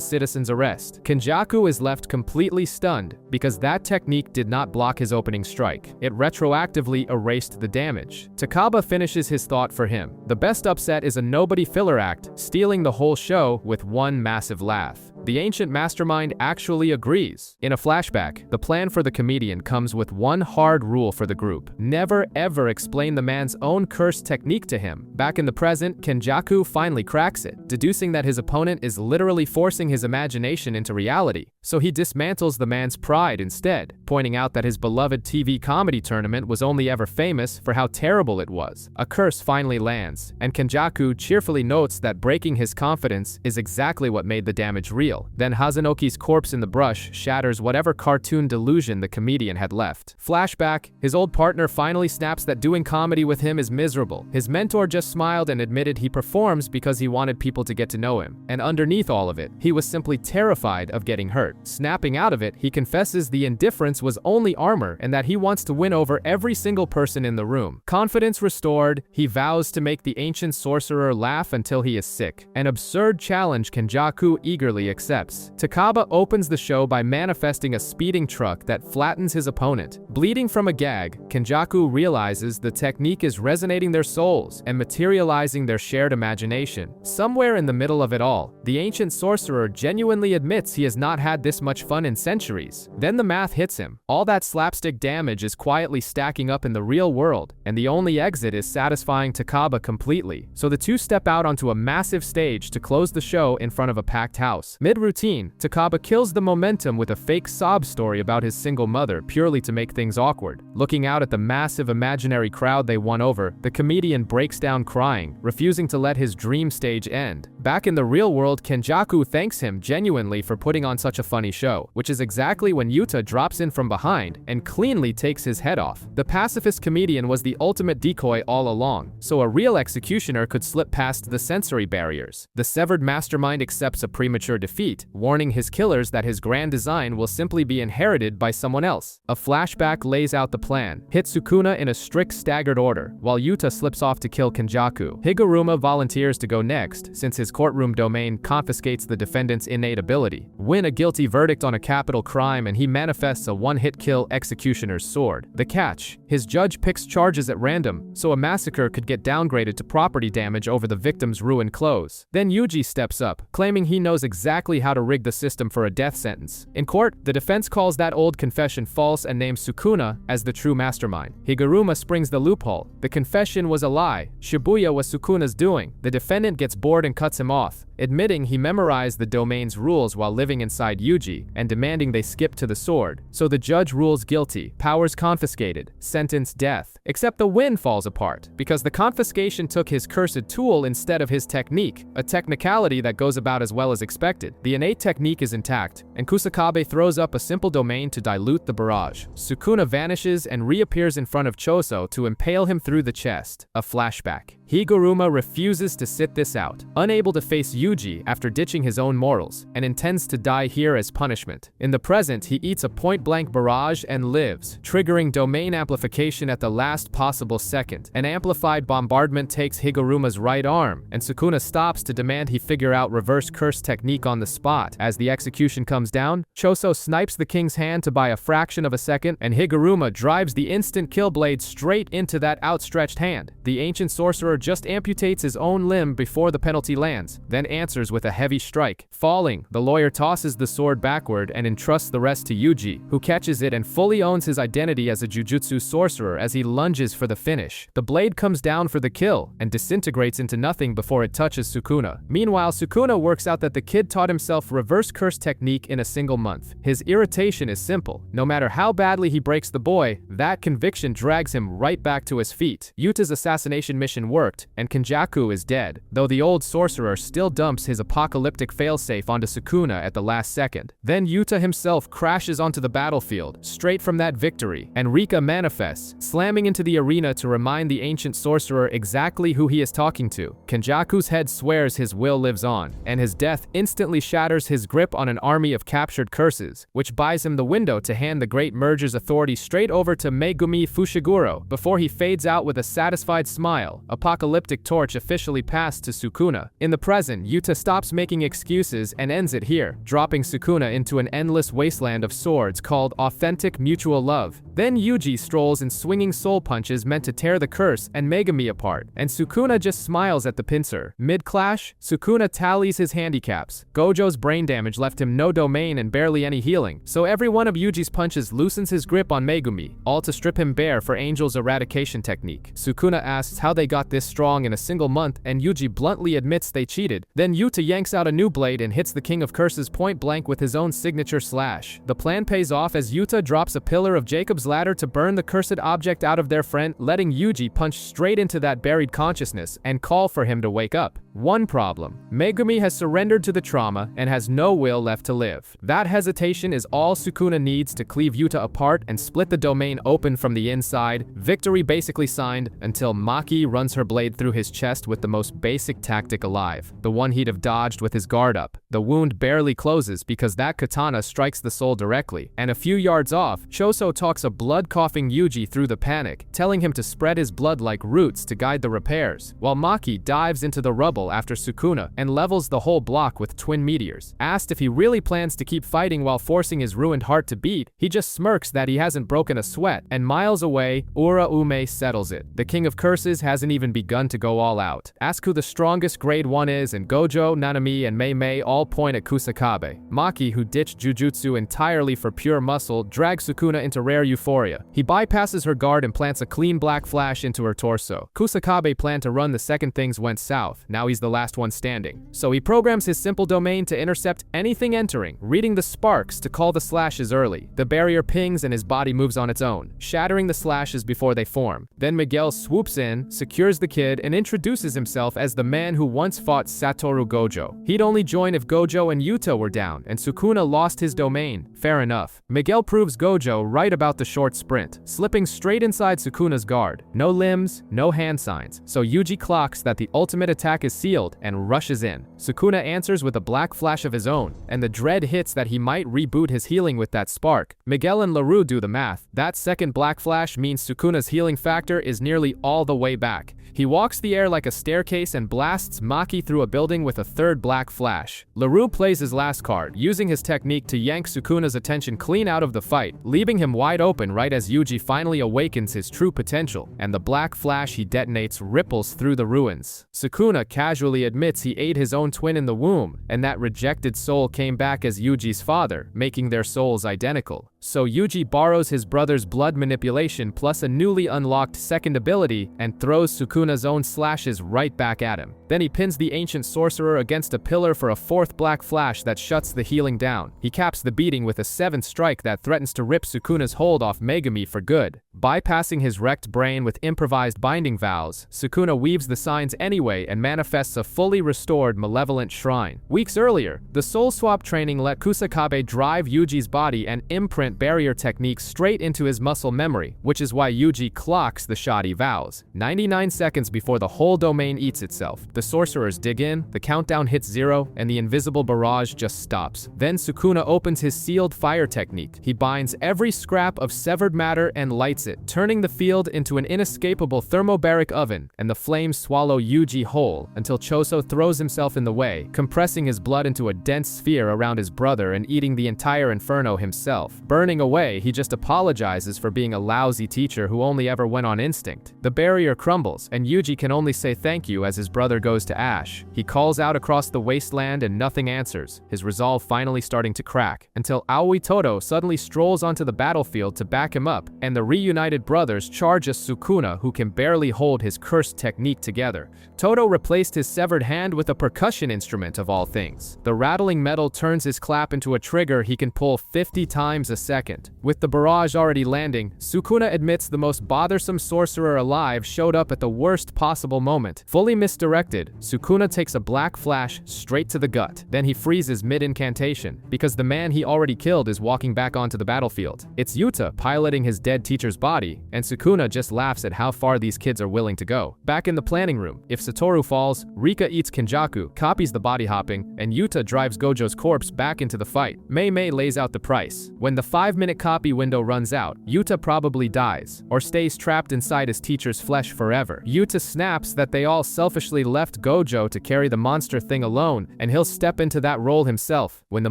citizen's arrest. Kenjaku is left completely stunned because that technique did not block his opening strike. It retroactively erased the damage. Takaba finishes his thought for him. The best upset is a nobody filler act, stealing the whole show with one massive laugh. The ancient mastermind actually agrees. In a flashback, the plan for the comedian comes with one hard rule for the group. Never ever explain the man's own curse technique to him. Back in the present, Kenjaku finally cracks it, deducing that his opponent is literally forcing his imagination into reality. So he dismantles the man's pride instead, pointing out that his beloved TV comedy tournament was only ever famous for how terrible it was. A curse finally lands, and Kenjaku cheerfully notes that breaking his confidence is exactly what made the damage real. Then Hazanoki's corpse in the brush shatters whatever cartoon delusion the comedian had left. Flashback, his old partner finally snaps that doing comedy with him is miserable. His mentor just smiled and admitted he performs because he wanted people to get to know him. And underneath all of it, he was simply terrified of getting hurt. Snapping out of it, he confesses the indifference was only armor and that he wants to win over every single person in the room. Confidence restored, he vows to make the ancient sorcerer laugh until he is sick. An absurd challenge Kenjaku eagerly accepts. Takaba opens the show by manifesting a speeding truck that flattens his opponent. Bleeding from a gag, Kenjaku realizes the technique is resonating their souls and materializing their shared imagination. Somewhere in the middle of it all, the ancient sorcerer genuinely admits he has not had this much fun in centuries. Then the math hits him. All that slapstick damage is quietly stacking up in the real world, and the only exit is satisfying Takaba completely. So the two step out onto a massive stage to close the show in front of a packed house. Mid-routine, Takaba kills the momentum with a fake sob story about his single mother purely to make things awkward. Looking out at the massive imaginary crowd they won over, the comedian breaks down crying, refusing to let his dream stage end. Back in the real world, Kenjaku thanks him genuinely for putting on such a funny show, which is exactly when Yuta drops in from behind and cleanly takes his head off. The pacifist comedian was the ultimate decoy all along, so a real executioner could slip past the sensory barriers. The severed mastermind accepts a premature defeat, warning his killers that his grand design will simply be inherited by someone else. A flashback lays out the plan. Hit Sukuna in a strict staggered order, while Yuta slips off to kill Kenjaku. Higuruma volunteers to go next, since his courtroom domain confiscates the defendant's innate ability. Win a guilty verdict on a capital crime and he manifests a one-hit kill executioner's sword. The catch: his judge picks charges at random, so a massacre could get downgraded to property damage over the victim's ruined clothes. Then Yuji steps up, claiming he knows exactly how to rig the system for a death sentence. In court, the defense calls that old confession false and names Sukuna as the true mastermind. Higuruma springs the loophole. The confession was a lie. Shibuya was Sukuna's doing. The defendant gets bored and cuts him off, admitting he memorized the domain's rules while living inside Yuji and demanding they skip to the sword. So the judge rules guilty, powers confiscated, sentence death. Except the win falls apart, because the confiscation took his cursed tool instead of his technique, a technicality that goes about as well as expected. The innate technique is intact, and Kusakabe throws up a simple domain to dilute the barrage. Sukuna vanishes and reappears in front of Choso to impale him through the chest. A flashback. Higuruma refuses to sit this out, unable to face Yuji after ditching his own morals, and intends to die here as punishment. In the present, he eats a point-blank barrage and lives, triggering domain amplification at the last possible second. An amplified bombardment takes Higuruma's right arm, and Sukuna stops to demand he figure out reverse curse technique on the spot. As the execution comes down, Choso snipes the king's hand to buy a fraction of a second, and Higuruma drives the instant kill blade straight into that outstretched hand. The ancient sorcerer just amputates his own limb before the penalty lands, then answers with a heavy strike. Falling, the lawyer tosses the sword backward and entrusts the rest to Yuji, who catches it and fully owns his identity as a Jujutsu sorcerer as he lunges for the finish. The blade comes down for the kill and disintegrates into nothing before it touches Sukuna. Meanwhile, Sukuna works out that the kid taught himself reverse curse technique in a single month. His irritation is simple. No matter how badly he breaks the boy, that conviction drags him right back to his feet. Yuta's assassination mission worked, and Kenjaku is dead, though the old sorcerer still dumps his apocalyptic failsafe onto Sukuna at the last second. Then Yuta himself crashes onto the battlefield, straight from that victory, and Rika manifests, slamming into the arena to remind the ancient sorcerer exactly who he is talking to. Kenjaku's head swears his will lives on, and his death instantly shatters his grip on an army of captured curses, which buys him the window to hand the Great Merger's authority straight over to Megumi Fushiguro before he fades out with a satisfied smile. Apocalyptic torch officially passed to Sukuna. In the present, Yuta stops making excuses and ends it here, dropping Sukuna into an endless wasteland of swords called authentic mutual love. Then Yuji strolls in swinging soul punches meant to tear the curse and Megumi apart, and Sukuna just smiles at the pincer. Mid-clash, Sukuna tallies his handicaps. Gojo's brain damage left him no domain and barely any healing, so every one of Yuji's punches loosens his grip on Megumi, all to strip him bare for Angel's eradication technique. Sukuna asks how they got this strong in a single month, and Yuji bluntly admits they cheated. Then Yuta yanks out a new blade and hits the King of Curses point blank with his own signature slash. The plan pays off as Yuta drops a pillar of Jacob's ladder to burn the cursed object out of their friend, letting Yuji punch straight into that buried consciousness and call for him to wake up. One problem: Megumi has surrendered to the trauma and has no will left to live. That hesitation is all Sukuna needs to cleave Yuta apart and split the domain open from the inside. Victory basically signed until Maki runs her blade through his chest with the most basic tactic alive, the one he'd have dodged with his guard up. The wound barely closes because that katana strikes the soul directly, and a few yards off, Choso talks a blood-coughing Yuji through the panic, telling him to spread his blood like roots to guide the repairs, while Maki dives into the rubble after Sukuna and levels the whole block with twin meteors. Asked if he really plans to keep fighting while forcing his ruined heart to beat, he just smirks that he hasn't broken a sweat, and miles away, Ura Ume settles it. The King of Curses hasn't even begun to go all out. Ask who the strongest grade 1 is, and Gojo, Nanami, and Mei Mei all point at Kusakabe. Maki, who ditched Jujutsu entirely for pure muscle, drags Sukuna into rare euphoria. He bypasses her guard and plants a clean black flash into her torso. Kusakabe planned to run the second things went south. Now he's the last one standing. So he programs his simple domain to intercept anything entering, reading the sparks to call the slashes early. The barrier pings and his body moves on its own, shattering the slashes before they form. Then Miguel swoops in, secures the kid, and introduces himself as the man who once fought Satoru Gojo. He'd only join if Gojo and Yuta were down, and Sukuna lost his domain. Fair enough. Miguel proves Gojo right about the short sprint, slipping straight inside Sukuna's guard. No limbs, no hand signs, so Yuji clocks that the ultimate attack is sealed and rushes in. Sukuna answers with a black flash of his own, and the dread hits that he might reboot his healing with that spark. Miguel and LaRue do the math. That second black flash means Sukuna's healing factor is nearly all the way back. He walks the air like a staircase and blasts Maki through a building with a third black flash. LaRue plays his last card, using his technique to yank Sukuna's attention clean out of the fight, leaving him wide open right as Yuji finally awakens his true potential, and the black flash he detonates ripples through the ruins. Sukuna casually admits he ate his own twin in the womb, and that rejected soul came back as Yuji's father, making their souls identical. So Yuji borrows his brother's blood manipulation plus a newly unlocked second ability and throws Sukuna's own slashes right back at him. Then he pins the ancient sorcerer against a pillar for a fourth black flash that shuts the healing down. He caps the beating with a seventh strike that threatens to rip Sukuna's hold off Megumi for good. Bypassing his wrecked brain with improvised binding vows, Sukuna weaves the signs anyway and manifests a fully restored malevolent shrine. Weeks earlier, the soul swap training let Kusakabe drive Yuji's body and imprint barrier techniques straight into his muscle memory, which is why Yuji clocks the shot he vows. 99 seconds before the whole domain eats itself, the sorcerers dig in, the countdown hits 0, and the invisible barrage just stops. Then Sukuna opens his sealed fire technique. He binds every scrap of severed matter and lights lights it, turning the field into an inescapable thermobaric oven, and the flames swallow Yuji whole until Choso throws himself in the way, compressing his blood into a dense sphere around his brother and eating the entire inferno himself. Burning away, he just apologizes for being a lousy teacher who only ever went on instinct. The barrier crumbles, and Yuji can only say thank you as his brother goes to ash. He calls out across the wasteland and nothing answers, his resolve finally starting to crack, until Aoi Todo suddenly strolls onto the battlefield to back him up, and the reunited brothers charge a Sukuna who can barely hold his cursed technique together. Todo replaced his severed hand with a percussion instrument of all things. The rattling metal turns his clap into a trigger he can pull 50 times a second. With the barrage already landing, Sukuna admits the most bothersome sorcerer alive showed up at the worst possible moment. Fully misdirected, Sukuna takes a black flash straight to the gut. Then he freezes mid-incantation, because the man he already killed is walking back onto the battlefield. It's Yuta piloting his dead teacher's body, and Sukuna just laughs at how far these kids are willing to go. Back in the planning room, if Satoru falls, Rika eats Kenjaku, copies the body hopping, and Yuta drives Gojo's corpse back into the fight. Mei Mei lays out the price. When the 5-minute copy window runs out, Yuta probably dies, or stays trapped inside his teacher's flesh forever. Yuta snaps that they all selfishly left Gojo to carry the monster thing alone, and he'll step into that role himself. When the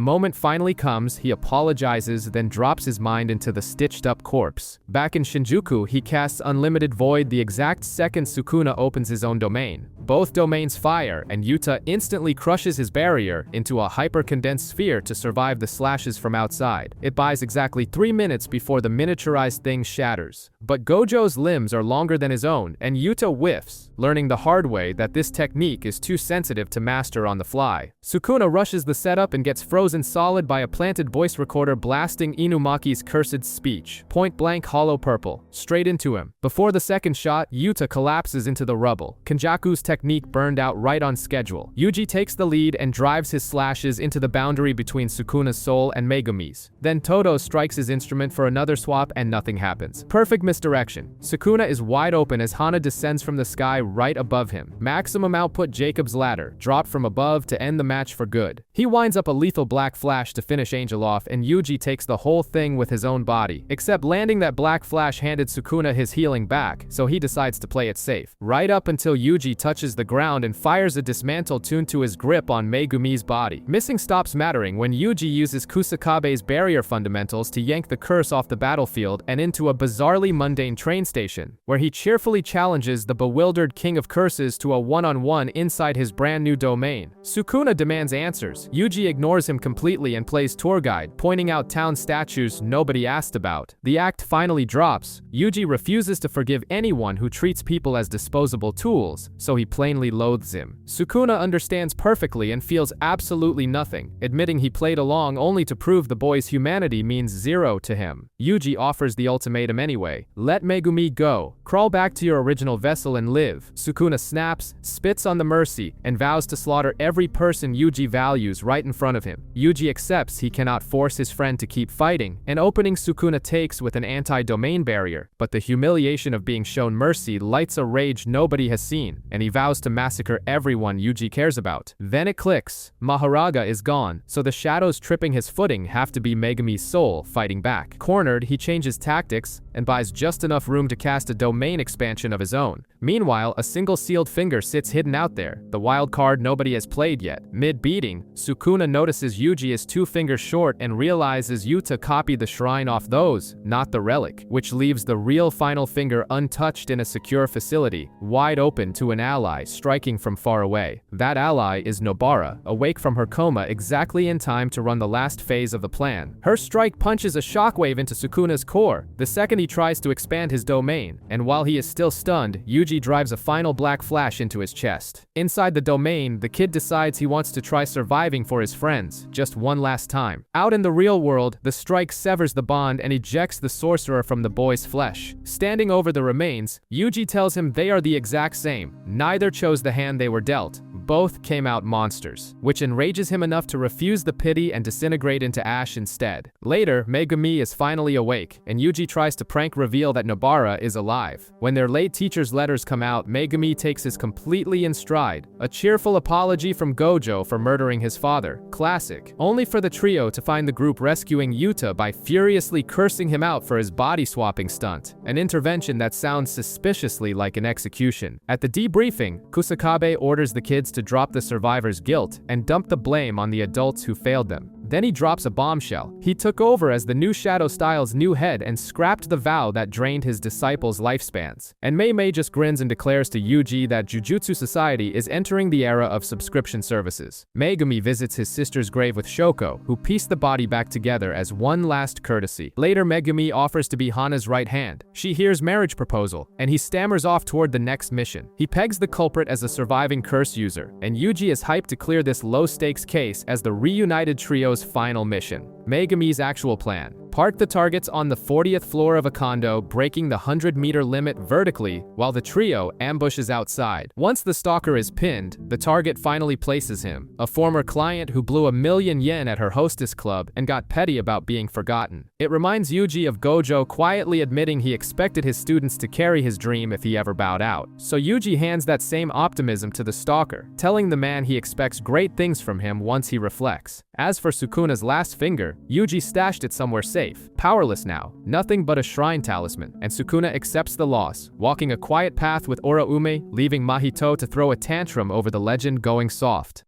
moment finally comes, he apologizes, then drops his mind into the stitched-up corpse. Back in Shinjuku, he casts Unlimited Void the exact second Sukuna opens his own domain. Both domains fire, and Yuta instantly crushes his barrier into a hyper-condensed sphere to survive the slashes from outside. It buys exactly 3 minutes before the miniaturized thing shatters. But Gojo's limbs are longer than his own, and Yuta whiffs, learning the hard way that this technique is too sensitive to master on the fly. Sukuna rushes the setup and gets frozen solid by a planted voice recorder blasting Inumaki's cursed speech. Point blank hollow purple, straight into him. Before the second shot, Yuta collapses into the rubble. Kenjaku's technique burned out right on schedule. Yuji takes the lead and drives his slashes into the boundary between Sukuna's soul and Megumi's. Then Todo strikes his instrument for another swap and nothing happens. Perfect misdirection. Sukuna is wide open as Hana descends from the sky right above him. Maximum output Jacob's ladder, dropped from above to end the match for good. He winds up a lethal black flash to finish Angel off, and Yuji takes the whole thing with his own body. Except landing that black flash handed Sukuna his healing back, so he decides to play it safe. Right up until Yuji touches the ground and fires a dismantle tuned to his grip on Megumi's body. Missing stops mattering when Yuji uses Kusakabe's barrier fundamentals to yank the curse off the battlefield and into a bizarrely mundane train station, where he cheerfully challenges the bewildered King of Curses to a one-on-one inside his brand new domain. Sukuna demands answers. Yuji ignores him completely and plays tour guide, pointing out town statues nobody asked about. The act finally drops. Yuji refuses to forgive anyone who treats people as disposable tools, so he plainly loathes him. Sukuna understands perfectly and feels absolutely nothing, admitting he played along only to prove the boy's humanity means zero to him. Yuji offers the ultimatum anyway. Let Megumi go. Crawl back to your original vessel and live. Sukuna snaps, spits on the mercy, and vows to slaughter every person Yuji values right in front of him. Yuji accepts he cannot force his friend to keep fighting, an opening Sukuna takes with an anti-domain barrier, but the humiliation of being shown mercy lights a rage nobody has seen, and he vows to massacre everyone Yuji cares about. Then it clicks. Maharaga is gone, so the shadows tripping his footing have to be Megumi's soul fighting back. Cornered, he changes tactics and buys just enough room to cast a domain expansion of his own. Meanwhile, a single sealed finger sits hidden out there, the wild card nobody has played yet. Mid-beating, Sukuna notices Yuji is 2 fingers short and realizes Yuta copied the shrine off those, not the relic, which leaves the real final finger untouched in a secure facility, wide open to an ally striking from far away. That ally is Nobara, awake from her coma exactly in time to run the last phase of the plan. Her strike punches a shockwave into Sukuna's core, the second he tries to expand his domain, and while he is still stunned, Yuji drives a final black flash into his chest. Inside the domain, the kid decides he wants to try surviving for his friends, just one last time. Out in the real world, the strike severs the bond and ejects the sorcerer from the boy's flesh. Standing over the remains, Yuji tells him they are the exact same. Neither chose the hand they were dealt. both came out monsters, which enrages him enough to refuse the pity and disintegrate into ash instead. Later, Megumi is finally awake, and Yuji tries to prank reveal that Nobara is alive. When their late teacher's letters come out, Megumi takes his completely in stride. A cheerful apology from Gojo for murdering his father. Classic. Only for the trio to find the group rescuing Yuta by furiously cursing him out for his body-swapping stunt. An intervention that sounds suspiciously like an execution. At the debriefing, Kusakabe orders the kids to drop the survivors' guilt and dump the blame on the adults who failed them. Then he drops a bombshell. He took over as the new Shadow Style's new head and scrapped the vow that drained his disciples' lifespans. And Mei just grins and declares to Yuji that Jujutsu Society is entering the era of subscription services. Megumi visits his sister's grave with Shoko, who pieced the body back together as one last courtesy. Later, Megumi offers to be Hana's right hand. She hears marriage proposal, and he stammers off toward the next mission. He pegs the culprit as a surviving curse user, and Yuji is hyped to clear this low-stakes case as the reunited trio's final mission. Megumi's actual plan: park the targets on the 40th floor of a condo, breaking the 100-meter limit vertically, while the trio ambushes outside. Once the stalker is pinned, the target finally places him, a former client who blew $1,000,000 at her hostess club and got petty about being forgotten. It reminds Yuji of Gojo quietly admitting he expected his students to carry his dream if he ever bowed out. So Yuji hands that same optimism to the stalker, telling the man he expects great things from him once he reflects. As for Sukuna's last finger, Yuji stashed it somewhere safe. Powerless now, nothing but a shrine talisman, and Sukuna accepts the loss, walking a quiet path with Oraume, leaving Mahito to throw a tantrum over the legend going soft.